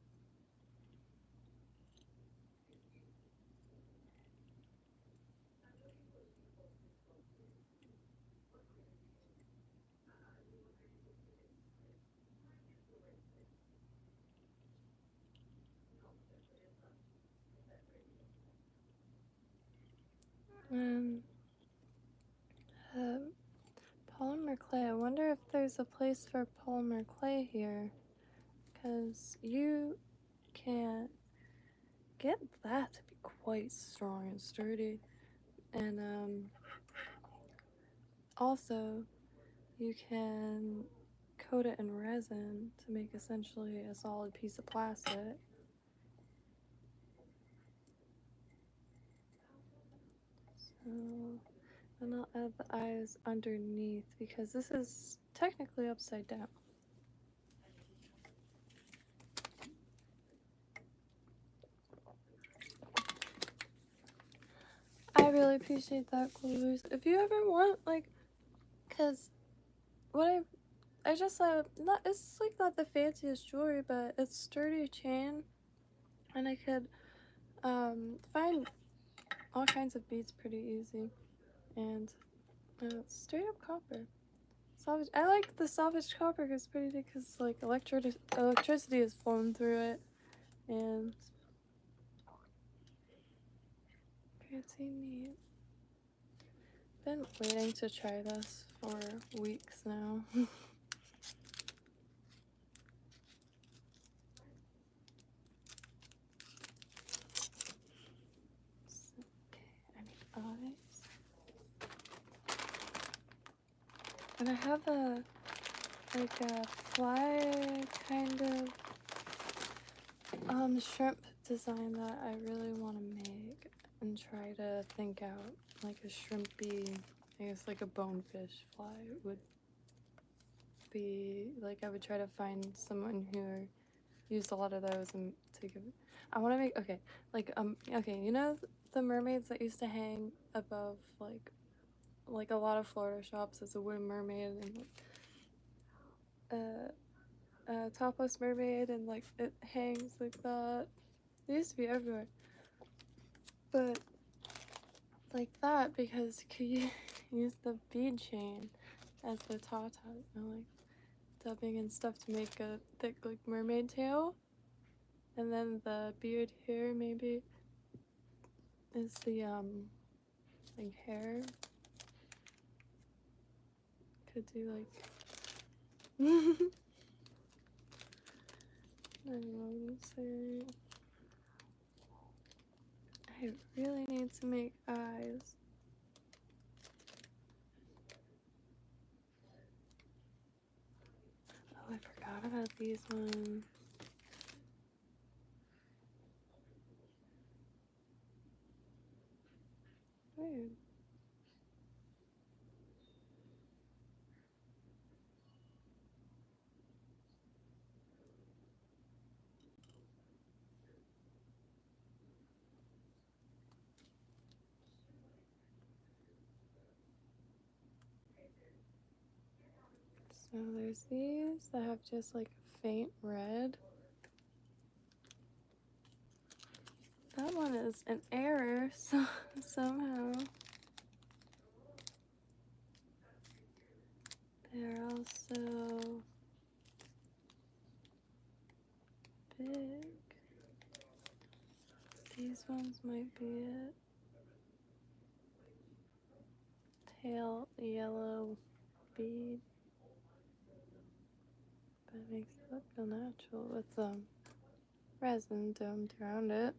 And polymer clay. I wonder if there's a place for polymer clay here, because you can get that to be quite strong and sturdy. And also you can coat it in resin to make essentially a solid piece of plastic. So then I'll add the eyes underneath, because this is technically upside down. I really appreciate that, Clues. If you ever want, like, because what I just not, it's like not the fanciest jewelry, but it's sturdy chain, and I could find all kinds of beads pretty easy, and straight up copper. Salvage. I like the salvaged copper because it's pretty big, because like electricity is flowing through it, and Pretty neat. Been waiting to try this for weeks now. Okay, I need eyes. And I have a fly kind of shrimp design that I really want to make and try to think out like a shrimpy, I guess like a bonefish fly would be like. I would try to find someone who used a lot of those and to give. I want to make okay, you know the mermaids that used to hang above like a lot of Florida shops as a wooden mermaid and topless mermaid and like it hangs like that. They used to be everywhere, but like that because you could use the bead chain as the taut and like dubbing and stuff to make a thick like mermaid tail, and then the beard here maybe is the like hair. Could do like I don't know what to say. I really need to make eyes. Oh, I forgot about these ones. Weird. So there's these that have just like a faint red. That one is an error somehow. They're also big. These ones might be it. Pale yellow bead. But it makes it look unnatural with resin domed around it.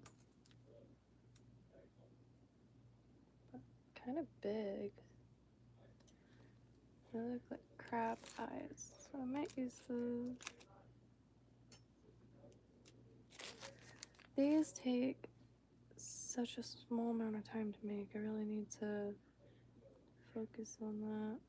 But kind of big. They look like crab eyes. So I might use those. These take such a small amount of time to make. I really need to focus on that.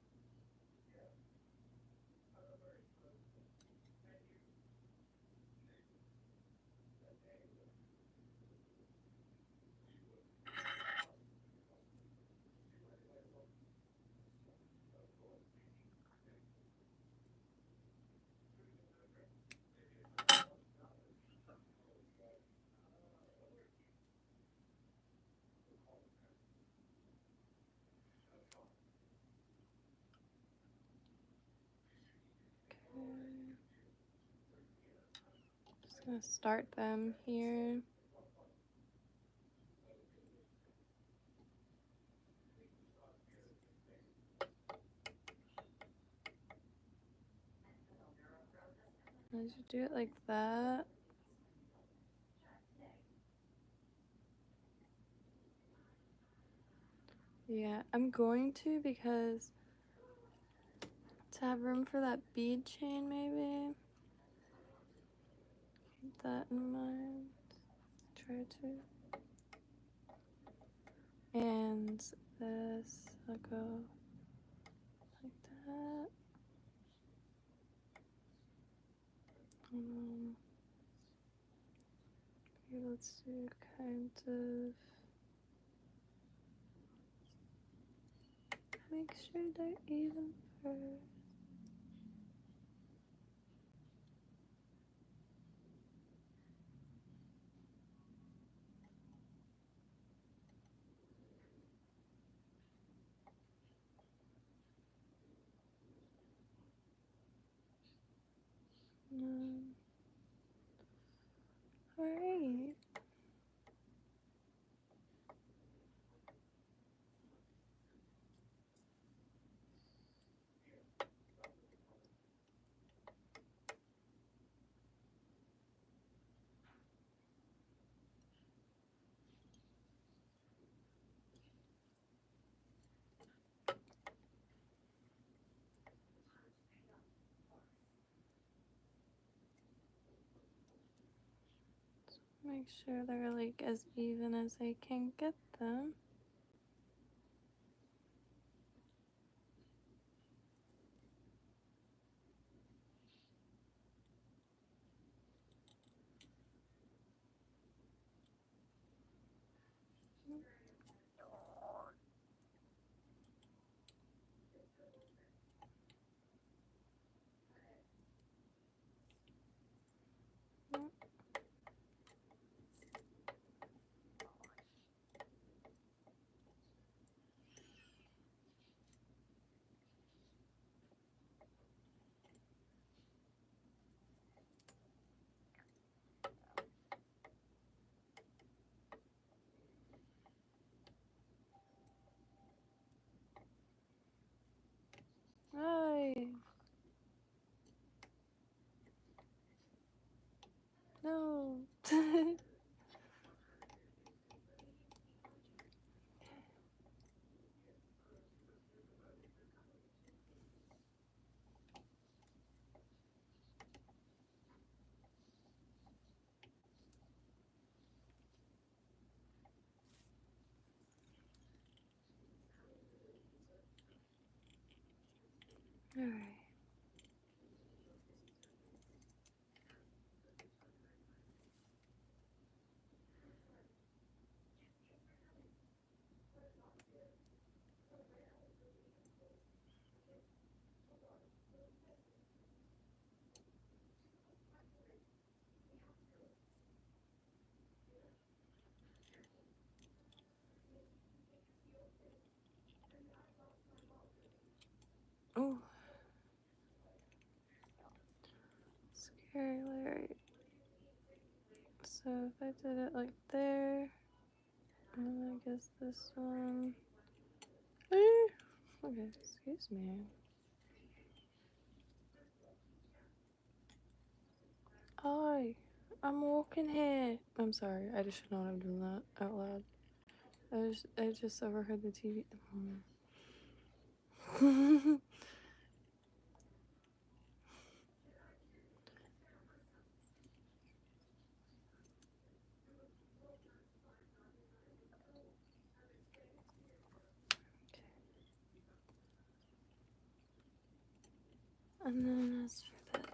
Just gonna start them here. I should do it like that. Yeah, I'm going to because to have room for that bead chain maybe. Keep that in mind. Try to. And this, I'll go like that. Okay, let's do kind of. Make sure they're even first. Alright. Make sure they're like as even as I can get them. Hi. No. Alright. Oh. Scary Larry. So if I did it like there, and then I guess this one. Okay, excuse me. Hi, I'm walking here. I'm sorry, I just should not have done that out loud. I just overheard the TV. And then as for this.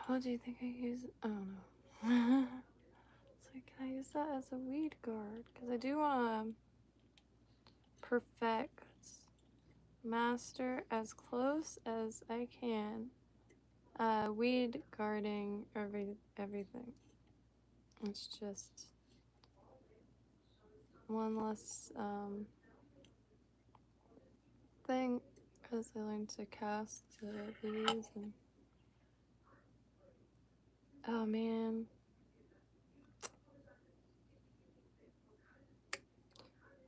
Oh, do you think I use it? Oh no. It's like, can I use that as a weed guard? Because I do want to perfect, master as close as I can. Weed guarding everything. It's just one less thing as I learn to cast these and oh man.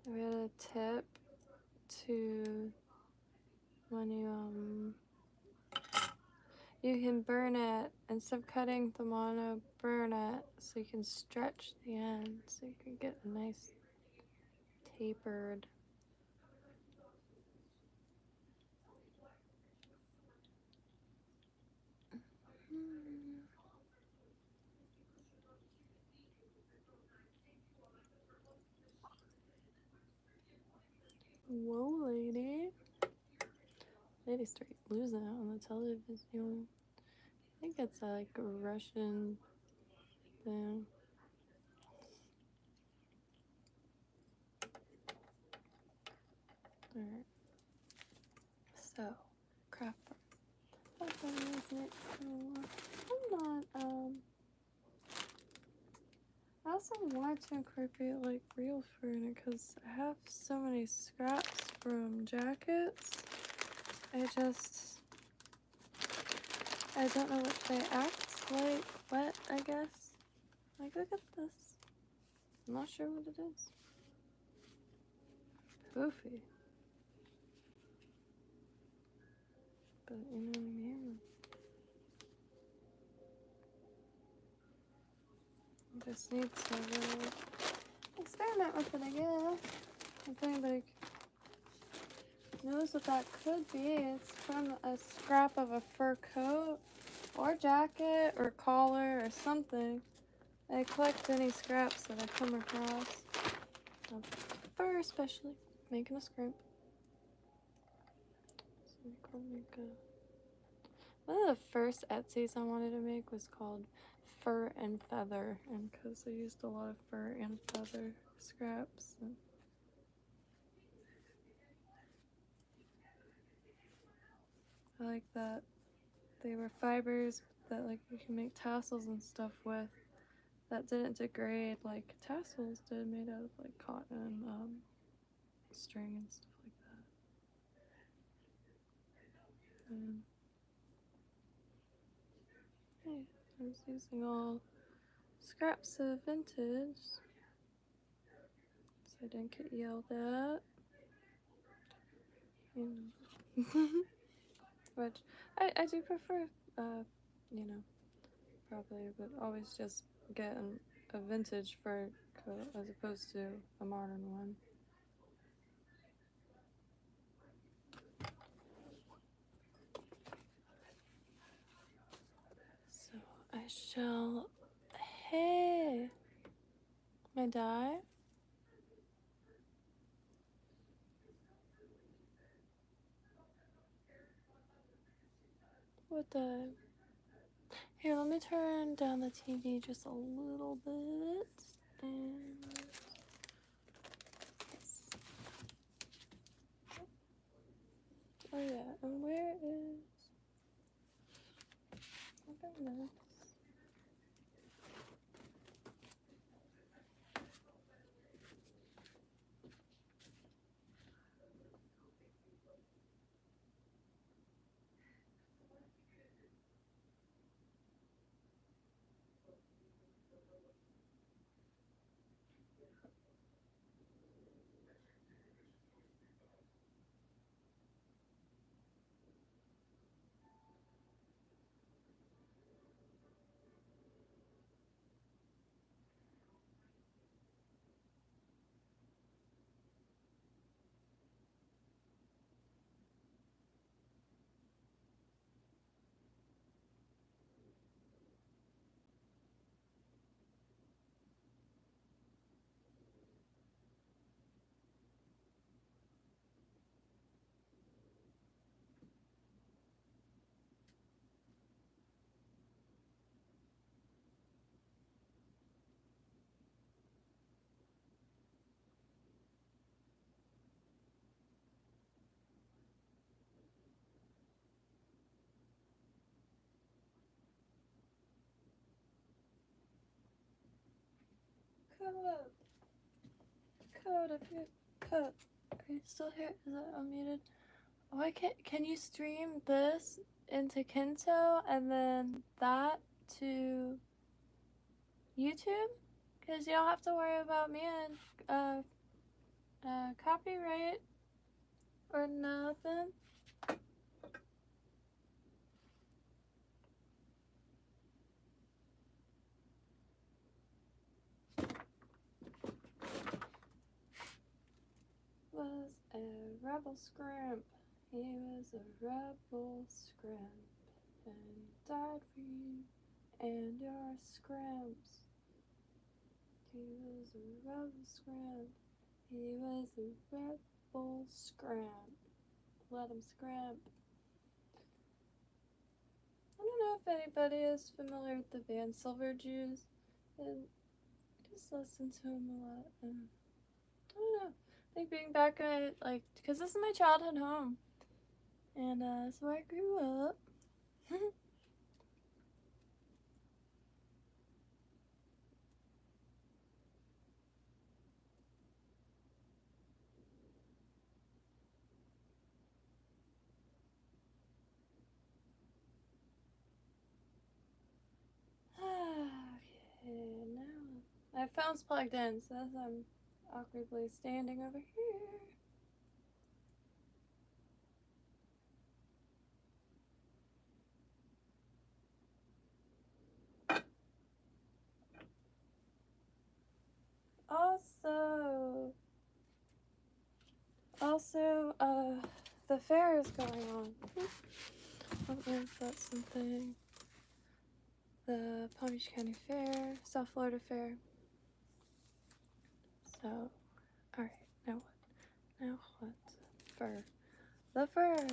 I got a tip to when you can burn it instead of cutting the mono, burn it so you can stretch the end so you can get a nice tapered. Whoa, lady. Lady straight losing out on the television. I think it's like a Russian thing. Alright. So, craft part. What one is it? I'm not, I also want to incorporate like real fur in it because I have so many scraps from jackets. I don't know what they act like. What, I guess. Like, look at this. I'm not sure what it is. Poofy. But you know what I mean? I just need to really experiment with it, I guess. If anybody knows what that could be, it's from a scrap of a fur coat or jacket or collar or something. I collect any scraps that I come across. Of fur especially. Making a scrimp. So one of the first Etsy's I wanted to make was called Fur and Feather, and because I used a lot of fur and feather scraps. And I like that they were fibers that like you can make tassels and stuff with that didn't degrade like tassels did, made out of like cotton, string and stuff like that. And hey, I was using all scraps of vintage, so I didn't get yelled at. Which I do prefer, you know, probably would always just get a vintage fur coat as opposed to a modern one. So I shall, hey, my dye. What dye? Here, let me turn down the TV just a little bit. And oh yeah, and where is? Okay, no. Code, if you code. Are you still here? Is it unmuted? Why can you stream this into Kinto and then that to YouTube? Because you don't have to worry about me and copyright or nothing. Was a rebel scrimp. He was a rebel scrimp and died for you and your scrimps. He was a rebel scrimp. He was a rebel scrimp. Let him scrimp. I don't know if anybody is familiar with the band Silver Jews. And I just listen to them a lot. And I don't know. I think being back at, like, because this is my childhood home. And that's where I grew up. Okay, now my phone's plugged in, so as I'm awkwardly standing over here. Also, Also, the fair is going on. I don't know if that's something. The Palm Beach County Fair, South Florida Fair. So, alright, now what? Now what? Fur. The fur!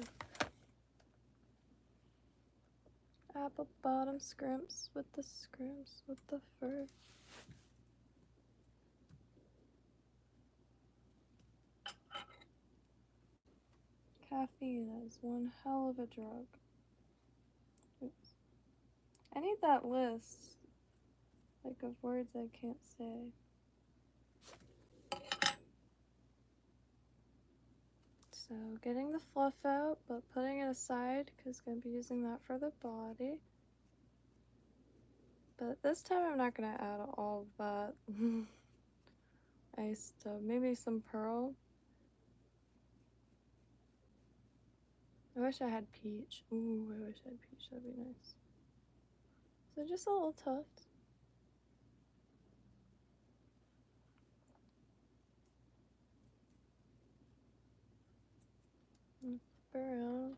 Apple bottom scrimps with the fur. Caffeine is one hell of a drug. Oops. I need that list, like, of words I can't say. So, getting the fluff out, but putting it aside, because I'm going to be using that for the body. But this time I'm not going to add all of that ice stuff. Maybe some pearl. I wish I had peach. Ooh, I wish I had peach. That'd be nice. So just a little tuft. Flip around.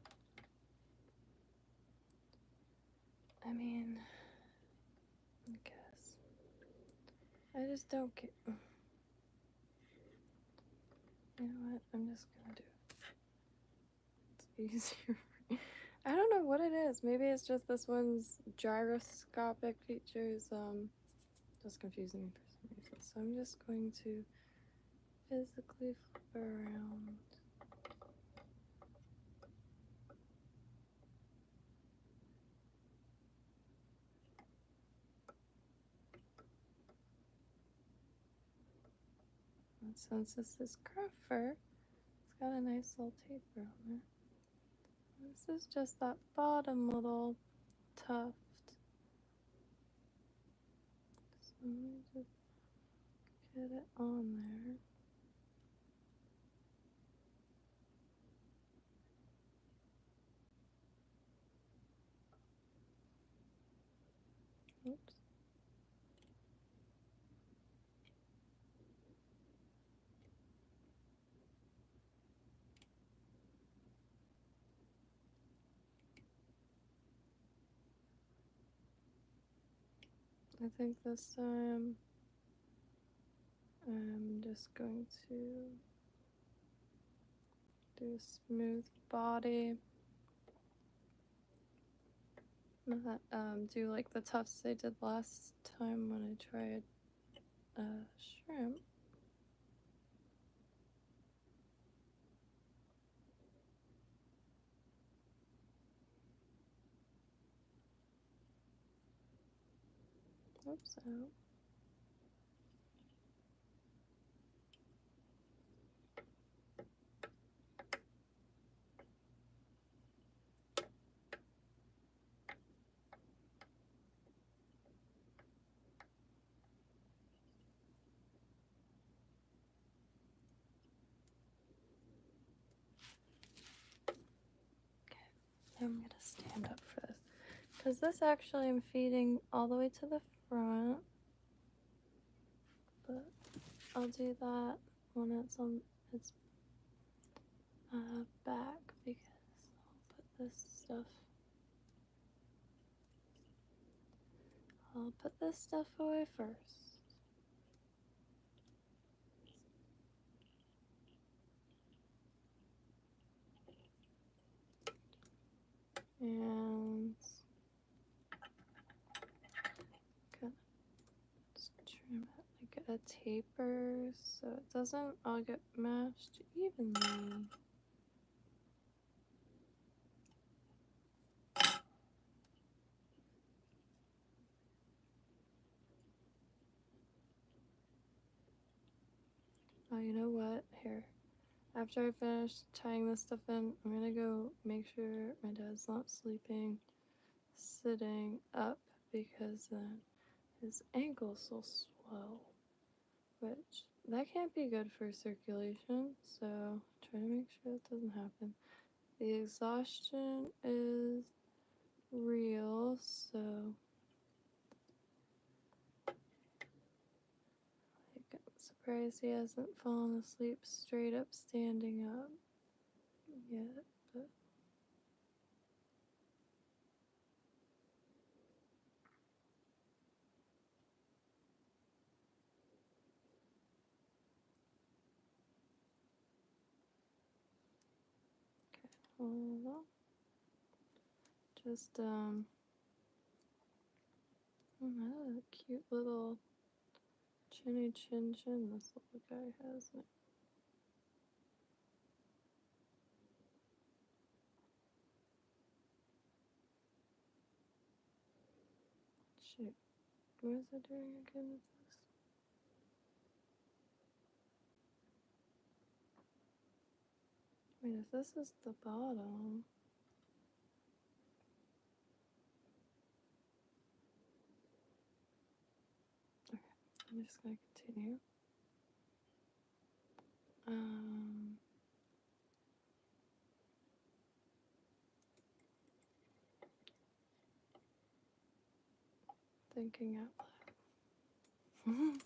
I mean, I guess. I just don't get. You know what? I'm just gonna do it. It's easier. I don't know what it is. Maybe it's just this one's gyroscopic features just confusing me for some reason. So I'm just going to physically flip around. And since this is craft fur, it's got a nice little taper on there. This is just that bottom little tuft. So let me just get it on there. Oops. I think this time I'm just going to do a smooth body. Not do like the tufts I did last time when I tried shrimp. Oops, out. I'm gonna stand up for this because this actually I'm feeding all the way to the front, but I'll do that when it's on its back because I'll put this stuff away first. And just trim it like a taper so it doesn't all get mashed evenly. Oh, you know what? Here. After I finish tying this stuff in, I'm gonna go make sure my dad's not sleeping sitting up because then his ankles will swell, which that can't be good for circulation, so try to make sure that doesn't happen. The exhaustion is real, so like, I'm surprised he hasn't fallen asleep straight up standing up yet, but hold on. Just oh, a cute little chinny chin chin this little guy has. Shoot, what is it doing again with this? Wait, if this is the bottom. Okay, I'm just gonna continue. Thinking out loud.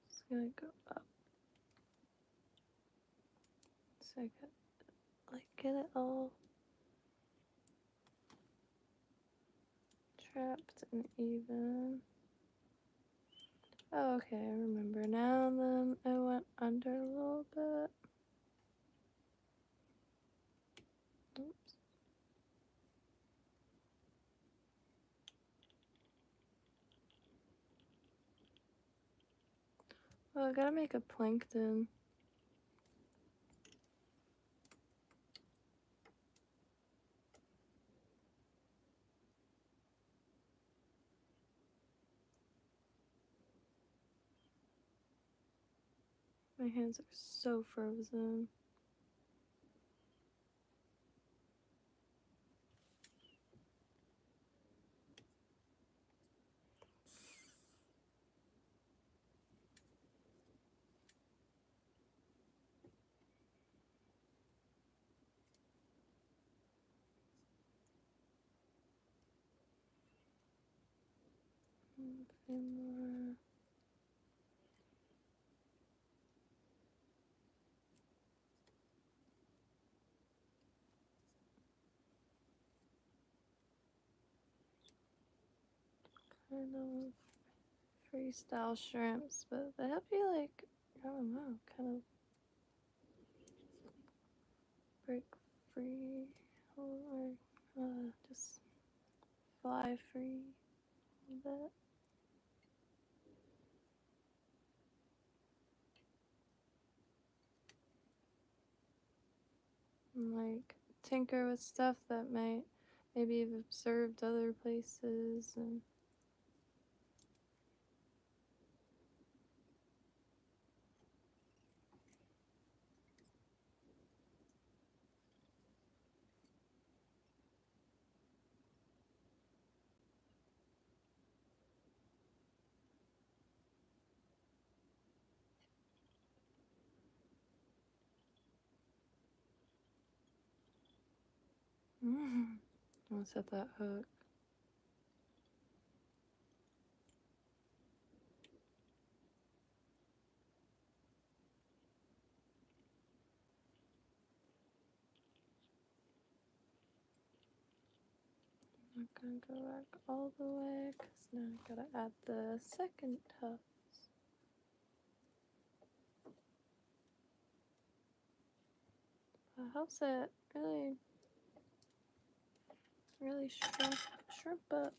Just gonna go up so I can like get it all trapped and even. Oh, okay, I remember now. And then I went under a little bit. Oops. Oh, I gotta make a plankton. My hands are so frozen. A few more. Kind of freestyle shrimps, but they have to be like, I don't know, kind of break free or just fly free a bit. And like tinker with stuff that might maybe have observed other places and I'm gonna set that hook. I'm not gonna go back all the way because now I gotta add the second tufts. It helps it really shrimp up.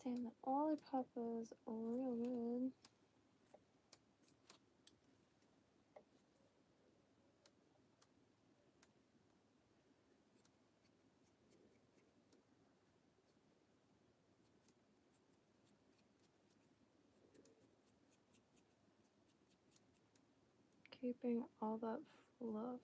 Damn, the lollipop is real good. keeping all that fluff.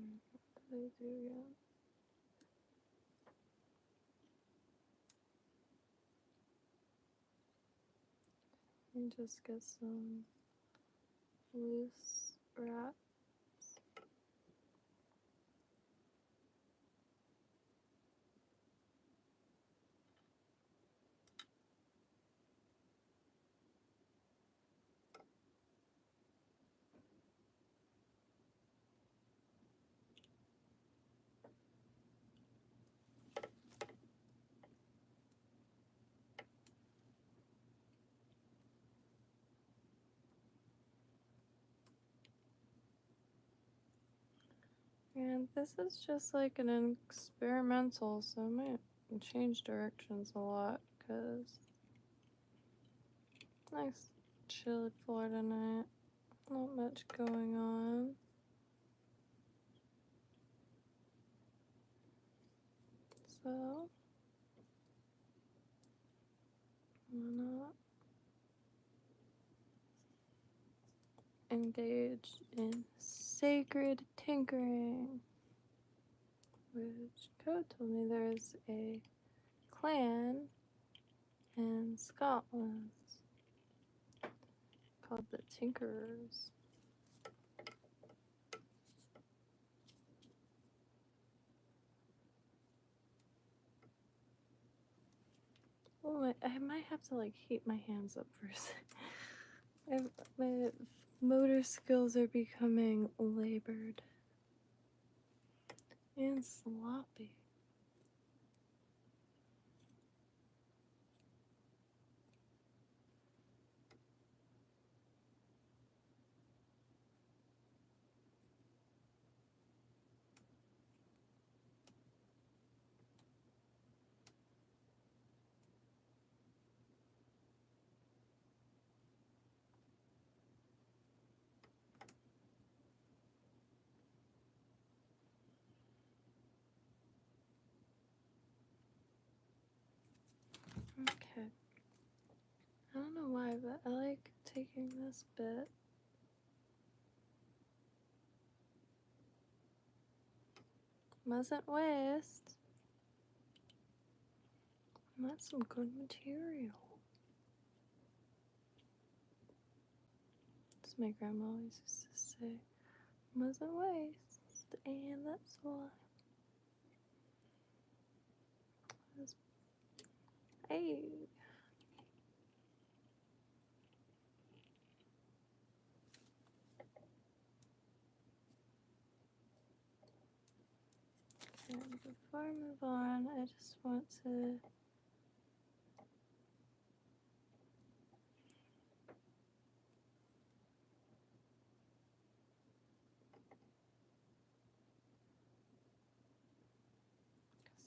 What did I do yet? And just get some loose wrap. And this is just like an experimental, so I might change directions a lot, because nice chilly Florida night. Not much going on. So, why not engage in sacred tinkering? Which Code told me there's a clan in Scotland called the Tinkerers. Oh, I might have to like heat my hands up for a second. My motor skills are becoming labored and sloppy. Okay. I don't know why, but I like taking this bit. Mustn't waste. And that's some good material. As my grandma always used to say, mustn't waste. And that's why. Hey. And before I move on, I just want to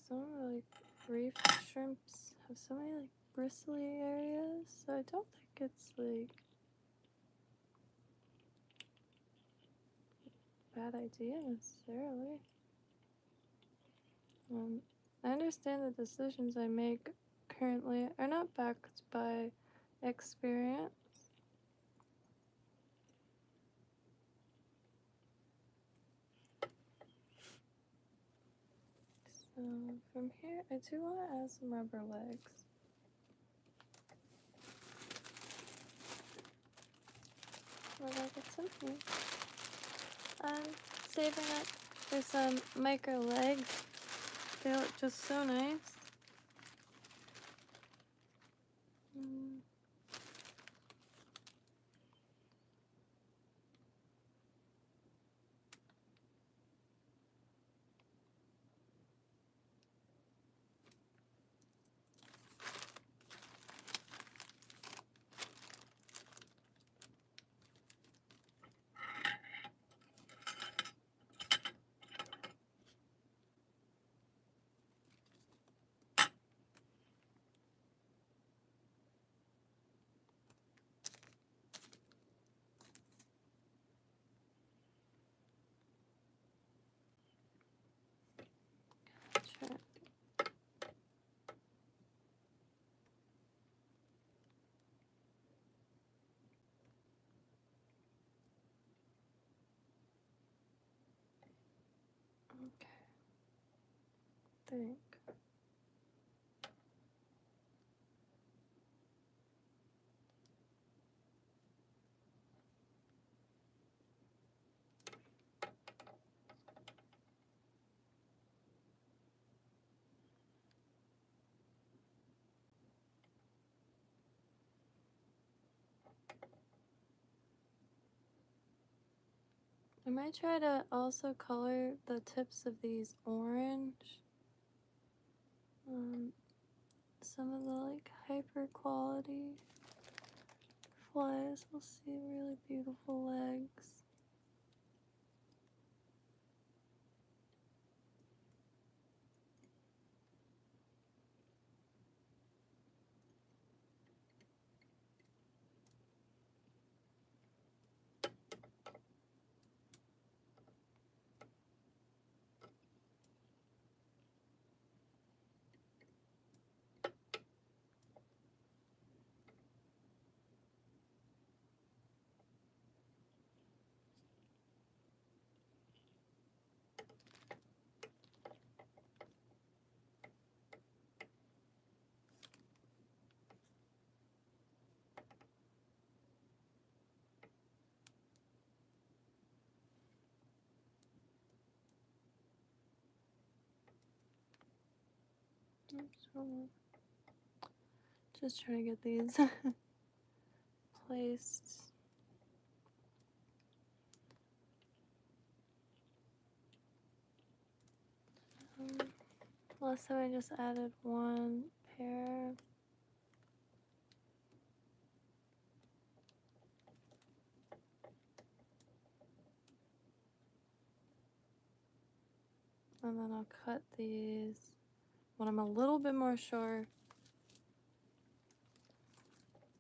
some of the, like, reef shrimps have so many like bristly areas, so I don't think it's like a bad idea necessarily. I understand the decisions I make currently are not backed by experience. So from here, I do want to add some rubber legs. Rubber legs in here. I'm saving up for some micro legs. They look just so nice. think. I might try to also color the tips of these orange. Some of the like hyper quality flies will see really beautiful legs. Just trying to get these placed. Last time I just added one pair. And then I'll cut these when I'm a little bit more sure.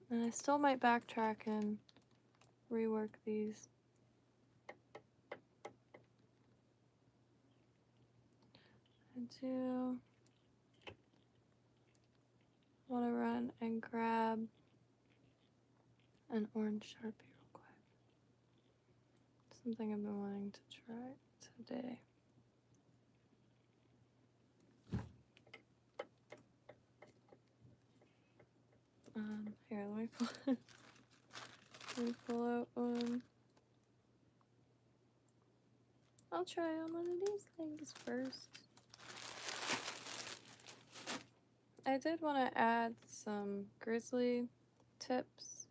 And I still might backtrack and rework these. I do want to run and grab an orange Sharpie real quick. Something I've been wanting to try today. Here, let me pull out one. I'll try on one of these things first. I did want to add some grizzly tips.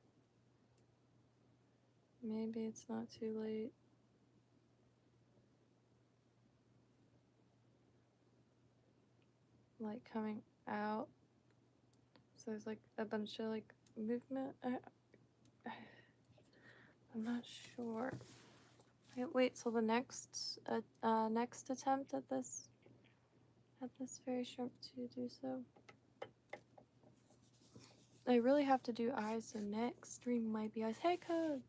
Maybe it's not too late. Like coming out. So there's like a bunch of like movement. I'm not sure. I wait till the next attempt at this very sharp to do so. I really have to do eyes, so next stream might be eyes. Hey, Code!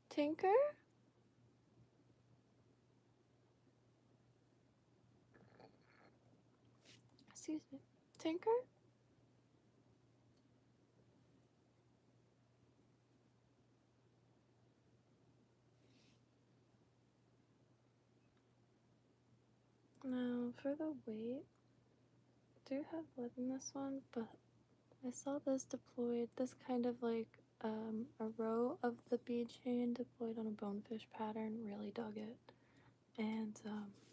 Tinker? Excuse me. Tinker? Now, for the weight, I do have lead in this one, but I saw this deployed, this kind of like a row of the bead chain deployed on a bonefish pattern. Really dug it. And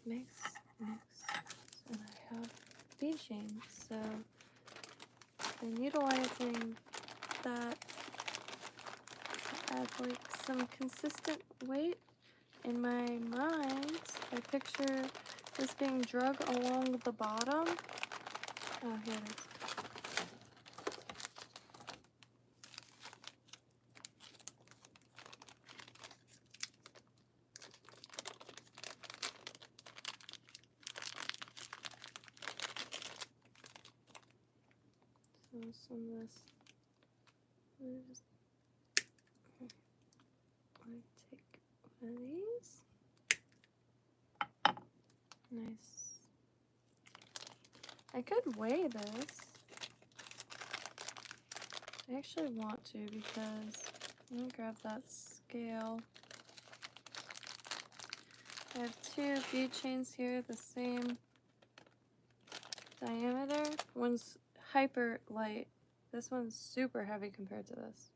mix, and I have bead chain, so I'm utilizing that to add like some consistent weight. In my mind, I picture this being drug along the bottom. Oh, here it is. So some of this. I take one of these. Nice. I could weigh this. I actually want to because I'm gonna grab that scale. I have two bead chains here, the same diameter. One's hyper light. This one's super heavy compared to this.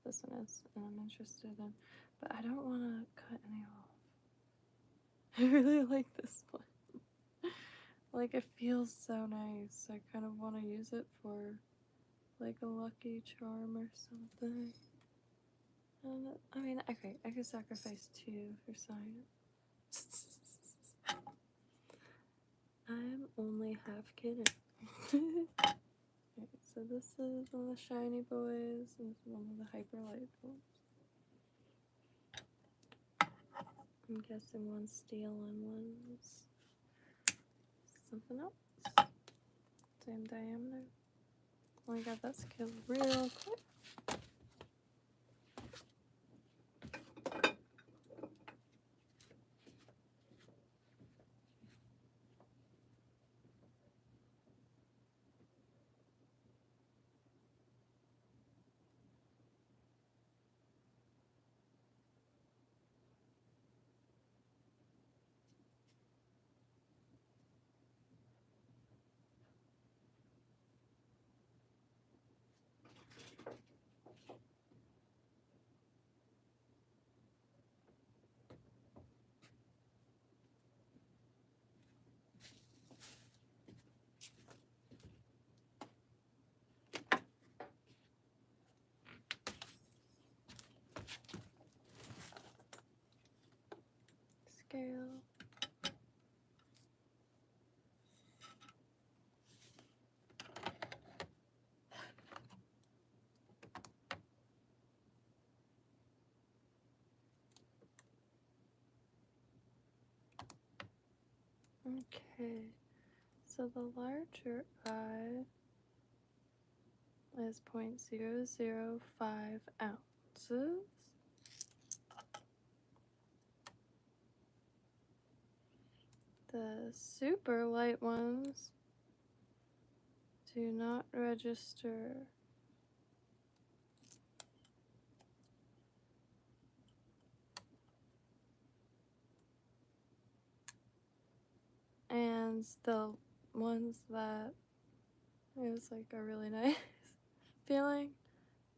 This one is, and I'm interested in, but I don't want to cut any off. I really like this one. Like, it feels so nice. I kind of want to use it for like a lucky charm or something. I mean, okay, I could sacrifice 2 for science. I'm only half kidding. Okay, so this is one of the shiny boys, and this is one of the hyper light boys. I'm guessing one's steel and one's something else. Same diameter. Oh my god, that scale real quick. Scale. Okay, so the larger eye is 0.005 ounces. The super light ones do not register. And the ones that is like a really nice feeling,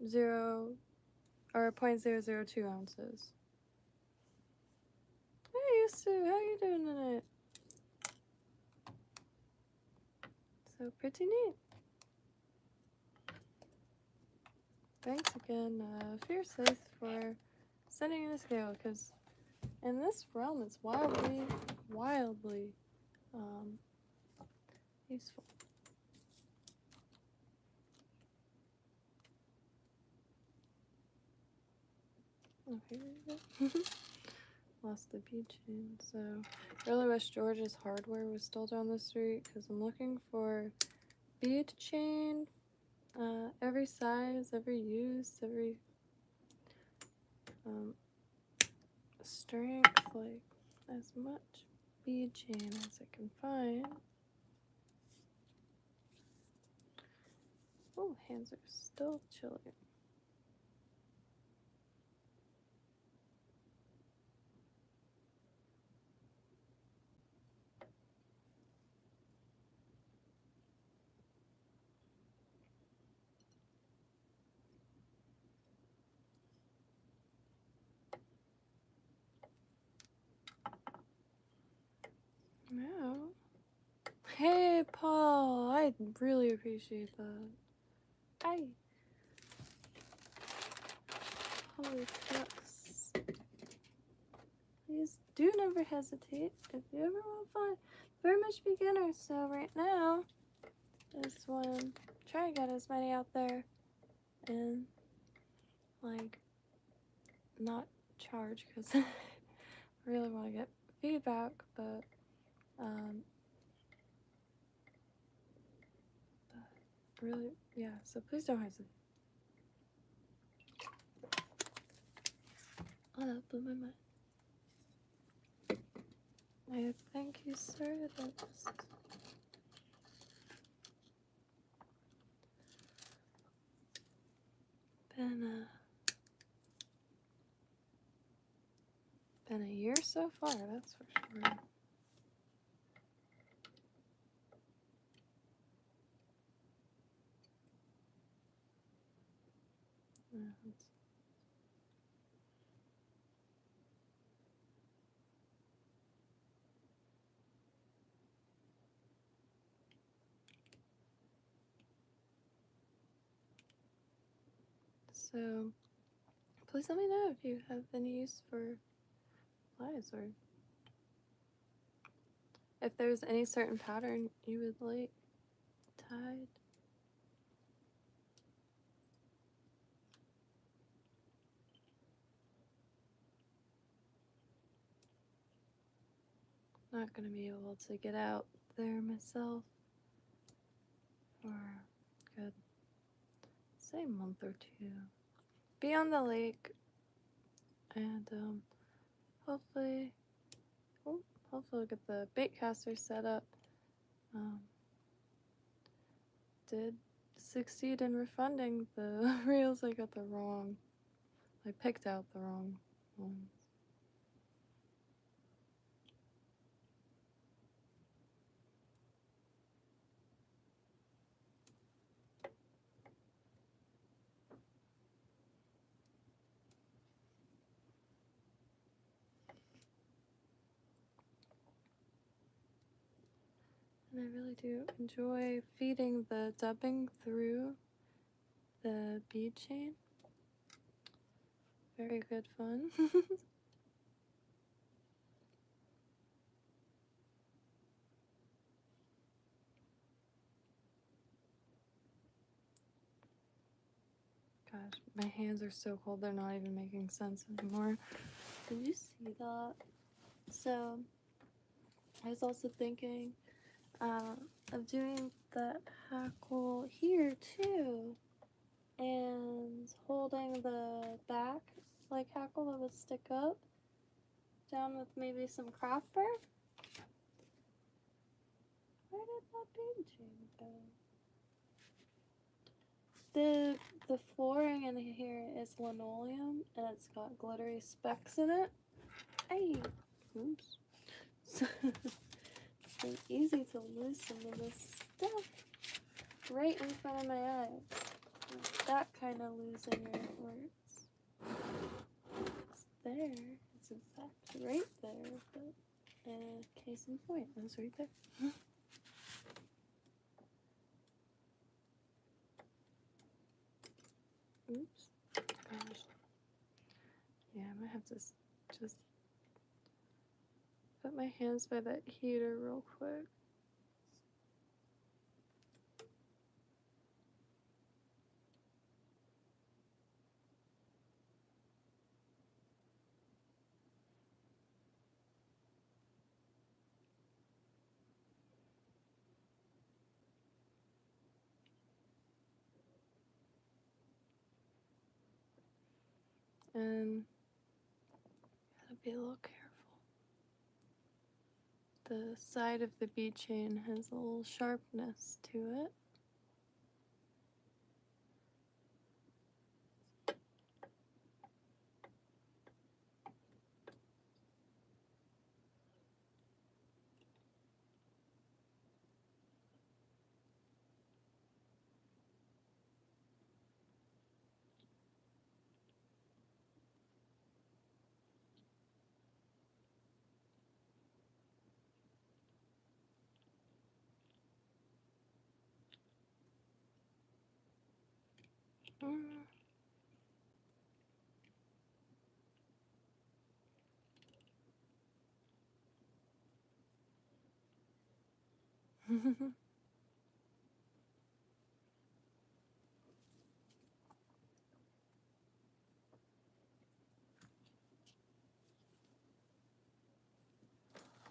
0.002 ounces. Hey, Yusu, how you doing tonight? So pretty neat. Thanks again, Fierce Faith, for sending in a scale, because in this realm it's wildly useful. Oh, here we go. Lost the bead chain. So, really wish George's Hardware was still down the street, because I'm looking for bead chain, every size, every use, every strength, like as much bead chain as I can find. Oh, hands are still chilly. Now, hey Paul, I really appreciate that. Hi. Holy trucks. Please do never hesitate if you ever want to find very much beginners. So right now, this one, try to get as many out there and like not charge, because I really want to get feedback, but really, yeah, so please don't hesitate. Oh, that blew my mind. I thank you, sir. That's Been a year so far, that's for sure. So, please let me know if you have any use for flies or if there's any certain pattern you would like tied. Not gonna be able to get out there myself for a good, say, month or two. Be on the lake and hopefully we'll get the bait caster set up. Did succeed in refunding the reels. I picked out the wrong ones. And I really do enjoy feeding the dubbing through the bead chain. Very good fun. Gosh, my hands are so cold, they're not even making sense anymore. Did you see that? So, I was also thinking of doing that hackle here too, and holding the back like hackle that would stick up down with maybe some craft burr. Where did that bead chain go? The flooring in here is linoleum and it's got glittery specks in it. Hey, oops. It's been easy to lose some of this stuff right in front of my eyes. That kind of losing it works. It's there. It's in fact right there. But case in point, it was right there. Oops. Gosh. Yeah, I might have to just put my hands by that heater real quick. And gotta be a little careful. The side of the bead chain has a little sharpness to it.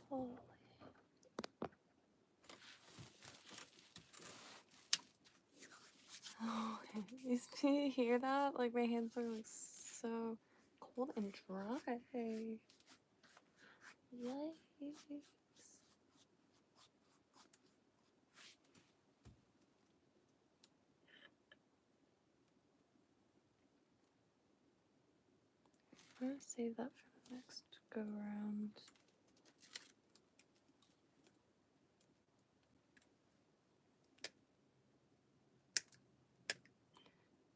Holy. Oh, do you hear that? Like my hands are like so cold and dry. Yikes. gonna save that for the next go round.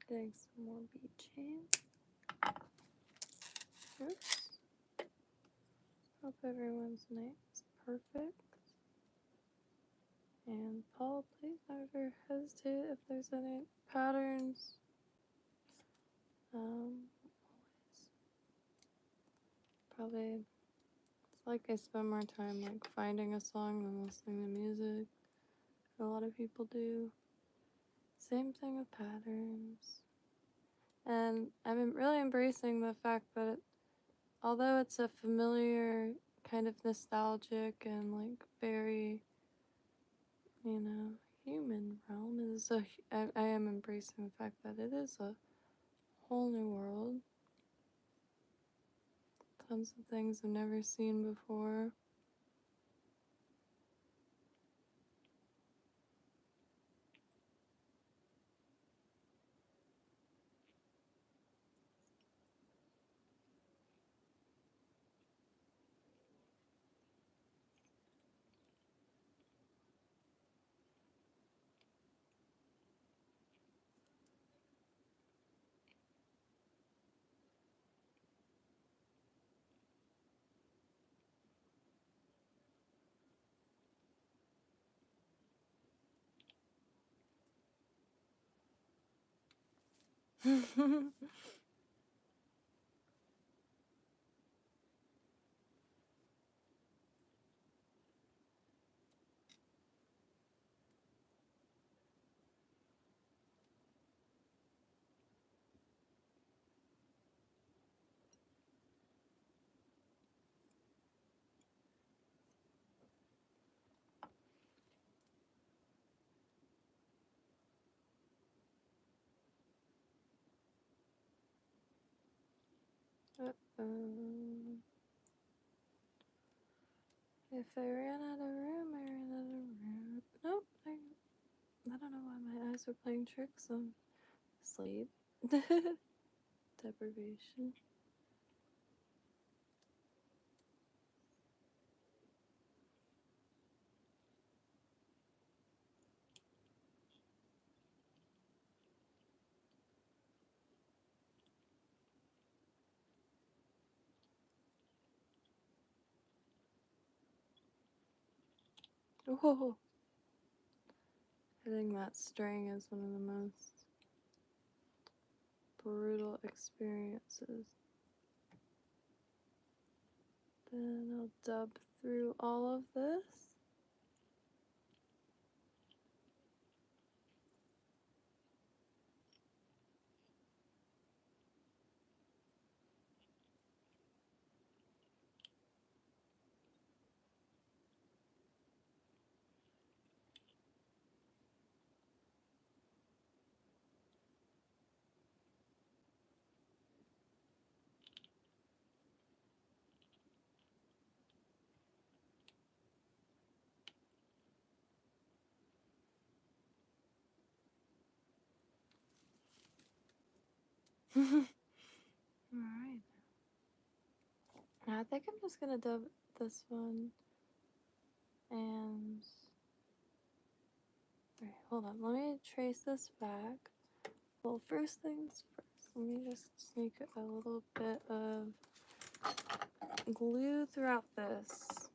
Getting some more bead chain. Oops. Hope everyone's night is perfect. And Paul, please never hesitate if there's any patterns. Probably, it's like I spend more time like finding a song than listening to music. A lot of people do. Same thing with patterns. And I'm really embracing the fact that although it's a familiar, kind of nostalgic and like very, human realm, I am embracing the fact that it is a whole new world. Tons of things I've never seen before. If I ran out of room, I ran out of room. Nope, I don't know why my eyes are playing tricks on sleep. Deprivation. Whoa. Hitting that string is one of the most brutal experiences. Then I'll dub through all of this. Alright. I think I'm just gonna dub this one and... Alright, hold on. Let me trace this back. Well, first things first. Let me just sneak a little bit of glue throughout this.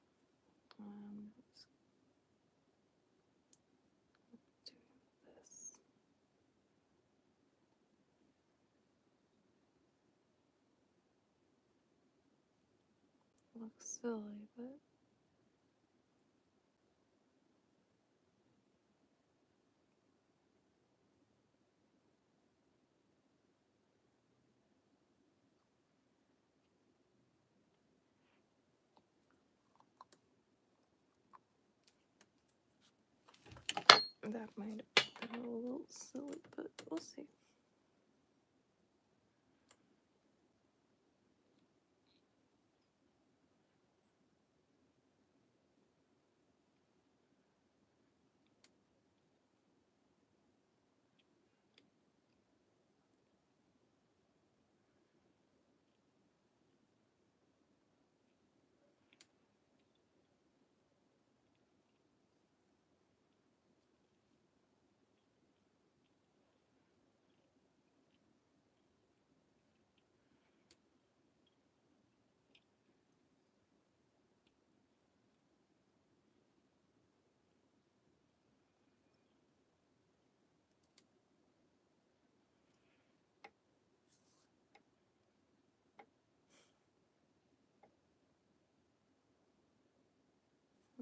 Let's do this. Looks silly, but that might have been a little silly, but we'll see.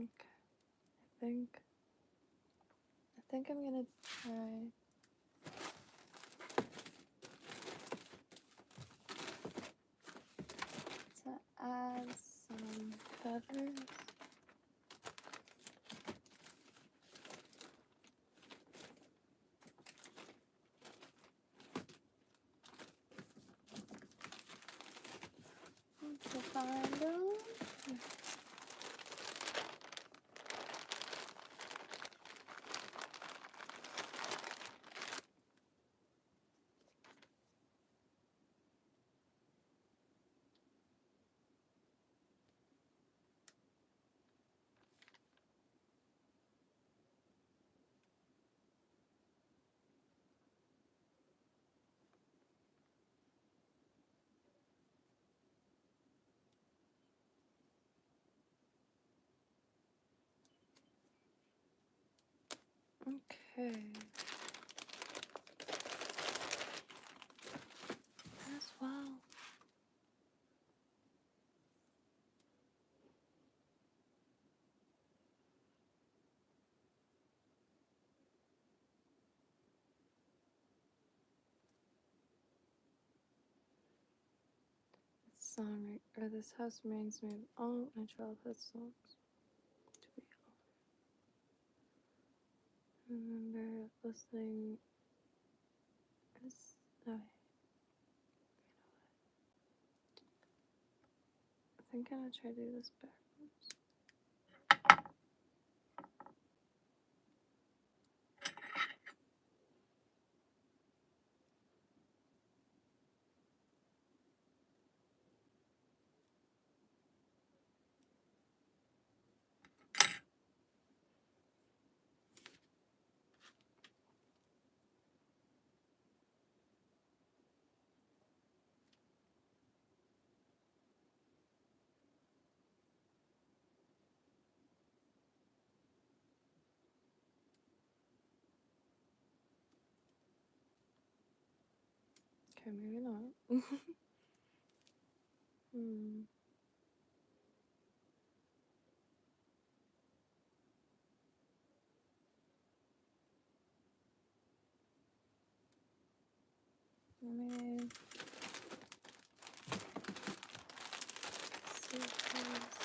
Okay. I think I'm gonna try to add some feathers. To find them. Okay. As well. This house reminds me of all my childhood songs. To be honest. I remember listening. I think I'm gonna try to do this backwards. Okay, maybe not. Let me see if there's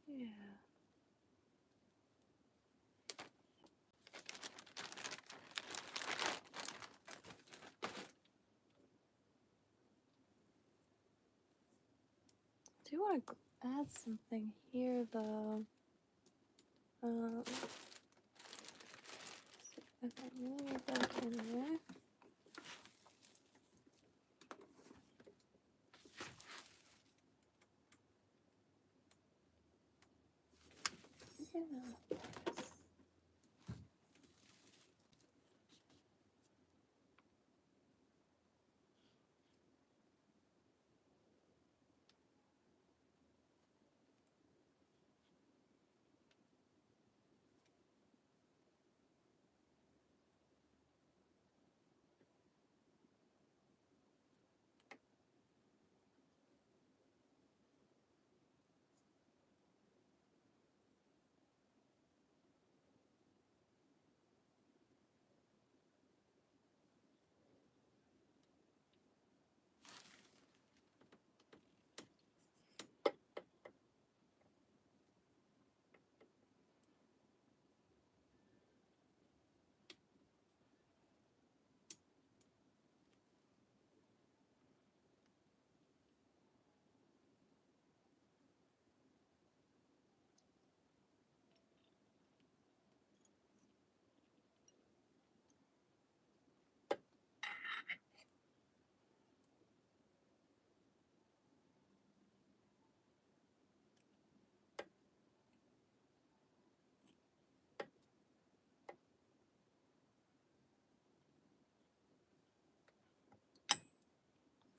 yeah. I do want to add something here though. So if I move that in there. Yeah.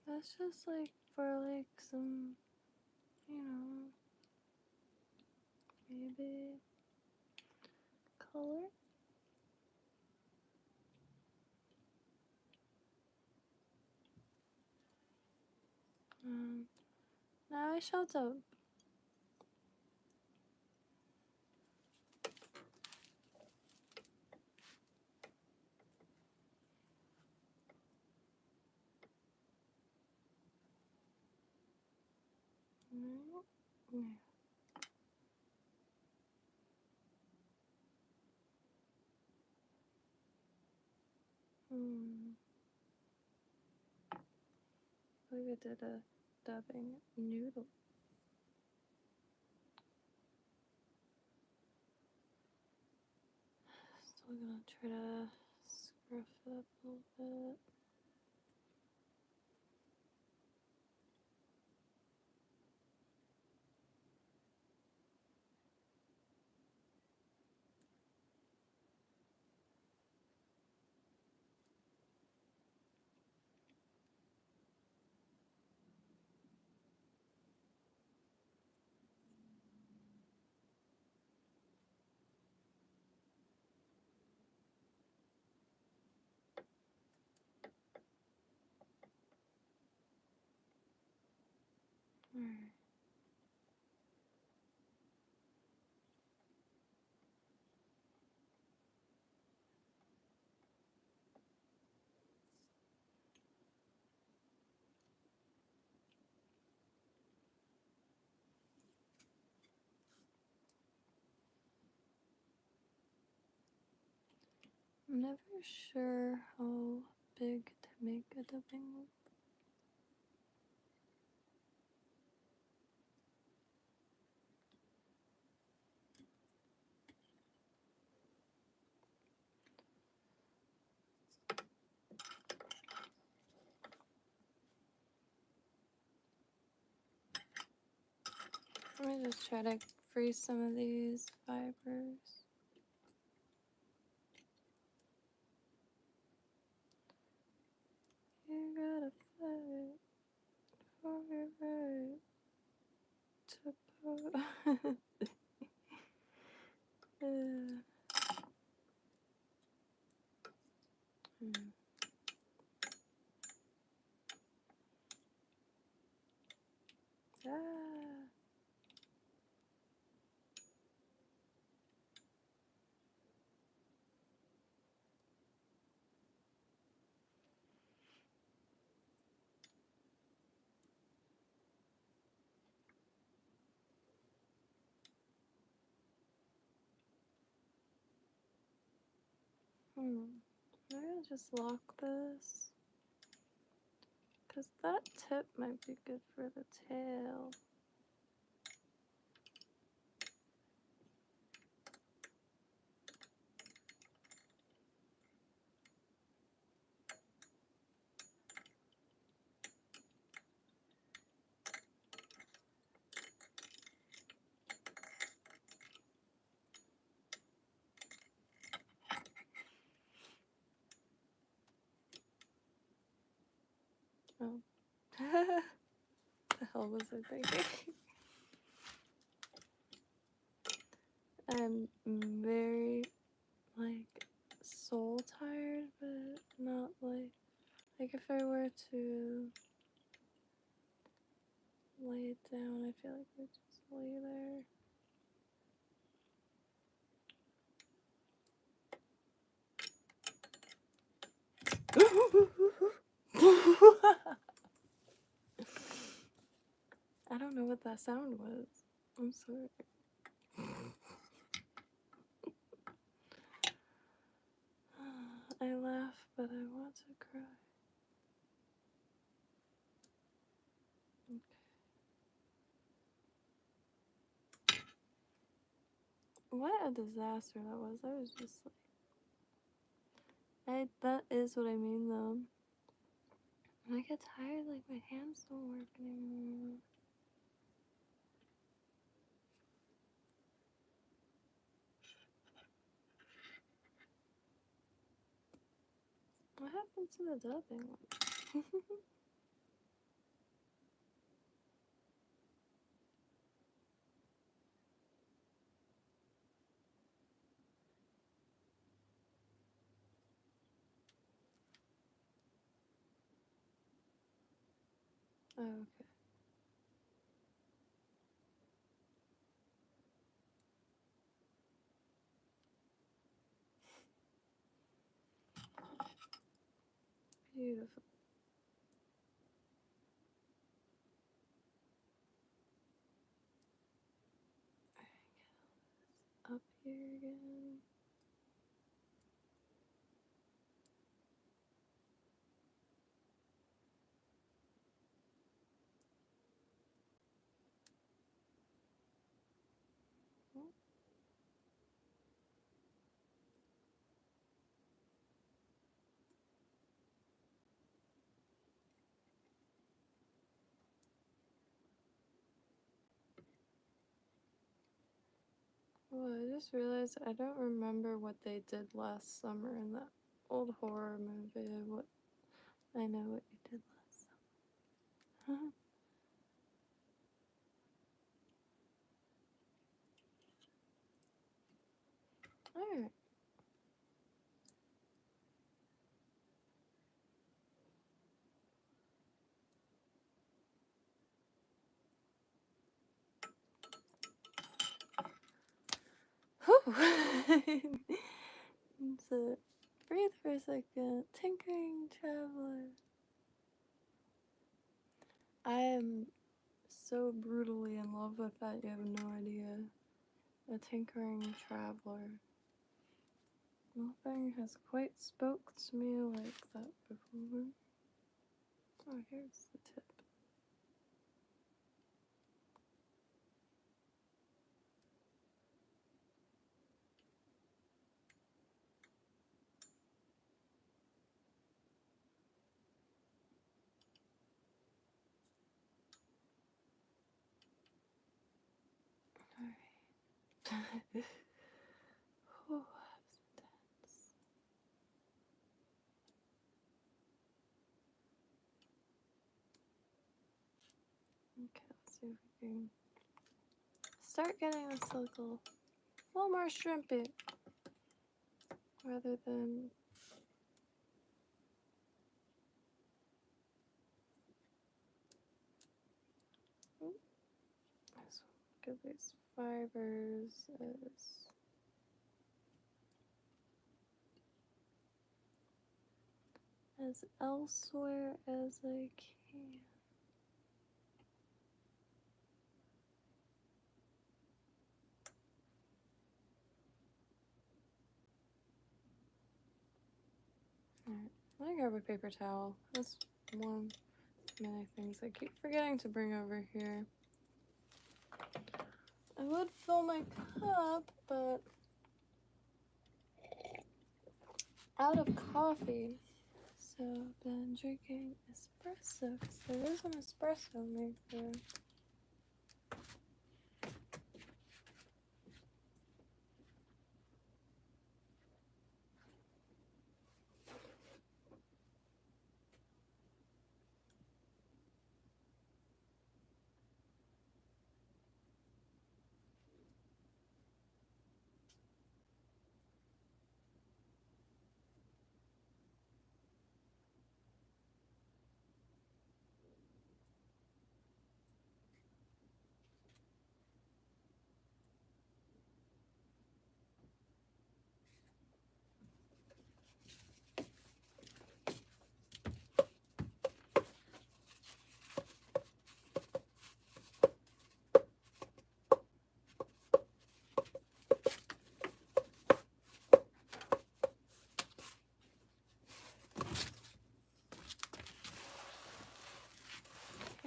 That's just like for like some, maybe color. Now I shall dub. Yeah. I believe I did a dubbing noodle. Still gonna try to scruff it up a little bit. Alright. I'm never sure how big to make a dubbing loop. Let me just try to freeze some of these fibers. You gotta fight for your right to put. Ah. Maybe I'll just lock this. Because that tip might be good for the tail. Oh. The hell was I thinking? I'm very, like, soul tired, but not like if I were to lay it down, I feel like I just lay there. I don't know what that sound was. I'm sorry. I laugh, but I want to cry. Okay. What a disaster that was. I was just like, that is what I mean though. When I get tired, like my hands don't work anymore. What happened to the dubbing one? Oh, okay. Beautiful. Up here again. Well, I just realized I don't remember what they did last summer in that old horror movie. What I know what you did last summer. Alright. So, breathe for a second. Tinkering Traveler. I am so brutally in love with that, you have no idea. A Tinkering Traveler. Nothing has quite spoke to me like that before. Oh, here's the tip. Alright. Oh, that was intense. Okay, let's see if we can start getting this a little more shrimpy rather than let's give these fibers as elsewhere as I can. Alright, let me grab a paper towel. That's one of many things I keep forgetting to bring over here. I would fill my cup, but out of coffee. So I've been drinking espresso because there is an espresso maker.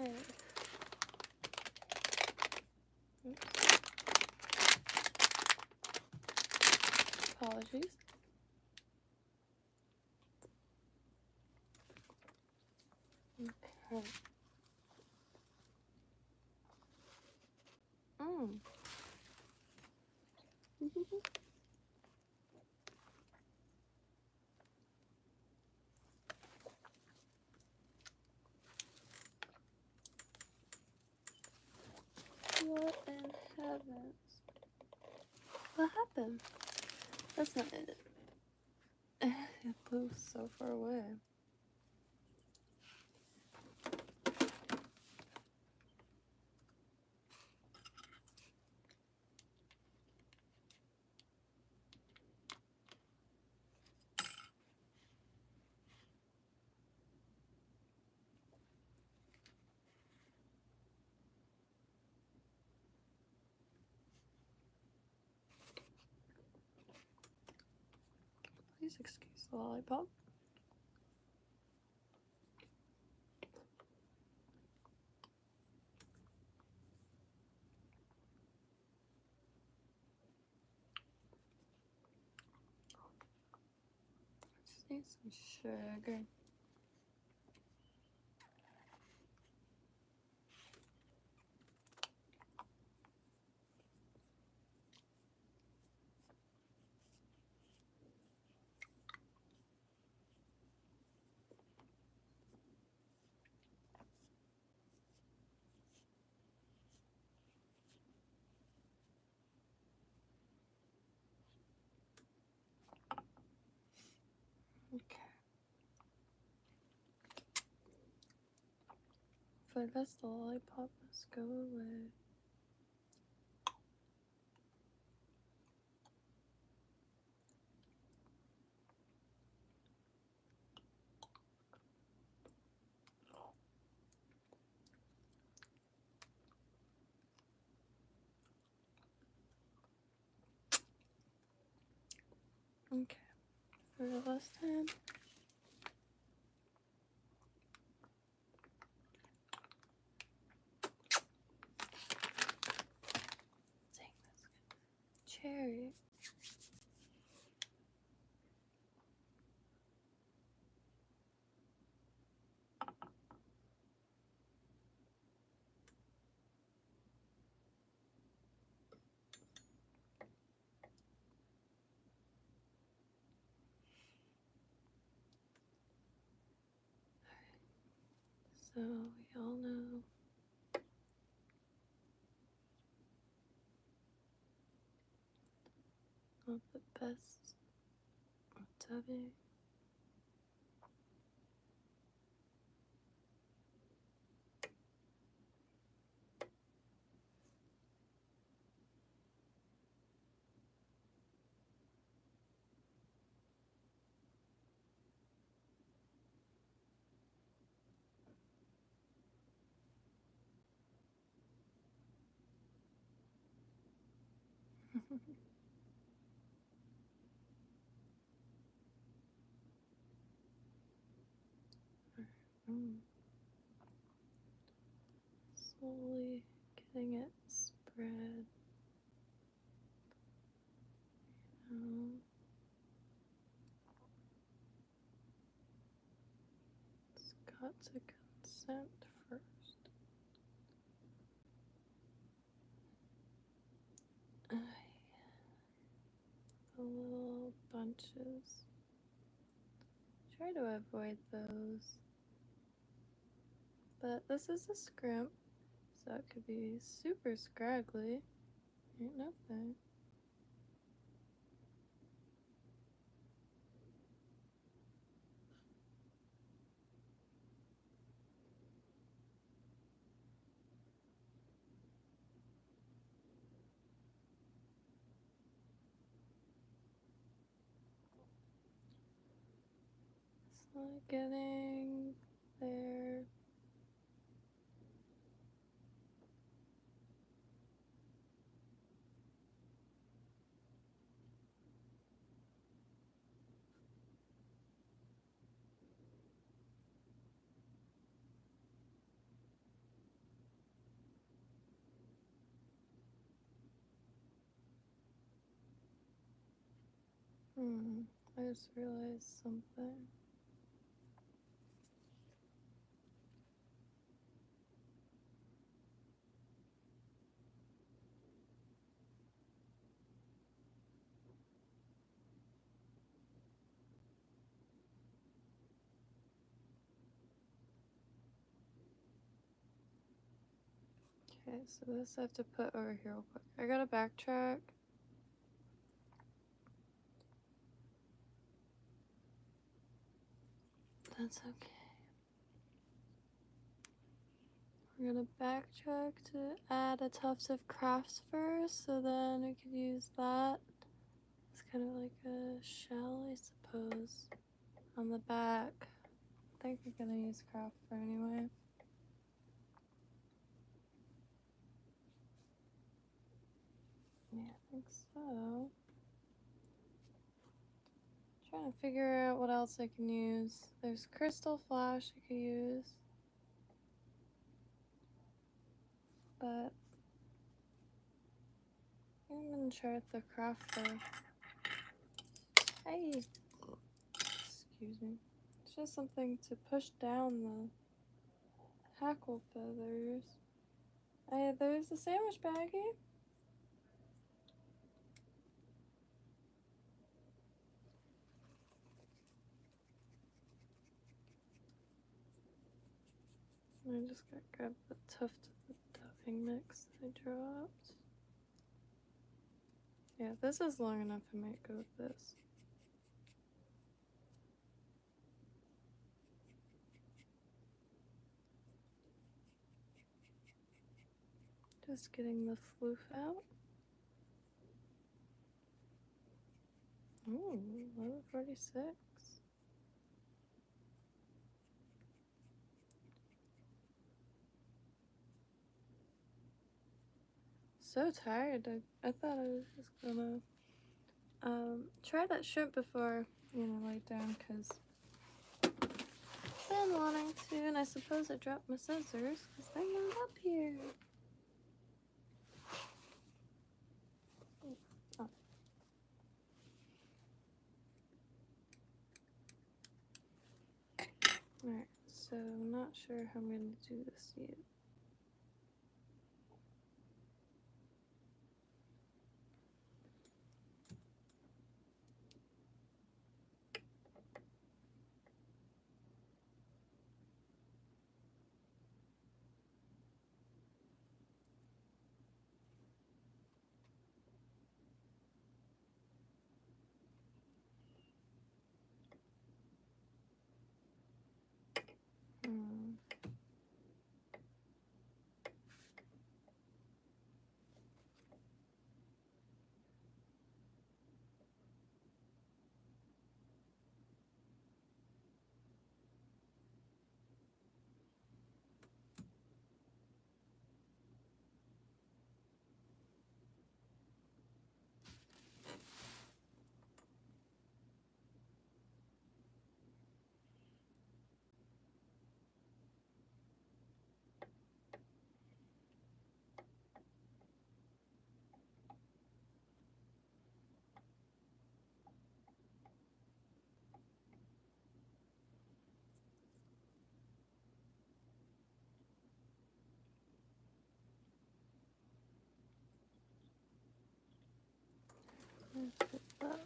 Okay. Oops. Apologies. Okay. Mm. What in heavens? What happened? That's not it. It blew so far away. Please excuse the lollipop. Just need some sugar. Okay. For this, the lollipop must go away. Okay. For the last time. Dang, that's good. Cherry. So we all know not the best of Debbie. Slowly getting it spread. It's got to consent first. The little bunches. Try to avoid those. But this is a scrimp, so it could be super scraggly. Ain't nothing. It's not getting there. I just realized something. Okay, so this I have to put over here real quick. I gotta backtrack. That's okay. We're gonna backtrack to add a tuft of crafts first, so then we could use that. It's kind of like a shell, I suppose, on the back. I think we're gonna use craft for anyway. Yeah, I think so. Trying to figure out what else I can use. There's crystal flash I could use. But I'm gonna try the craft though. Hey! Excuse me. It's just something to push down the hackle feathers. Hey, there's a sandwich baggie. I just gotta grab the tuft of the duffing mix that I dropped. Yeah, this is long enough. I might go with this. Just getting the floof out. Ooh, 11:46. So tired. I thought I was just gonna try that shrimp before, lay down, because I've been wanting to, and I suppose I dropped my scissors because they're not up here. Oh. Alright, so I'm not sure how I'm going to do this yet. Put that.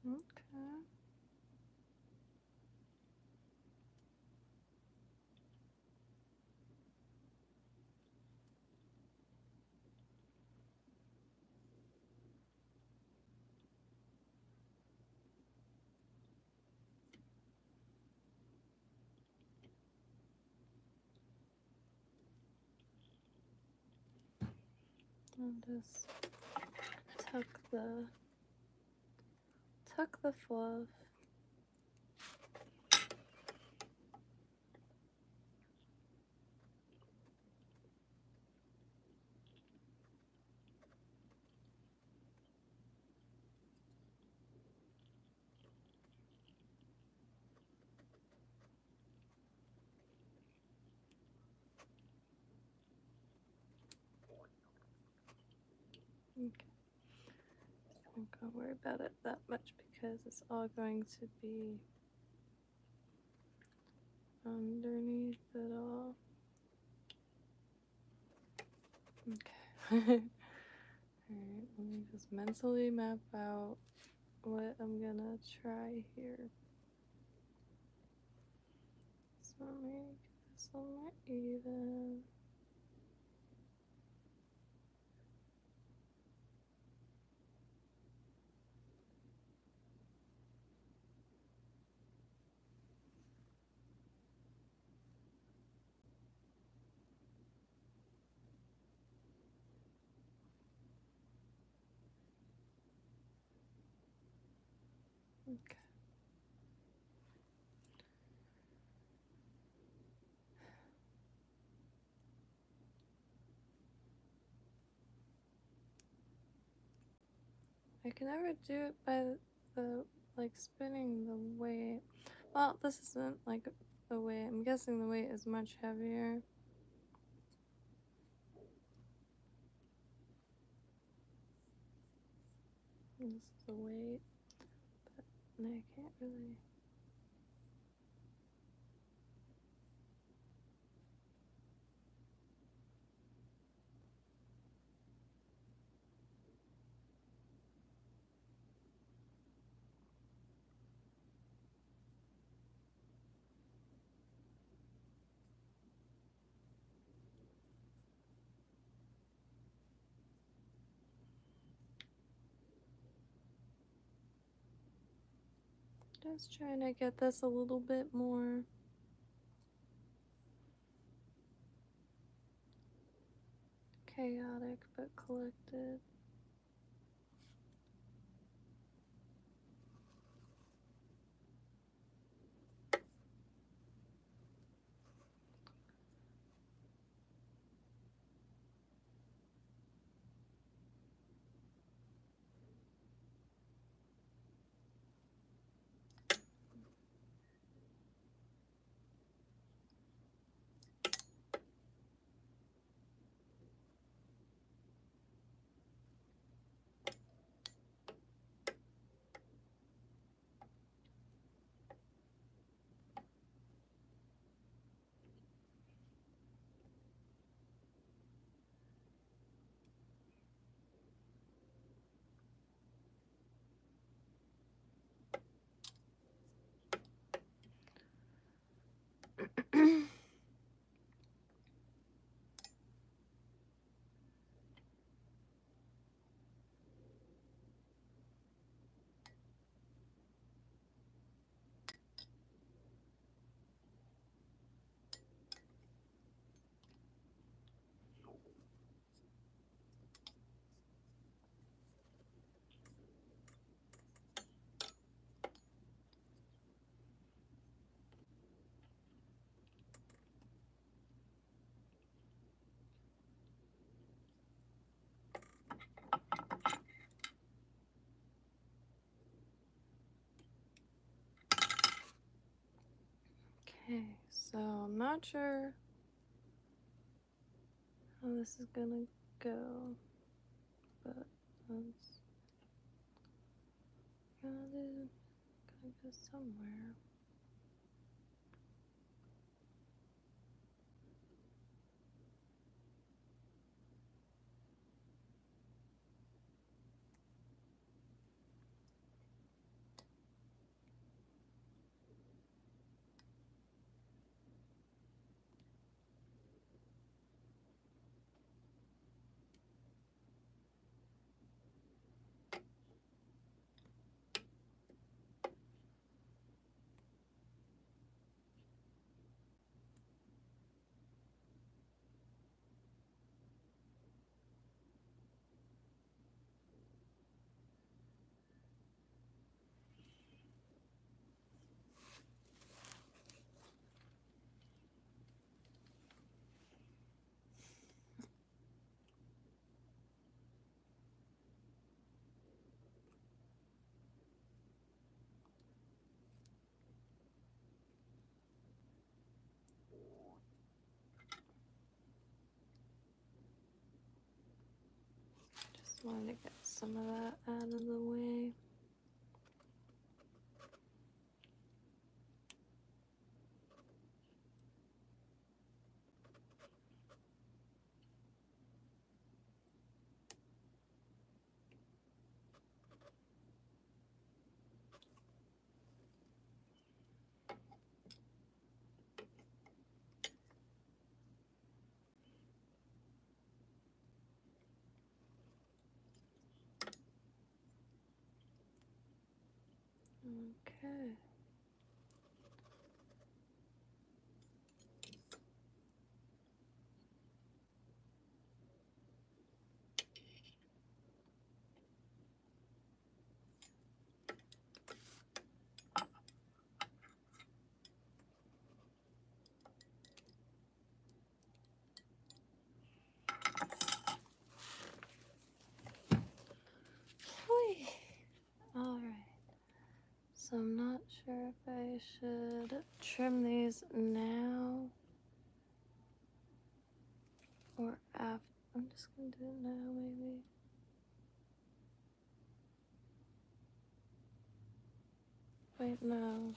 Okay. I'll just tuck the fluff. Okay. I'm not gonna worry about it that much because it's all going to be underneath it all. Okay. Alright, let me just mentally map out what I'm gonna try here. So make this one more even. Okay. I can never do it by the like spinning the weight. Well, this isn't like the weight. I'm guessing the weight is much heavier. This is the weight, but I can't really. Just trying to get this a little bit more chaotic but collected. Okay, so I'm not sure how this is gonna go, but it's gotta go somewhere. Just wanted to get some of that out of the way. Okay. So I'm not sure if I should trim these now or after. I'm just gonna do it now, maybe. Wait, no.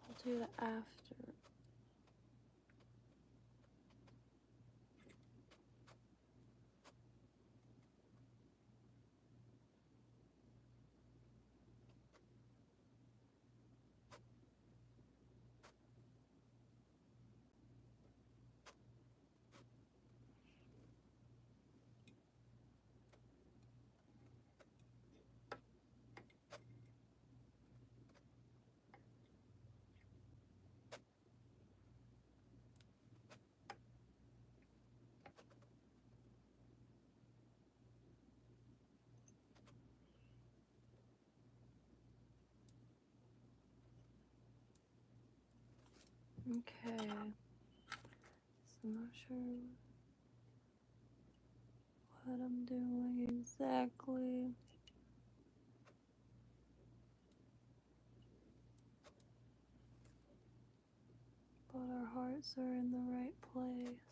I'll do it after. Okay. So I'm not sure what I'm doing exactly. But our hearts are in the right place.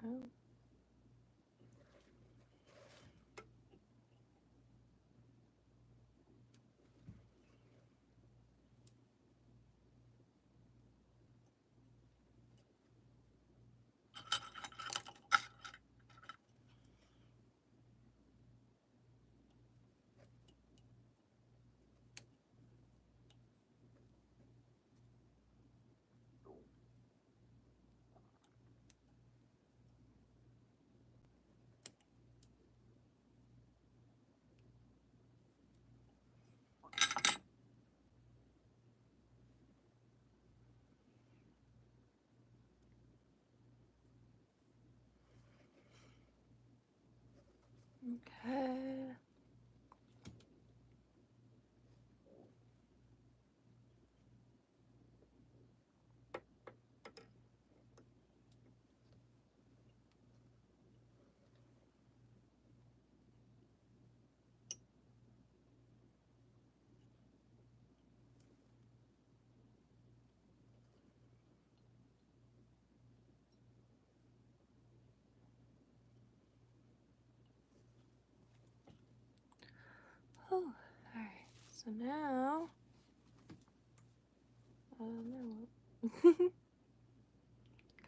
Oh. Okay. Oh, alright. So now, I don't know.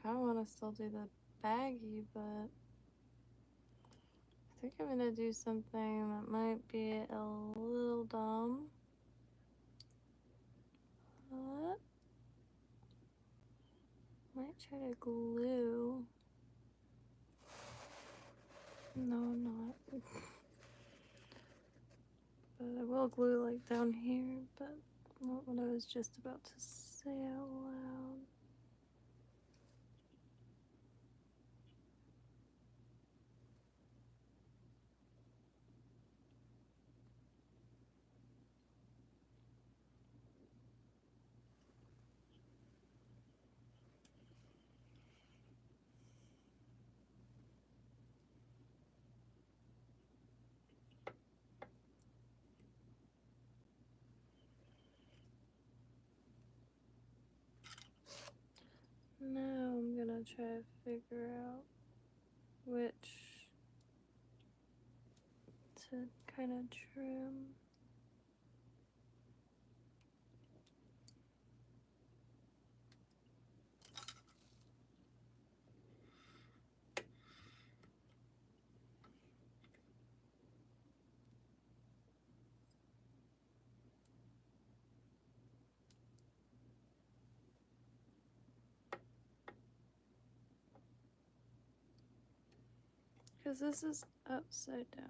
Kind of want to still do the baggy, but I think I'm gonna do something that might be a little dumb. But might try to glue. No, I'm not. But I will glue like down here, but not what I was just about to say out loud. Now I'm gonna try to figure out which to kind of trim. Because this is upside down.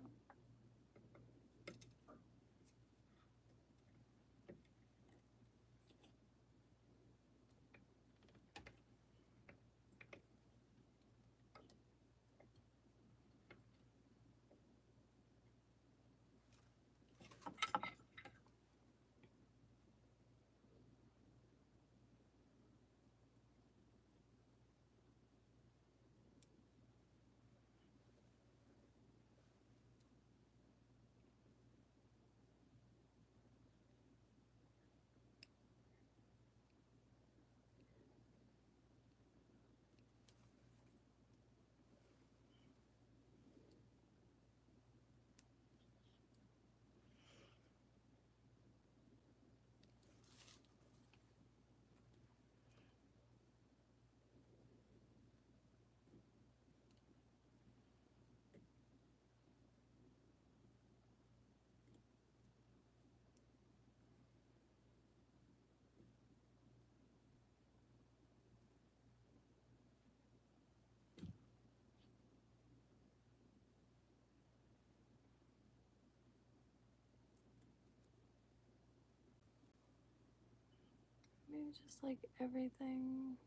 Maybe just like everything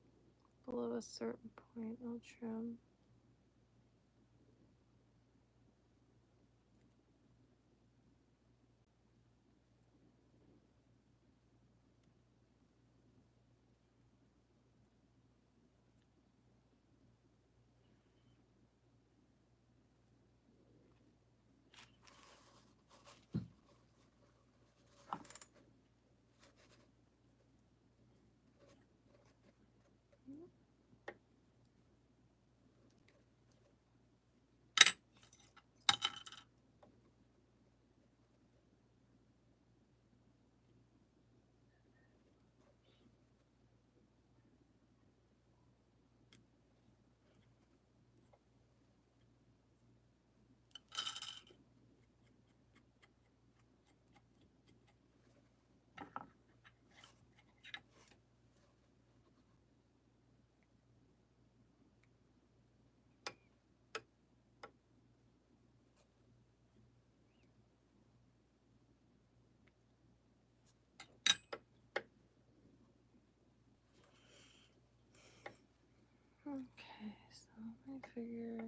below a certain point I'll trim. Okay, so let me figure.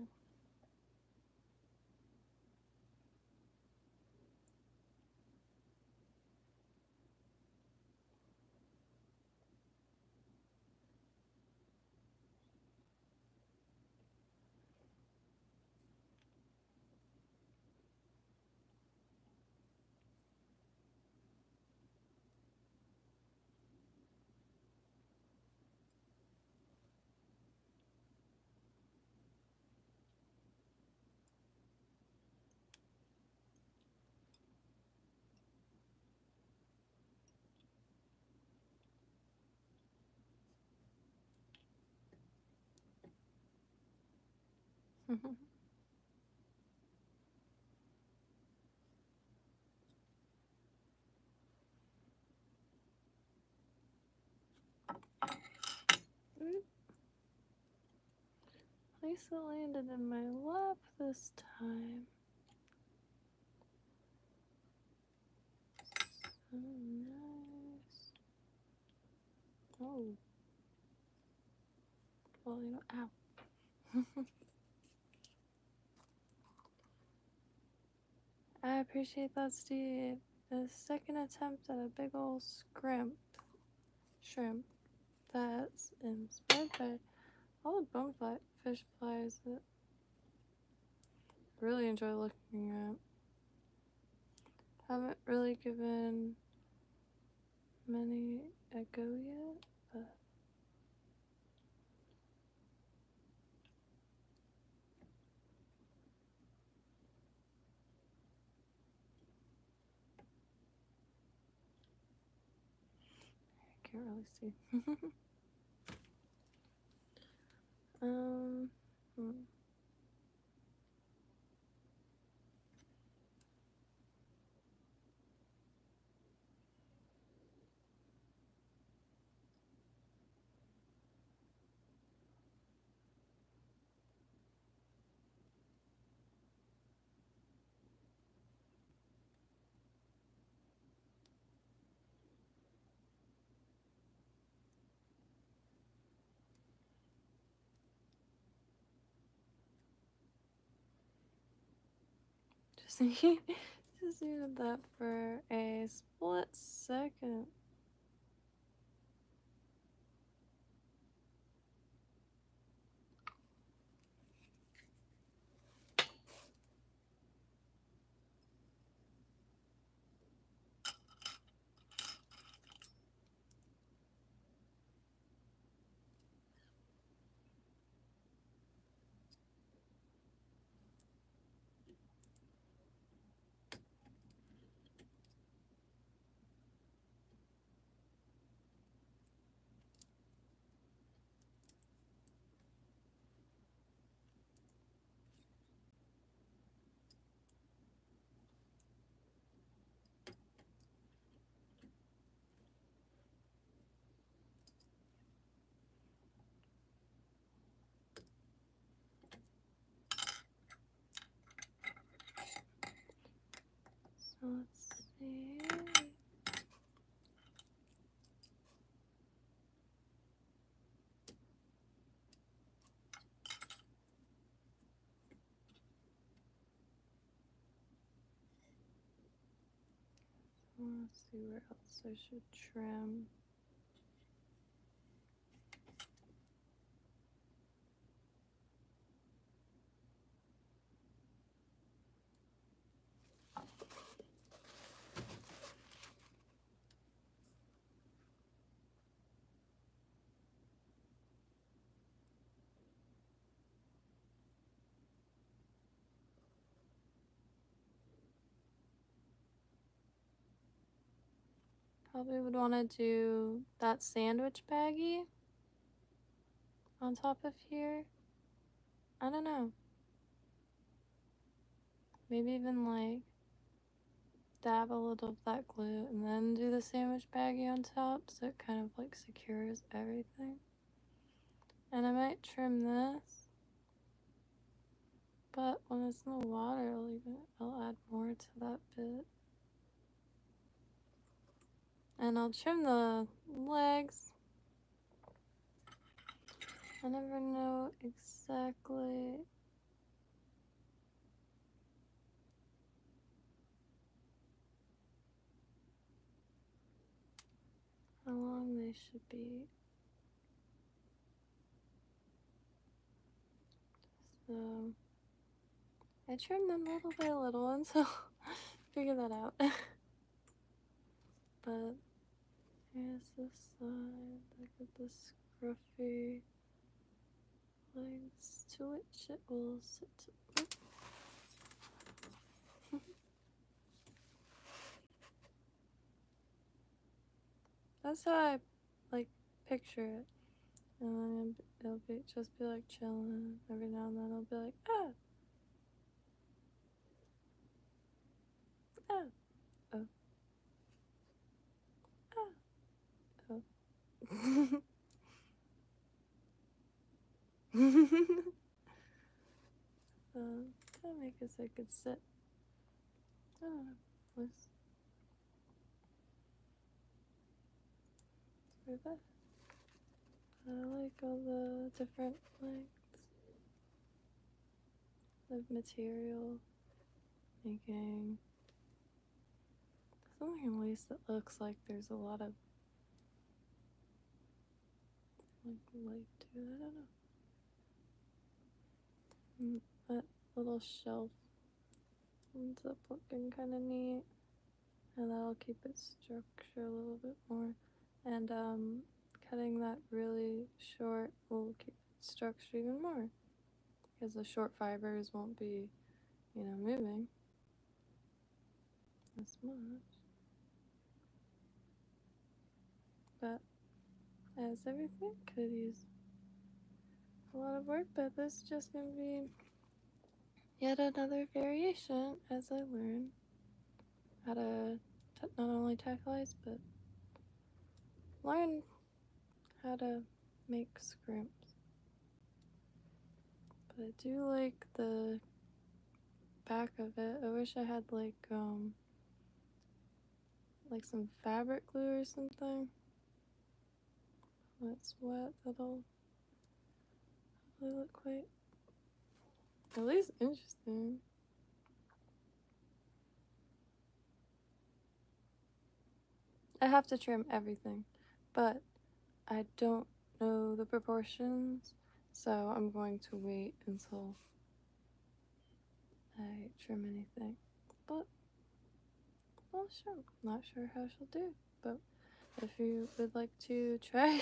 At least it landed in my lap this time. So nice. Oh. Well, you know, ow. I appreciate that, Steve. The second attempt at a big old shrimp that's inspired by all the bonefish flies that I really enjoy looking at. Haven't really given many a go yet, but can't really see. hmm. Just needed that for a split second. So let's see. Let's see where else I should trim. Probably would want to do that sandwich baggie on top of here. I don't know. Maybe even like dab a little of that glue and then do the sandwich baggie on top so it kind of like secures everything. And I might trim this, but when it's in the water, I'll add more to that bit. And I'll trim the legs. I never know exactly how long they should be. So I trimmed them little by little until figure that out. But here's this side. Look at the scruffy legs to which it will sit. That's how I like picture it. And then it'll just be like chilling. Every now and then it'll be like, ah, ah, oh, ah, oh. That make it so I could sit. I don't know. Let's do that. I like all the different lengths of material, making something at least that looks like there's a lot of like life to it. I don't know. That little shelf ends up looking kind of neat, and that'll keep its structure a little bit more. And cutting that really short will keep its structure even more, because the short fibers won't be, moving as much. But as everything could use a lot of work, but this is just gonna be yet another variation as I learn how to not only tackleize, but learn how to make scrimps. But I do like the back of it. I wish I had like some fabric glue or something. When it's wet, that'll look quite at least interesting. I have to trim everything, but I don't know the proportions, so I'm going to wait until I trim anything. But well, sure, not sure how she'll do, but if you would like to try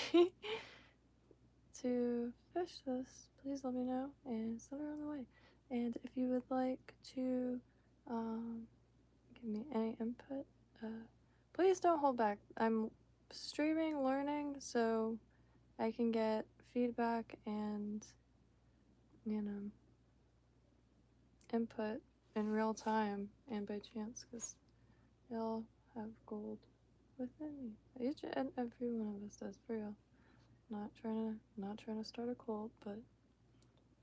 to fish this, please let me know and send her on the way. And if you would like to give me any input, please don't hold back. I'm streaming, learning, so I can get feedback and, you know, input in real time and by chance, because we all have gold within me. Each and every one of us does, for real. Not trying to start a cult, but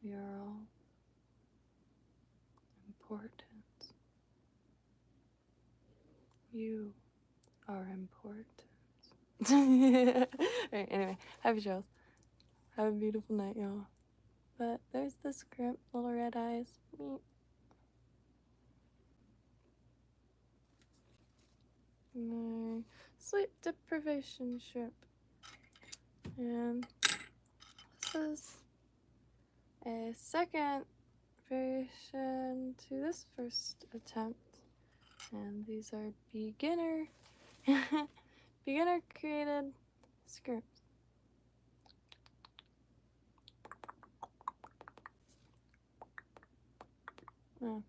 we are all important. You are important. Alright, anyway, happy trails. Have a beautiful night, y'all. But there's the scrimp, little red eyes. Meep. My sleep deprivation shrimp. And this is a second variation to this first attempt. And these are beginner created scripts. Oh,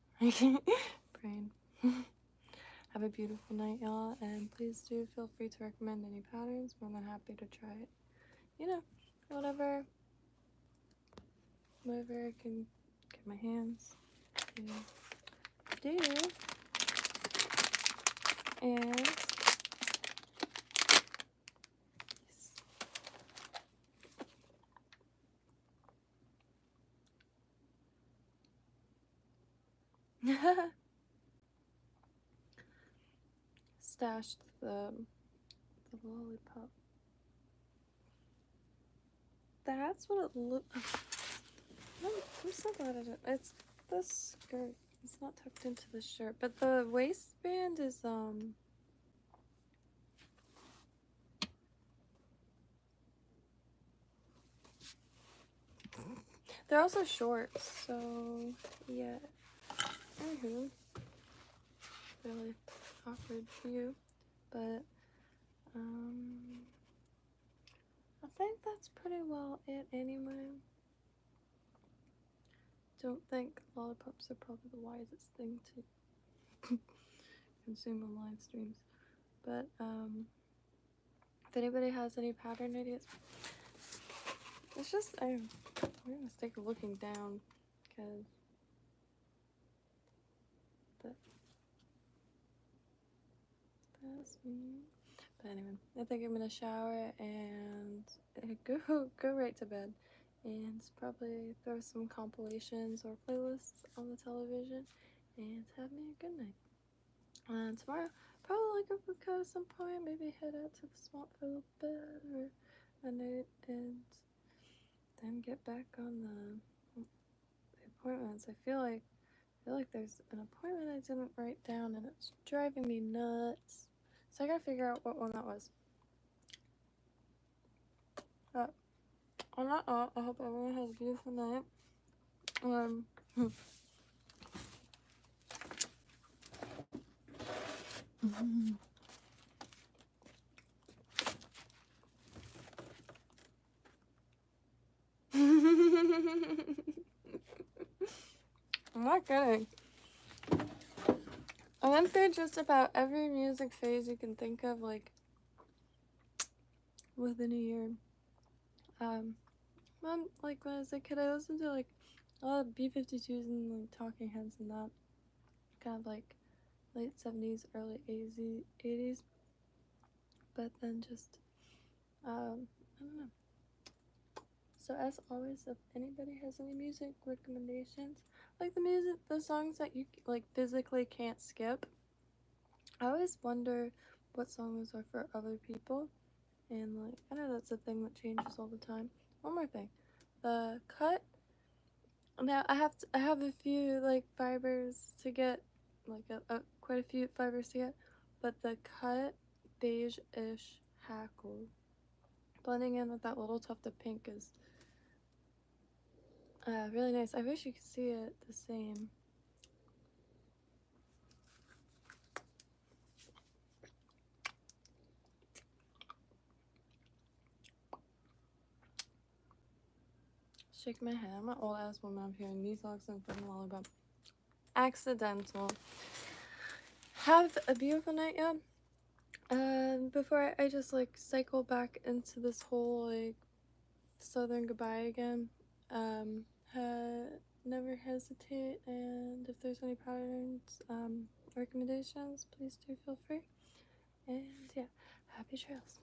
brain. Have a beautiful night, y'all, and please do feel free to recommend any patterns. More than happy to try it. You know, whatever I can get my hands to do. And stashed the lollipop. That's what it looked. I'm so glad I did. It's the skirt. It's not tucked into the shirt, but the waistband is they're also shorts, so yeah. Anywho, really awkward view, but I think that's pretty well it anyway. Don't think lollipops are probably the wisest thing to consume on live streams, but if anybody has any pattern ideas, it's just I made a mistake of looking down because that's me. But anyway, I think I'm gonna shower and go right to bed, and probably throw some compilations or playlists on the television, and have me a good night. And tomorrow, probably go for code at some point. Maybe head out to the swamp for a little bit or a night, and then get back on the appointments. I feel like there's an appointment I didn't write down, and it's driving me nuts. So I gotta figure out what one that was. On that note, I hope everyone has a beautiful night. I'm not kidding. I went through just about every music phase you can think of, like, within a year. Like when I was a kid, I listened to like a lot of B-52s and like Talking Heads and that kind of like late 70s, early 80s. But then just I don't know. So as always, if anybody has any music recommendations, like the songs that you like physically can't skip, I always wonder what songs are for other people, and like I know that's a thing that changes all the time. One more thing, the cut. Now I have a few like fibers to get, like quite a few fibers to get, but the cut beige-ish hackle blending in with that little tuft of pink is really nice. I wish you could see it the same. Shake my head. I'm an old ass woman. I'm hearing these songs and fucking lollipop. Accidental. Have a beautiful night, yeah. Before I just like cycle back into this whole like southern goodbye again, never hesitate, and if there's any patterns, recommendations, please do feel free. And yeah, happy trails.